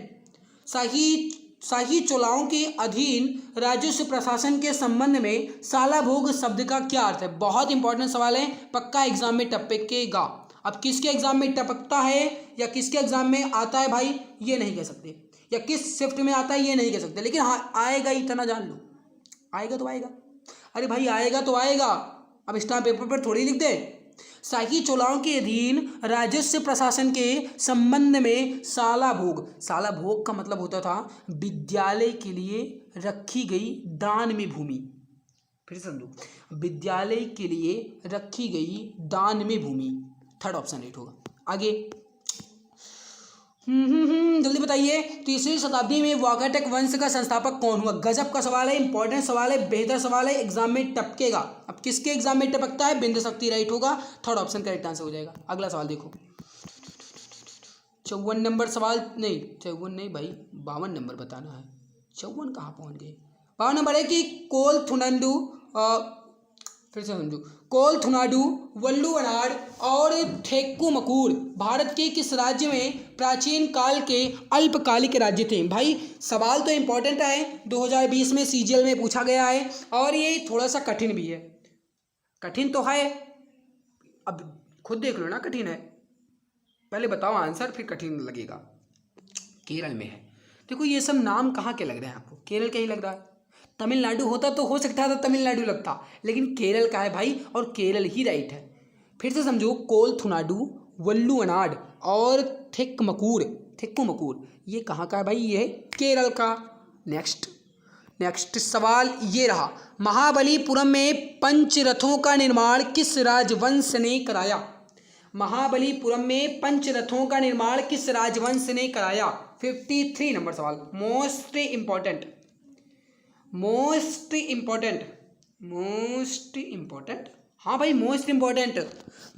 शाही चोलाओं के अधीन राजस्व प्रशासन के संबंध में सालाभोग शब्द का क्या अर्थ है? बहुत इंपॉर्टेंट सवाल है, पक्का एग्जाम में टपकेगा। अब किसके एग्जाम में टपकता है या किसके एग्जाम में आता है भाई ये नहीं कह सकते, या किस शिफ्ट में आता है ये नहीं कह सकते, लेकिन हाँ आएगा, इतना जान लो, आएगा तो आएगा। अरे भाई आएगा तो आएगा, अब स्टाम्प पेपर पर थोड़ी लिख दे। शाही चोलाओं के अधीन राजस्व प्रशासन के संबंध में सालाभोग, सालाभोग का मतलब होता था विद्यालय के लिए रखी गई दान में भूमि। फिर समझो, विद्यालय के लिए रखी गई दान में भूमि, थर्ड ऑप्शन राइट होगा। आगे जल्दी बताइए, तीसरी शताब्दी में वाकाटक वंश का संस्थापक कौन हुआ? गजब का सवाल है, इंपॉर्टेंट सवाल है, बेहतर सवाल है, एग्जाम में टपकेगा। अब किसके एग्जाम में टपकता है? बिंदु शक्ति राइट होगा, थर्ड ऑप्शन करेक्ट आंसर हो जाएगा। अगला सवाल देखो, 54 नंबर सवाल, नहीं 54 नहीं भाई, 52 नंबर बताना है। 54 कहाँ पहुँच गए? 52 नंबर है कि कोलथुनाडु, फिर से समझो, कोलथुनाडु, वल्लुवनाड और थेक्कुमकुर भारत के किस राज्य में प्राचीन काल के अल्पकालिक राज्य थे? भाई सवाल तो इंपॉर्टेंट है, 2020 में सीजीएल में पूछा गया है और ये थोड़ा सा कठिन भी है। कठिन तो है, अब खुद देख लो ना, कठिन है, पहले बताओ आंसर फिर कठिन लगेगा। केरल में है। देखो ये सब नाम कहाँ के लग रहे हैं आपको? केरल का ही लग रहा है। तमिलनाडु होता तो हो सकता था तमिलनाडु लगता, लेकिन केरल का है भाई और केरल ही राइट है। फिर से समझो, कोलथुनाडु, वल्लुवनाड और थेक्कुमकुर ये कहाँ का है भाई? ये केरल का। नेक्स्ट सवाल ये रहा, महाबलीपुरम में पंचरथों का निर्माण किस राजवंश ने कराया? महाबलीपुरम में पंचरथों का निर्माण किस राजवंश ने कराया? 53 नंबर सवाल, मोस्ट इम्पोर्टेंट, हाँ भाई मोस्ट इम्पोर्टेंट।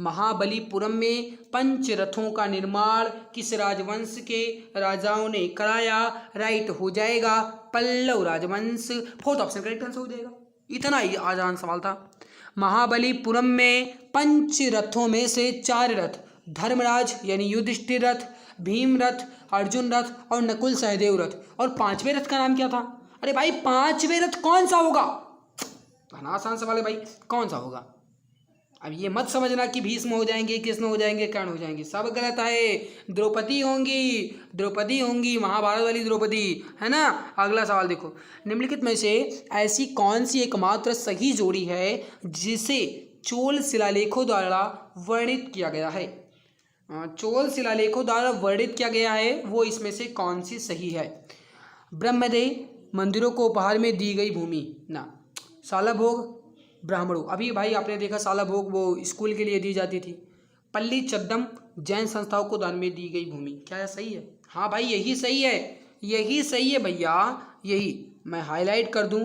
महाबलीपुरम में पंचरथों का निर्माण किस राजवंश के राजाओं ने कराया? राइट हो जाएगा, पल्लव राजवंश, फोर्थ ऑप्शन करेक्ट आंसर हो जाएगा। इतना ही आसान सवाल था। महाबलीपुरम में पंचरथों में से 4 रथ, धर्मराज यानी युधिष्ठिर रथ, भीम रथ, अर्जुन रथ और नकुल सहदेव रथ, और 5वें रथ का नाम क्या था? अरे भाई 5वें रथ कौन सा होगा? आसान सवाल है भाई, कौन सा होगा? अब ये मत समझना कि भीष्म हो जाएंगे, कृष्ण हो जाएंगे, कर्ण हो जाएंगे, सब गलत है। द्रौपदी होंगी, महाभारत वाली द्रौपदी है ना। अगला सवाल देखो, निम्नलिखित में से ऐसी कौन सी एकमात्र सही जोड़ी है जिसे चोल शिलालेखों द्वारा वर्णित किया गया है? चोल शिलालेखों द्वारा वर्णित किया गया है वो इसमें से कौन सी सही है? ब्रह्मदेव मंदिरों को उपहार में दी गई भूमि ना, सालाभोग ब्राह्मणों, अभी भाई आपने देखा सालाभोग वो स्कूल के लिए दी जाती थी। पल्ली चद्दम जैन संस्थाओं को दान में दी गई भूमि, क्या यह सही है? हाँ भाई यही सही है भैया, यही मैं हाईलाइट कर दूं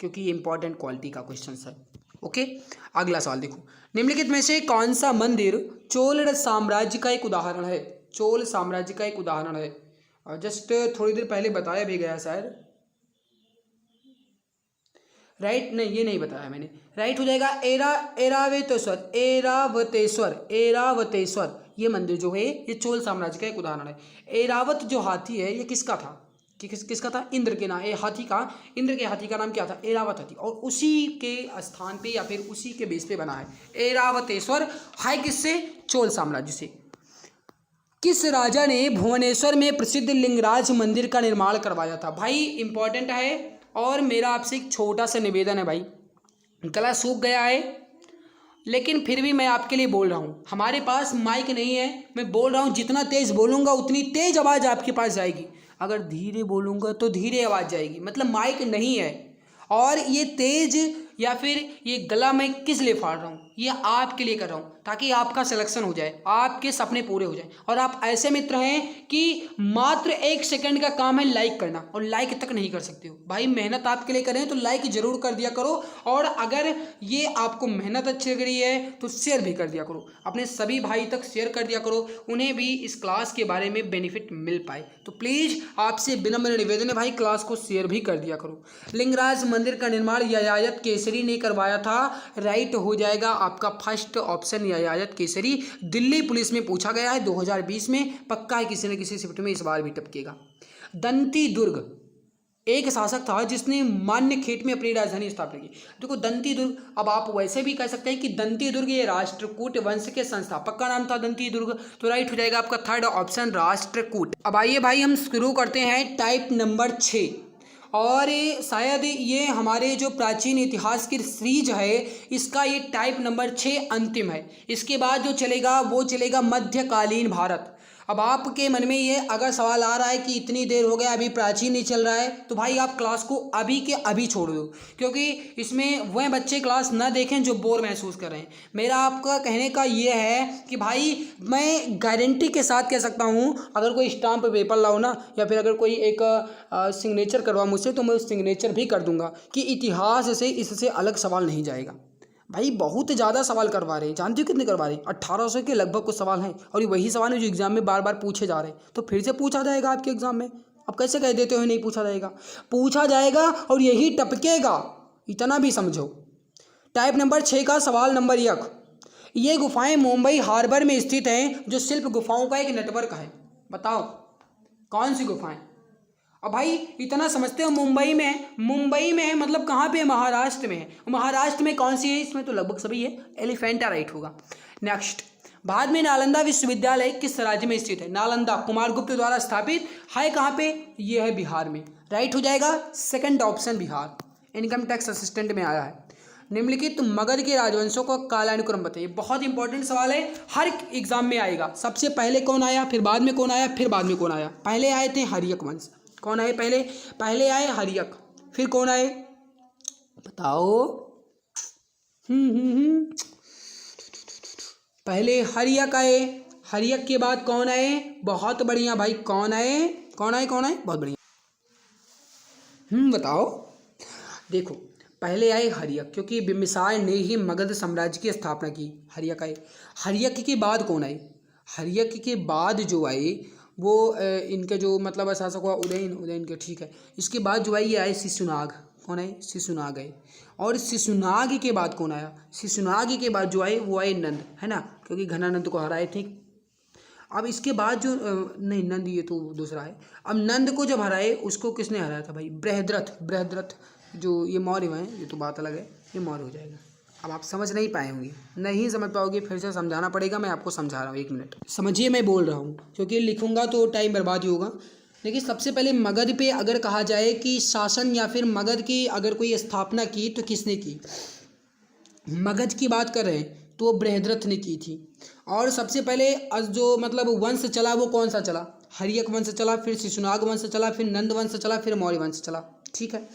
क्योंकि ये इंपॉर्टेंट क्वालिटी का क्वेश्चन है। ओके, अगला सवाल देखो, निम्नलिखित में से कौन सा मंदिर चोल साम्राज्य का एक उदाहरण है? चोल साम्राज्य का एक उदाहरण है, और जस्ट थोड़ी देर पहले बताया भी गया शायद, राइट नहीं ये नहीं बताया मैंने, राइट हो जाएगा एरावतेश्वर। ये मंदिर जो है ये चोल साम्राज्य का एक उदाहरण है। एरावत जो हाथी है ये किसका था? किसका था? इंद्र के नाम, इंद्र के हाथी का नाम क्या था? एरावत हाथी, और उसी के स्थान पे या फिर उसी के बेस पे बना है एरावतेश्वर। है किससे? चोल साम्राज्य से। किस राजा ने भुवनेश्वर में प्रसिद्ध लिंगराज मंदिर का निर्माण करवाया था? भाई इंपॉर्टेंट है, और मेरा आपसे एक छोटा सा निवेदन है भाई, गला सूख गया है लेकिन फिर भी मैं आपके लिए बोल रहा हूँ, हमारे पास माइक नहीं है, मैं बोल रहा हूँ जितना तेज़ बोलूँगा उतनी तेज़ आवाज़ आपके पास जाएगी, अगर धीरे बोलूँगा तो धीरे आवाज़ जाएगी, मतलब माइक नहीं है। और ये तेज़ या फिर ये गला मैं किस लिए फाड़ रहा हूँ? ये आपके लिए कर रहा हूँ ताकि आपका सिलेक्शन हो जाए, आपके सपने पूरे हो जाए। और आप ऐसे मित्र हैं कि मात्र 1 सेकंड का काम है लाइक करना, और लाइक तक नहीं कर सकते हो। भाई मेहनत आपके लिए करें तो लाइक जरूर कर दिया करो, और अगर ये आपको मेहनत अच्छी लग रही है तो शेयर भी कर दिया करो, अपने सभी भाई तक शेयर कर दिया करो, उन्हें भी इस क्लास के बारे में बेनिफिट मिल पाए। तो प्लीज़ आपसे विनम्र निवेदन है भाई, क्लास को शेयर भी कर दिया करो। लिंगराज मंदिर का निर्माण ययाति केसरी ने करवाया था, राइट हो जाएगा आपका first option Yayati Kesari. Delhi police में पूछा गया है 2020 में, पक्का है किसी न किसी शिफ्ट में इस बार भी टपकेगा। दंती दुर्ग एक शासक था जिसने मान्यखेट में अपनी राजधानी स्थापित की। देखो दंती दुर्ग, अब आप वैसे भी कह सकते हैं कि दंती दुर्ग ये राष्ट्रकूट वंश के संस्थापक का नाम था दंती दुर्ग, तो राइट हो जाएगा आपका थर्ड ऑप्शन राष्ट्रकूट। अब आइए भाई हम शुरू करते हैं टाइप नंबर 6, और शायद ये हमारे जो प्राचीन इतिहास की सीरीज है इसका ये टाइप नंबर 6 अंतिम है। इसके बाद जो चलेगा वो चलेगा मध्यकालीन भारत। अब आपके मन में ये अगर सवाल आ रहा है कि इतनी देर हो गया अभी प्राचीन नहीं चल रहा है, तो भाई आप क्लास को अभी के अभी छोड़ दो, क्योंकि इसमें वह बच्चे क्लास ना देखें जो बोर महसूस कर रहे हैं। मेरा आपका कहने का ये है कि भाई मैं गारंटी के साथ कह सकता हूँ, अगर कोई स्टाम्प पेपर लाओ ना, या फिर अगर कोई एक सिग्नेचर करवा मुझसे, तो मैं उस सिग्नेचर भी कर दूंगा कि इतिहास से इससे अलग सवाल नहीं जाएगा। भाई बहुत ज़्यादा सवाल करवा रहे हैं, जानते हो कितने करवा रहे हैं? 1800 के लगभग कुछ सवाल हैं, और ये वही सवाल है जो एग्जाम में बार बार पूछे जा रहे हैं। तो फिर से पूछा जाएगा आपके एग्जाम में। अब कैसे कह देते हो नहीं पूछा जाएगा? पूछा जाएगा और यही टपकेगा, इतना भी समझो। टाइप नंबर 6 का सवाल नंबर 1, ये गुफाएं मुंबई हार्बर में स्थित हैं, जो शिल्प गुफाओं का एक नेटवर्क है। बताओ कौन सी गुफाएं? अब भाई इतना समझते हो, मुंबई में है। मुंबई में है मतलब कहाँ पे है? महाराष्ट्र में है। महाराष्ट्र में कौन सी है? इसमें तो लगभग सभी है, एलिफेंटा राइट होगा। नेक्स्ट, बाद में नालंदा विश्वविद्यालय किस राज्य में स्थित है? नालंदा कुमारगुप्त द्वारा स्थापित है, कहाँ पे? ये है बिहार में, राइट हो जाएगा second option Bihar. Income tax assistant में आया है। निम्नलिखित मगध के राजवंशों का कालानुक्रम बताइए। बहुत इंपॉर्टेंट सवाल है, हर एग्जाम में आएगा। सबसे पहले कौन आया, फिर बाद में कौन आया, फिर बाद में कौन आया? पहले आए थे हर्यक वंश। कौन आए पहले? पहले आए हर्यक, फिर कौन आए बताओ? पहले हर्यक आए, हर्यक के बाद कौन आए? बहुत बढ़िया भाई, कौन आए? कौन आए? कौन आए? बहुत बढ़िया। बताओ। देखो पहले आए हर्यक, क्योंकि बिम्बिसार ने ही मगध साम्राज्य की स्थापना की। हर्यक आए। हर्यक के बाद कौन आए? हर्यक के बाद जो आए वो इनके जो मतलब शासक हुआ उदयन, उदयन के ठीक है। इसके बाद जो आए ये आए शिशुनाग। कौन आए? शिशुनाग आए। और शिशुनाग के बाद कौन आया? शिशुनाग के बाद जो आए वो आए नंद, है ना, क्योंकि घनानंद को हराए थे। अब इसके बाद जो नहीं नंद, ये तो दूसरा है। अब नंद को जब हराए उसको किसने हराया था भाई? बृहद्रथ। बृहद्रथ जो ये मौर्य हैं, ये तो बात अलग है, ये मौर्य हो जाएगा। अब आप समझ नहीं पाए होंगे, नहीं समझ पाओगे, फिर से समझाना पड़ेगा। मैं आपको समझा रहा हूँ, 1 मिनट समझिए, मैं बोल रहा हूँ, क्योंकि लिखूंगा तो टाइम बर्बाद ही होगा। देखिए सबसे पहले मगध पे अगर कहा जाए कि शासन या फिर मगध की अगर कोई स्थापना की तो किसने की? मगध की बात कर रहे हैं तो बृहद्रथ ने की थी। और सबसे पहले जो मतलब वंश चला वो कौन सा चला? हर्यक वंश चला, फिर शिशुनाग वंश चला, फिर नंद वंश चला, फिर मौर्य वंश चला। ठीक है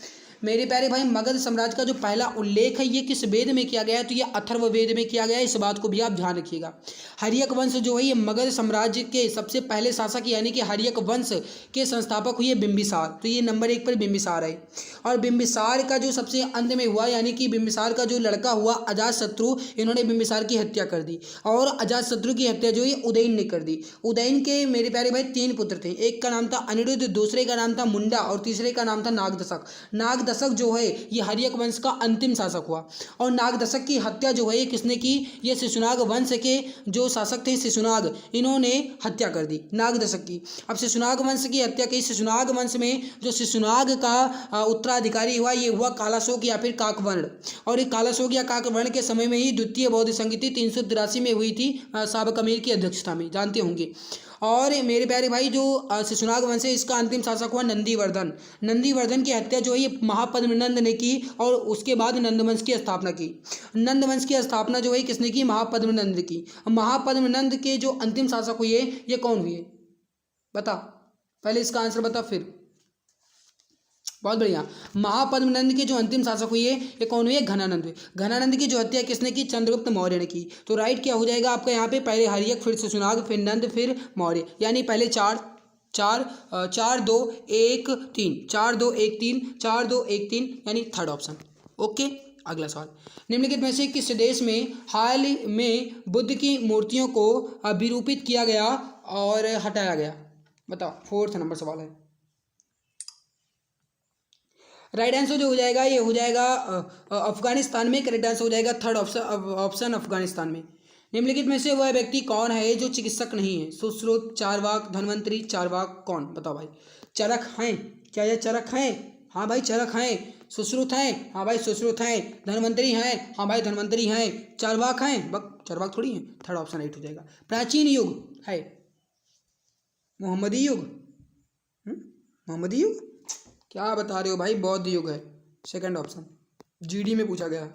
मेरे प्यारे भाई, मगध साम्राज्य का जो पहला उल्लेख है ये किस वेद में किया गया है? तो ये अथर्व वेद में किया गया है। इस बात को भी आप ध्यान रखिएगा। हर्यक वंश जो है ये मगध साम्राज्य के सबसे पहले शासक यानी कि हर्यक वंश के संस्थापक हुए बिम्बिसार। तो ये नंबर 1 पर बिम्बिसार है। और बिम्बिसार का जो सबसे अंत में हुआ यानी कि बिम्बिसार का जो लड़का हुआ अजातशत्रु, इन्होंने बिम्बिसार की हत्या कर दी। और अजातशत्रु की हत्या जो है उदयन ने कर दी। उदयन के मेरे प्यारे भाई 3 पुत्र थे, एक का नाम था अनिरुद्ध, दूसरे का नाम था मुंडा और तीसरे का नाम था नागदशक। नागदशक जो है ये हर्यक वंश का अंतिम शासक हुआ। और नागदशक की हत्या जो है ये किसने की? ये शिशुनाग वंश के जो शासक थे शिशुनाग, इन्होंने हत्या कर दी नागदशक की। अब शिशुनाग वंश की हत्या की। शिशुनाग वंश में जो शिशुनाग का उत्तराधिकारी हुआ ये हुआ कालाशोक या फिर काकवर्ण। और ये कालाशोक या काकवर्ण के समय में ही द्वितीय बौद्ध संगति 383 में हुई थी साबक अमीर की अध्यक्षता में, जानते होंगे। और मेरे प्यारे भाई जो शिशुनाग वंश है इसका अंतिम शासक हुआ नंदीवर्धन। नंदीवर्धन की हत्या जो है ये महापद्मनंद ने की और उसके बाद नंदवंश की स्थापना की। नंदवंश की स्थापना जो है किसने की? महापद्मनंद की। महापद्मनंद के जो अंतिम शासक हुए ये कौन हुए बता? पहले इसका आंसर बता फिर। बहुत बढ़िया। महापद्मनंद के जो अंतिम शासक हुए ये कौन हुए? घनानंद हुए। घनानंद की जो हत्या किसने की? चंद्रगुप्त मौर्य ने की। तो राइट क्या हो जाएगा आपका यहाँ पे? पहले हर्यक, फिर शिशुनाग, फिर नंद, फिर मौर्य, यानी पहले 4 2 1 3 4 2 1 3 4 2 1 3 यानी थर्ड ऑप्शन। ओके अगला सवाल, निम्नलिखित में से किस देश में हाल में बुद्ध की मूर्तियों को विरूपित किया गया और हटाया गया? बताओ, 4th नंबर सवाल है। राइट आंसर जो हो जाएगा ये हो जाएगा अफगानिस्तान में। करेक्ट आंसर हो जाएगा थर्ड ऑप्शन अफगानिस्तान में। निम्नलिखित में से वह व्यक्ति कौन है जो चिकित्सक नहीं है? सुश्रुत, चार्वाक, धन्वंतरी, चार्वाक कौन? बताओ भाई। चरक हैं? क्या ये चरक हैं? हाँ भाई चरक हैं। सुश्रुत हैं? हाँ भाई सुश्रुत हैं। धन्वंतरी हैं? हाँ भाई धन्वंतरी हैं। चार्वाक हैं? चार्वाक थोड़ी हैं। थर्ड ऑप्शन राइट हो जाएगा। प्राचीन युग है मोहम्मदी युग। मोहम्मदी युग क्या बता रहे हो भाई? बौद्ध युग है, सेकंड ऑप्शन। जीडी में पूछा गया।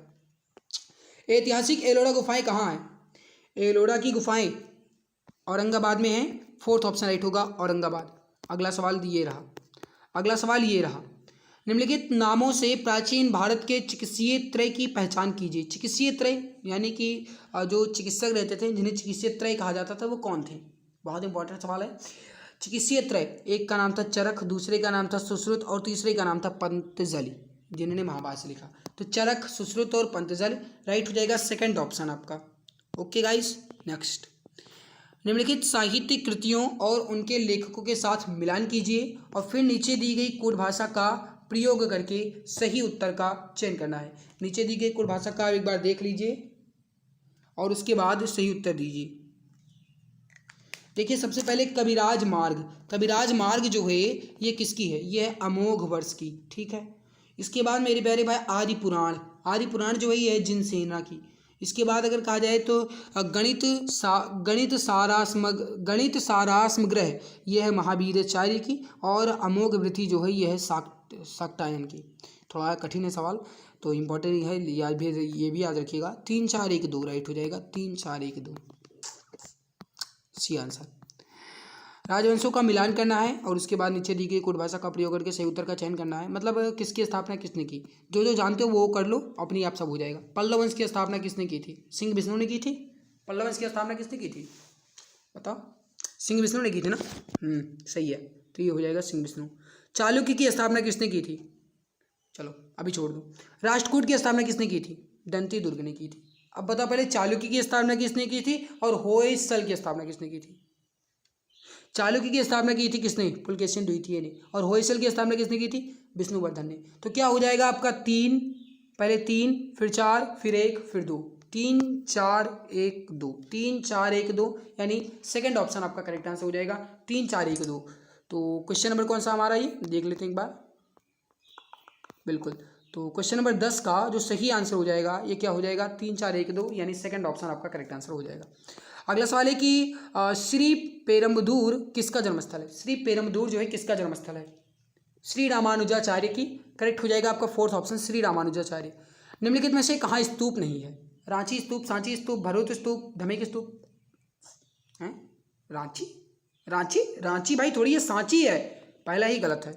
ऐतिहासिक एलोरा गुफाएं कहाँ हैं? एलोरा की गुफाएं औरंगाबाद में हैं, फोर्थ ऑप्शन राइट होगा औरंगाबाद। अगला सवाल ये रहा, अगला सवाल ये रहा, निम्नलिखित नामों से प्राचीन भारत के चिकित्सीय त्रय की पहचान कीजिए। चिकित्सीय त्रय यानी कि जो चिकित्सक रहते थे जिन्हें चिकित्सीय त्रय कहा जाता था वो कौन थे? बहुत इंपॉर्टेंट सवाल है। चिकित्सीय त्रय, एक का नाम था चरक, दूसरे का नाम था सुश्रुत और तीसरे का नाम था पंतजलि, जिन्होंने महाभाष्य लिखा। तो चरक, सुश्रुत और पंतजलि राइट हो जाएगा सेकंड ऑप्शन आपका। ओके गाइस, नेक्स्ट, निम्नलिखित साहित्य कृतियों और उनके लेखकों के साथ मिलान कीजिए और फिर नीचे दी गई कूट भाषा का प्रयोग करके सही उत्तर का चयन करना है। नीचे दी गई कूट भाषा का एक बार देख लीजिए और उसके बाद सही उत्तर दीजिए। देखिए सबसे पहले कविराज मार्ग, कविराज मार्ग जो है ये किसकी है? ये है अमोघ वर्ष की, ठीक है। इसके बाद मेरे प्यारे भाई आदि पुराण, आदि पुराण जो है ये है जिनसेना की। इसके बाद अगर कहा जाए तो गणित सारास्मग्रह ये है महावीराचार्य की और अमोघ वृत्ति जो है ये है शाक्टायन की। थोड़ा कठिन है सवाल तो इम्पोर्टेंट है, ये भी याद रखिएगा। 3 4 1 2 राइट हो जाएगा, 3 4 1 2 सी आंसर। राजवंशों का मिलान करना है और उसके बाद नीचे दी गई कूट भाषा का प्रयोग करके सही उत्तर का चयन करना है। मतलब किसकी स्थापना किसने की, जो जो जानते हो वो कर लो, अपनी आप सब हो जाएगा। पल्लव वंश की स्थापना किसने की थी? सिंह विष्णु ने की थी। पल्लव वंश की स्थापना किसने की थी बताओ? सिंह विष्णु ने की थी ना। सही है, तो ये हो जाएगा सिंह विष्णु। चालुक्य की स्थापना किसने की थी? चलो अभी छोड़ दो। राष्ट्रकूट की स्थापना किसने की थी? दंती दुर्ग ने की थी। अब बताओ पहले चालुक्य की स्थापना किसने की थी और होयसल की स्थापना किसने की थी? चालुक्य की स्थापना की थी किसने? पुलकेशिन द्वितीय ने। और होयसल की स्थापना किसने की थी? विष्णुवर्धन ने। तो क्या हो जाएगा आपका 3, पहले 3 फिर 4 फिर 1 फिर 2, 3 4 1 2, 3 4 1 2 यानी सेकंड ऑप्शन आपका करेक्ट आंसर हो जाएगा, 3 4 1 2। तो क्वेश्चन नंबर कौन सा हमारा ये देख लेते हैं एक बार। बिल्कुल, तो क्वेश्चन नंबर 10 का जो सही आंसर हो जाएगा ये क्या हो जाएगा? 3 4 1 2 यानी सेकंड ऑप्शन आपका करेक्ट आंसर हो जाएगा। अगला सवाल है कि श्री पेरुम्बदूर किसका जन्मस्थल है? श्री पेरुम्बदूर जो है किसका जन्मस्थल है? श्री रामानुजाचार्य की। करेक्ट हो जाएगा आपका फोर्थ ऑप्शन, श्री रामानुजाचार्य। निम्नलिखित में से कहाँ स्तूप नहीं है? रांची स्तूप, सांची स्तूप, भरूच स्तूप, धमेक स्तूप है? रांची, रांची रांची भाई थोड़ी, ये सांची है, पहला ही गलत है।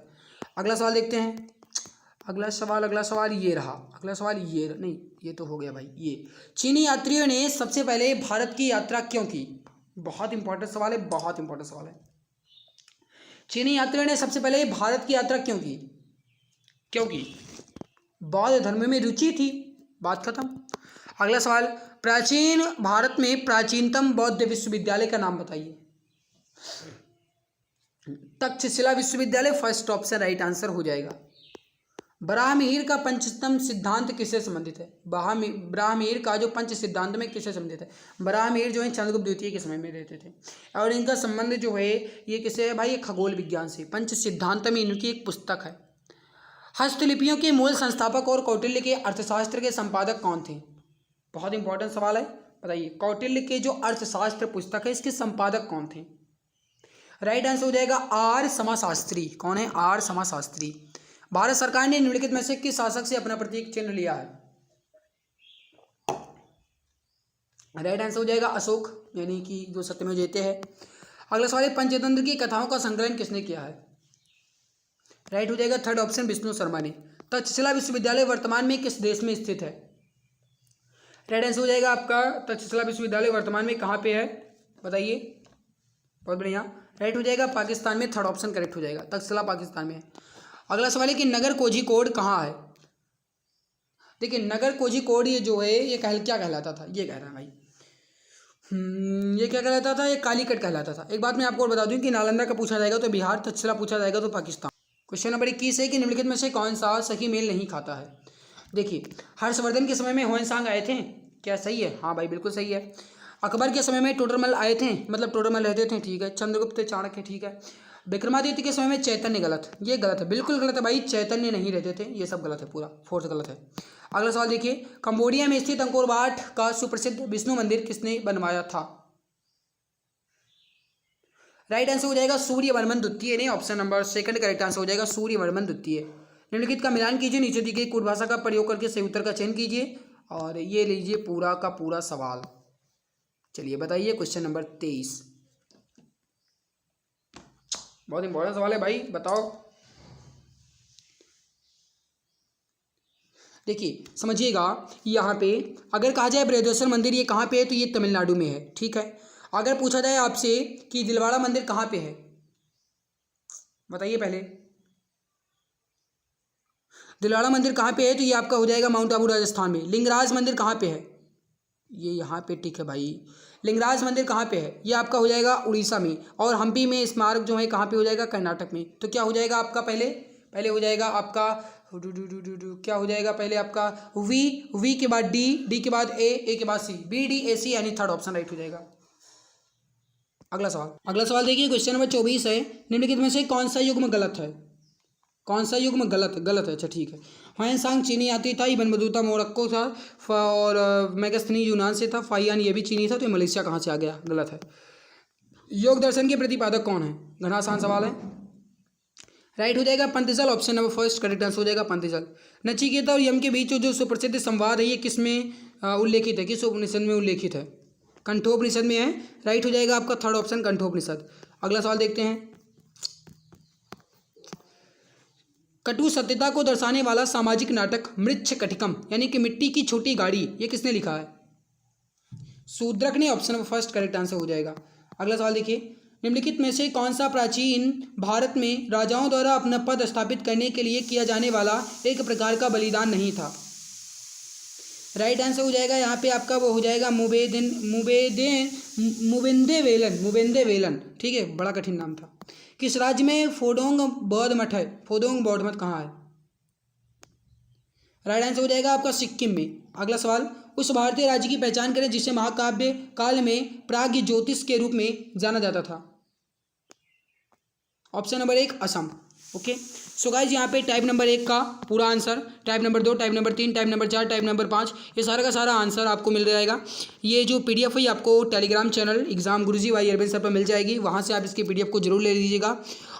अगला सवाल देखते हैं। अगला सवाल ये रहा, अगला सवाल ये नहीं, ये तो हो गया भाई। ये चीनी यात्रियों ने सबसे पहले भारत की यात्रा क्यों की? बहुत इंपॉर्टेंट सवाल है, बहुत इंपॉर्टेंट सवाल है। चीनी यात्रियों ने सबसे पहले भारत की यात्रा क्यों की? क्योंकि बौद्ध धर्म में रुचि थी, बात खत्म। अगला सवाल, प्राचीन भारत में प्राचीनतम बौद्ध विश्वविद्यालय का नाम बताइए। तक्षशिला विश्वविद्यालय फर्स्ट ऑप्शन राइट आंसर हो जाएगा। ब्राह्महीर का पंचतम सिद्धांत किससे संबंधित है? ब्राह्महीर का जो पंच सिद्धांत में किससे संबंधित है? ब्राह्महीर जो है चंद्रगुप्त द्वितीय के समय में रहते थे और इनका संबंध जो है ये किससे है भाई? ये खगोल विज्ञान से। पंच सिद्धांत में इनकी एक पुस्तक है। हस्तलिपियों के मूल संस्थापक और कौटिल्य के अर्थशास्त्र के संपादक कौन थे? बहुत इंपॉर्टेंट सवाल है, बताइए। कौटिल्य के जो अर्थशास्त्र पुस्तक है इसके संपादक कौन थे? राइट आंसर हो जाएगा आर समाशास्त्री। कौन है? आर समाशास्त्री। भारत सरकार ने निम्नलिखित में से किस शासक से अपना प्रतीक चिन्ह लिया है? राइट आंसर हो जाएगा अशोक, यानी कि जो सत्यमेव जयते हैं। अगला सवाल है, पंचतंत्र की कथाओं का संकलन किसने किया है? राइट हो जाएगा थर्ड ऑप्शन, विष्णु शर्मा ने। तक्षशिला विश्वविद्यालय वर्तमान में किस देश में स्थित है? राइट आंसर हो जाएगा आपका तक्षशिला विश्वविद्यालय वर्तमान में कहाँ पे है बताइए। बहुत बढ़िया, राइट हो जाएगा पाकिस्तान में, थर्ड ऑप्शन करेक्ट हो जाएगा, तक्षशिला पाकिस्तान में है। अगला सवाल है कि नगर कोझिकोड कहाँ है? देखिए नगर कोझिकोड ये जो है ये क्या कहलाता था? ये कह रहा है भाई, ये क्या कहलाता था? ये कालीकट कहलाता था। एक बात मैं आपको और बता दूं कि नालंदा का पूछा जाएगा तो बिहार, तक्षशिला पूछा जाएगा तो पाकिस्तान। क्वेश्चन नंबर 21 है कि निम्नलिखित में से कौन सा सही मेल नहीं खाता है? देखिए हर्षवर्धन के समय में होयनसांग आए थे, क्या सही है? हाँ भाई बिल्कुल सही है। अकबर के समय में टोडरमल आए थे, मतलब टोडरमल रहते थे, ठीक है। चंद्रगुप्त, चाणक्य, ठीक है। विक्रमादित्य के समय में चैतन्य, गलत, ये गलत है, बिल्कुल गलत है भाई, चैतन्य नहीं रहते थे, ये सब गलत है, पूरा फोर्थ गलत है। अगला सवाल देखिए, कंबोडिया में स्थित अंकोर वाट का सुप्रसिद्ध विष्णु मंदिर किसने बनवाया था? राइट आंसर हो जाएगा सूर्यवर्मन द्वितीय ने। Option number second correct answer हो जाएगा सूर्यवर्मन द्वितीय। निम्नलिखित का मिलान कीजिए, नीचे दी गई कूट भाषा का प्रयोग करके सही उत्तर का चयन कीजिए और ये लीजिए पूरा का पूरा सवाल। चलिए बताइए क्वेश्चन नंबर 23। बहुत इंपॉर्टेंट सवाल है भाई, बताओ। देखिए समझिएगा, यहाँ पे अगर कहा जाए बृहदेश्वर मंदिर ये कहाँ पे है, तो ये तमिलनाडु में है, ठीक है। अगर पूछा जाए आपसे कि दिलवाड़ा मंदिर कहाँ पे है, बताइए पहले। दिलवाड़ा मंदिर कहाँ पे है, तो ये आपका हो जाएगा माउंट आबू राजस्थान में। लिंगराज मंदिर कहाँ पे है, ये यहाँ पे टिक है भाई। लिंगराज मंदिर कहाँ पे है, ये आपका हो जाएगा उड़ीसा में। और हम्पी में स्मारक जो है कहाँ पे हो जाएगा, कर्नाटक में। तो क्या हो जाएगा आपका, पहले हो जाएगा आपका क्या हो जाएगा, पहले आपका वी के बाद डी के बाद ए के बाद सी, BDAC यानी थर्ड ऑप्शन राइट हो जाएगा। अगला सवाल देखिए, क्वेश्चन नंबर 24 है, निम्नलिखित में से कौन सा युग्म गलत है। कौन सा युग्म गलत है, अच्छा ठीक है। ह्वेनसांग चीनी आती था, इब्न बतूता मोरक्को था, और मेगास्थनी यूनान से था, फाहियान ये भी चीनी था, तो ये मलेशिया कहाँ से आ गया, गलत है। योग दर्शन के प्रतिपादक कौन है, घना आसान सवाल है। राइट हो जाएगा पंतजल, option number first correct answer हो जाएगा पंतजल। नचिकेता और यम के बीच जो सुप्रसिद्ध संवाद है, ये किस में उल्लेखित है, किस उपनिषद में उल्लेखित है, कंठोपनिषद में है। राइट हो जाएगा आपका थर्ड ऑप्शन कंठोपनिषद। अगला सवाल देखते हैं, कटु सत्यता को दर्शाने वाला सामाजिक नाटक मृच्छकटिकम यानी कि मिट्टी की छोटी गाड़ी, ये किसने लिखा है, शूद्रक ने, option number first correct answer हो जाएगा। अगला सवाल देखिए, निम्नलिखित में से कौन सा प्राचीन भारत में राजाओं द्वारा अपना पद स्थापित करने के लिए किया जाने वाला एक प्रकार का बलिदान नहीं था। राइट आंसर हो जाएगा यहाँ पे आपका वो हो जाएगा मुबेंदे वेलन, ठीक है, बड़ा कठिन नाम था। किस राज्य में फोडोंग बौद्ध मठ है, फोडोंग बौद्ध मठ कहाँ है। राइट आंसर हो जाएगा आपका सिक्किम में। अगला सवाल, उस भारतीय राज्य की पहचान करें जिसे महाकाव्य काल में प्राग्ञ ज्योतिष के रूप में जाना जाता था। Option number 1 Assam. Okay so guys यहाँ पे टाइप नंबर 1 का पूरा answer, type number 2, type number 3, type number 4, type number 5, ये सारा का सारा आंसर आपको मिल जाएगा। ये जो PDF है आपको टेलीग्राम चैनल एग्जाम गुरुजी भाई अरविंद सर पर मिल जाएगी, वहाँ से आप इसकी PDF को जरूर ले लीजिएगा,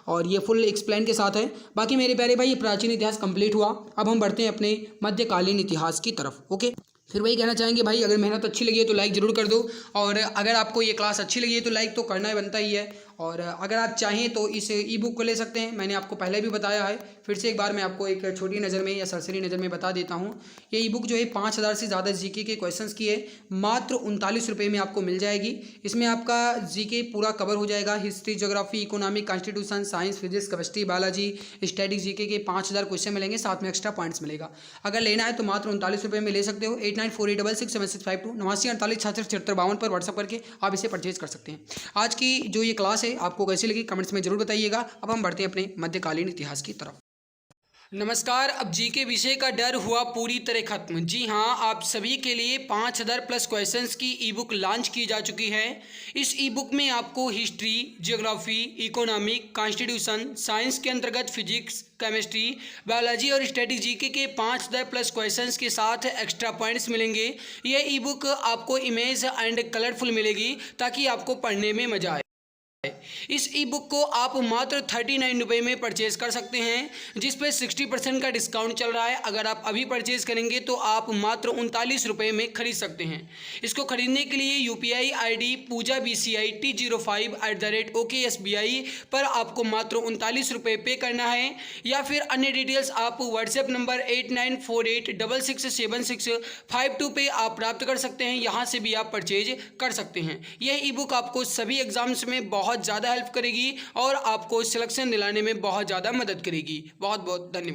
और ये फुल एक्सप्लेन के साथ है। बाकी मेरे प्यारे भाई, ये प्राचीन इतिहास कंप्लीट हुआ, अब हम बढ़ते हैं अपने मध्यकालीन इतिहास की तरफ। ओके फिर वही कहना चाहेंगे भाई, अगर मेहनत अच्छी लगी है तो लाइक ज़रूर कर दो, और अगर आपको ये क्लास अच्छी लगी है तो लाइक तो करना ही बनता ही है। और अगर आप चाहें तो इस ई बुक को ले सकते हैं, मैंने आपको पहले भी बताया है, फिर से एक बार मैं आपको एक छोटी नज़र में या सरसरी नज़र में बता देता हूँ। ये ई बुक जो है 5000 से ज़्यादा GK के क्वेश्चंस की है, मात्र 39 रुपये में आपको मिल जाएगी। इसमें आपका GK पूरा कवर हो जाएगा, history, geography, economic, constitution, science, physics, chemistry, biology, static GK के 5000 क्वेश्चन मिलेंगे, साथ में एक्स्ट्रा पॉइंट्स मिलेगा। अगर लेना है तो मात्र 39 रुपये में ले सकते हो। 8948667652 8948764752 पर व्हाट्सअप करके आप इसे परचेज कर सकते हैं। आज की जो ये क्लास है आपको कैसी लगी कमेंट्स में जरूर बताइएगा। अब हम बढ़ते हैं अपने मध्यकालीन इतिहास की तरफ। नमस्कार, अब GK विषय का डर हुआ पूरी तरह खत्म। जी हाँ, आप सभी के लिए 5000 प्लस क्वेश्चंस की ई बुक लॉन्च की जा चुकी है। इस ई बुक में आपको history, geography, economic, constitution, science के अंतर्गत फिजिक्स, केमिस्ट्री, बायोलॉजी और स्टैटिक GK के 5000 प्लस क्वेश्चंस के साथ एक्स्ट्रा पॉइंट्स मिलेंगे। यह ई बुक आपको इमेज एंड कलरफुल मिलेगी ताकि आपको पढ़ने में मजा आए। इस ई बुक को आप मात्र 39 रुपये में परचेज कर सकते हैं, जिस पे 60% का डिस्काउंट चल रहा है। अगर आप अभी परचेज करेंगे तो आप मात्र 39 रुपये में खरीद सकते हैं। इसको खरीदने के लिए UPI ID पूजा BCI T05@OKSBI पर आपको मात्र 39 रुपये पे करना है, या फिर अन्य डिटेल्स आप व्हाट्सएप नंबर 8948667652 पे आप प्राप्त कर सकते हैं। यहाँ से भी आप परचेज कर सकते हैं। यह ई बुक आपको सभी एग्जाम्स में बहुत ज़्यादा हेल्प करेगी और आपको सिलेक्शन दिलाने में बहुत ज़्यादा मदद करेगी। बहुत बहुत धन्यवाद।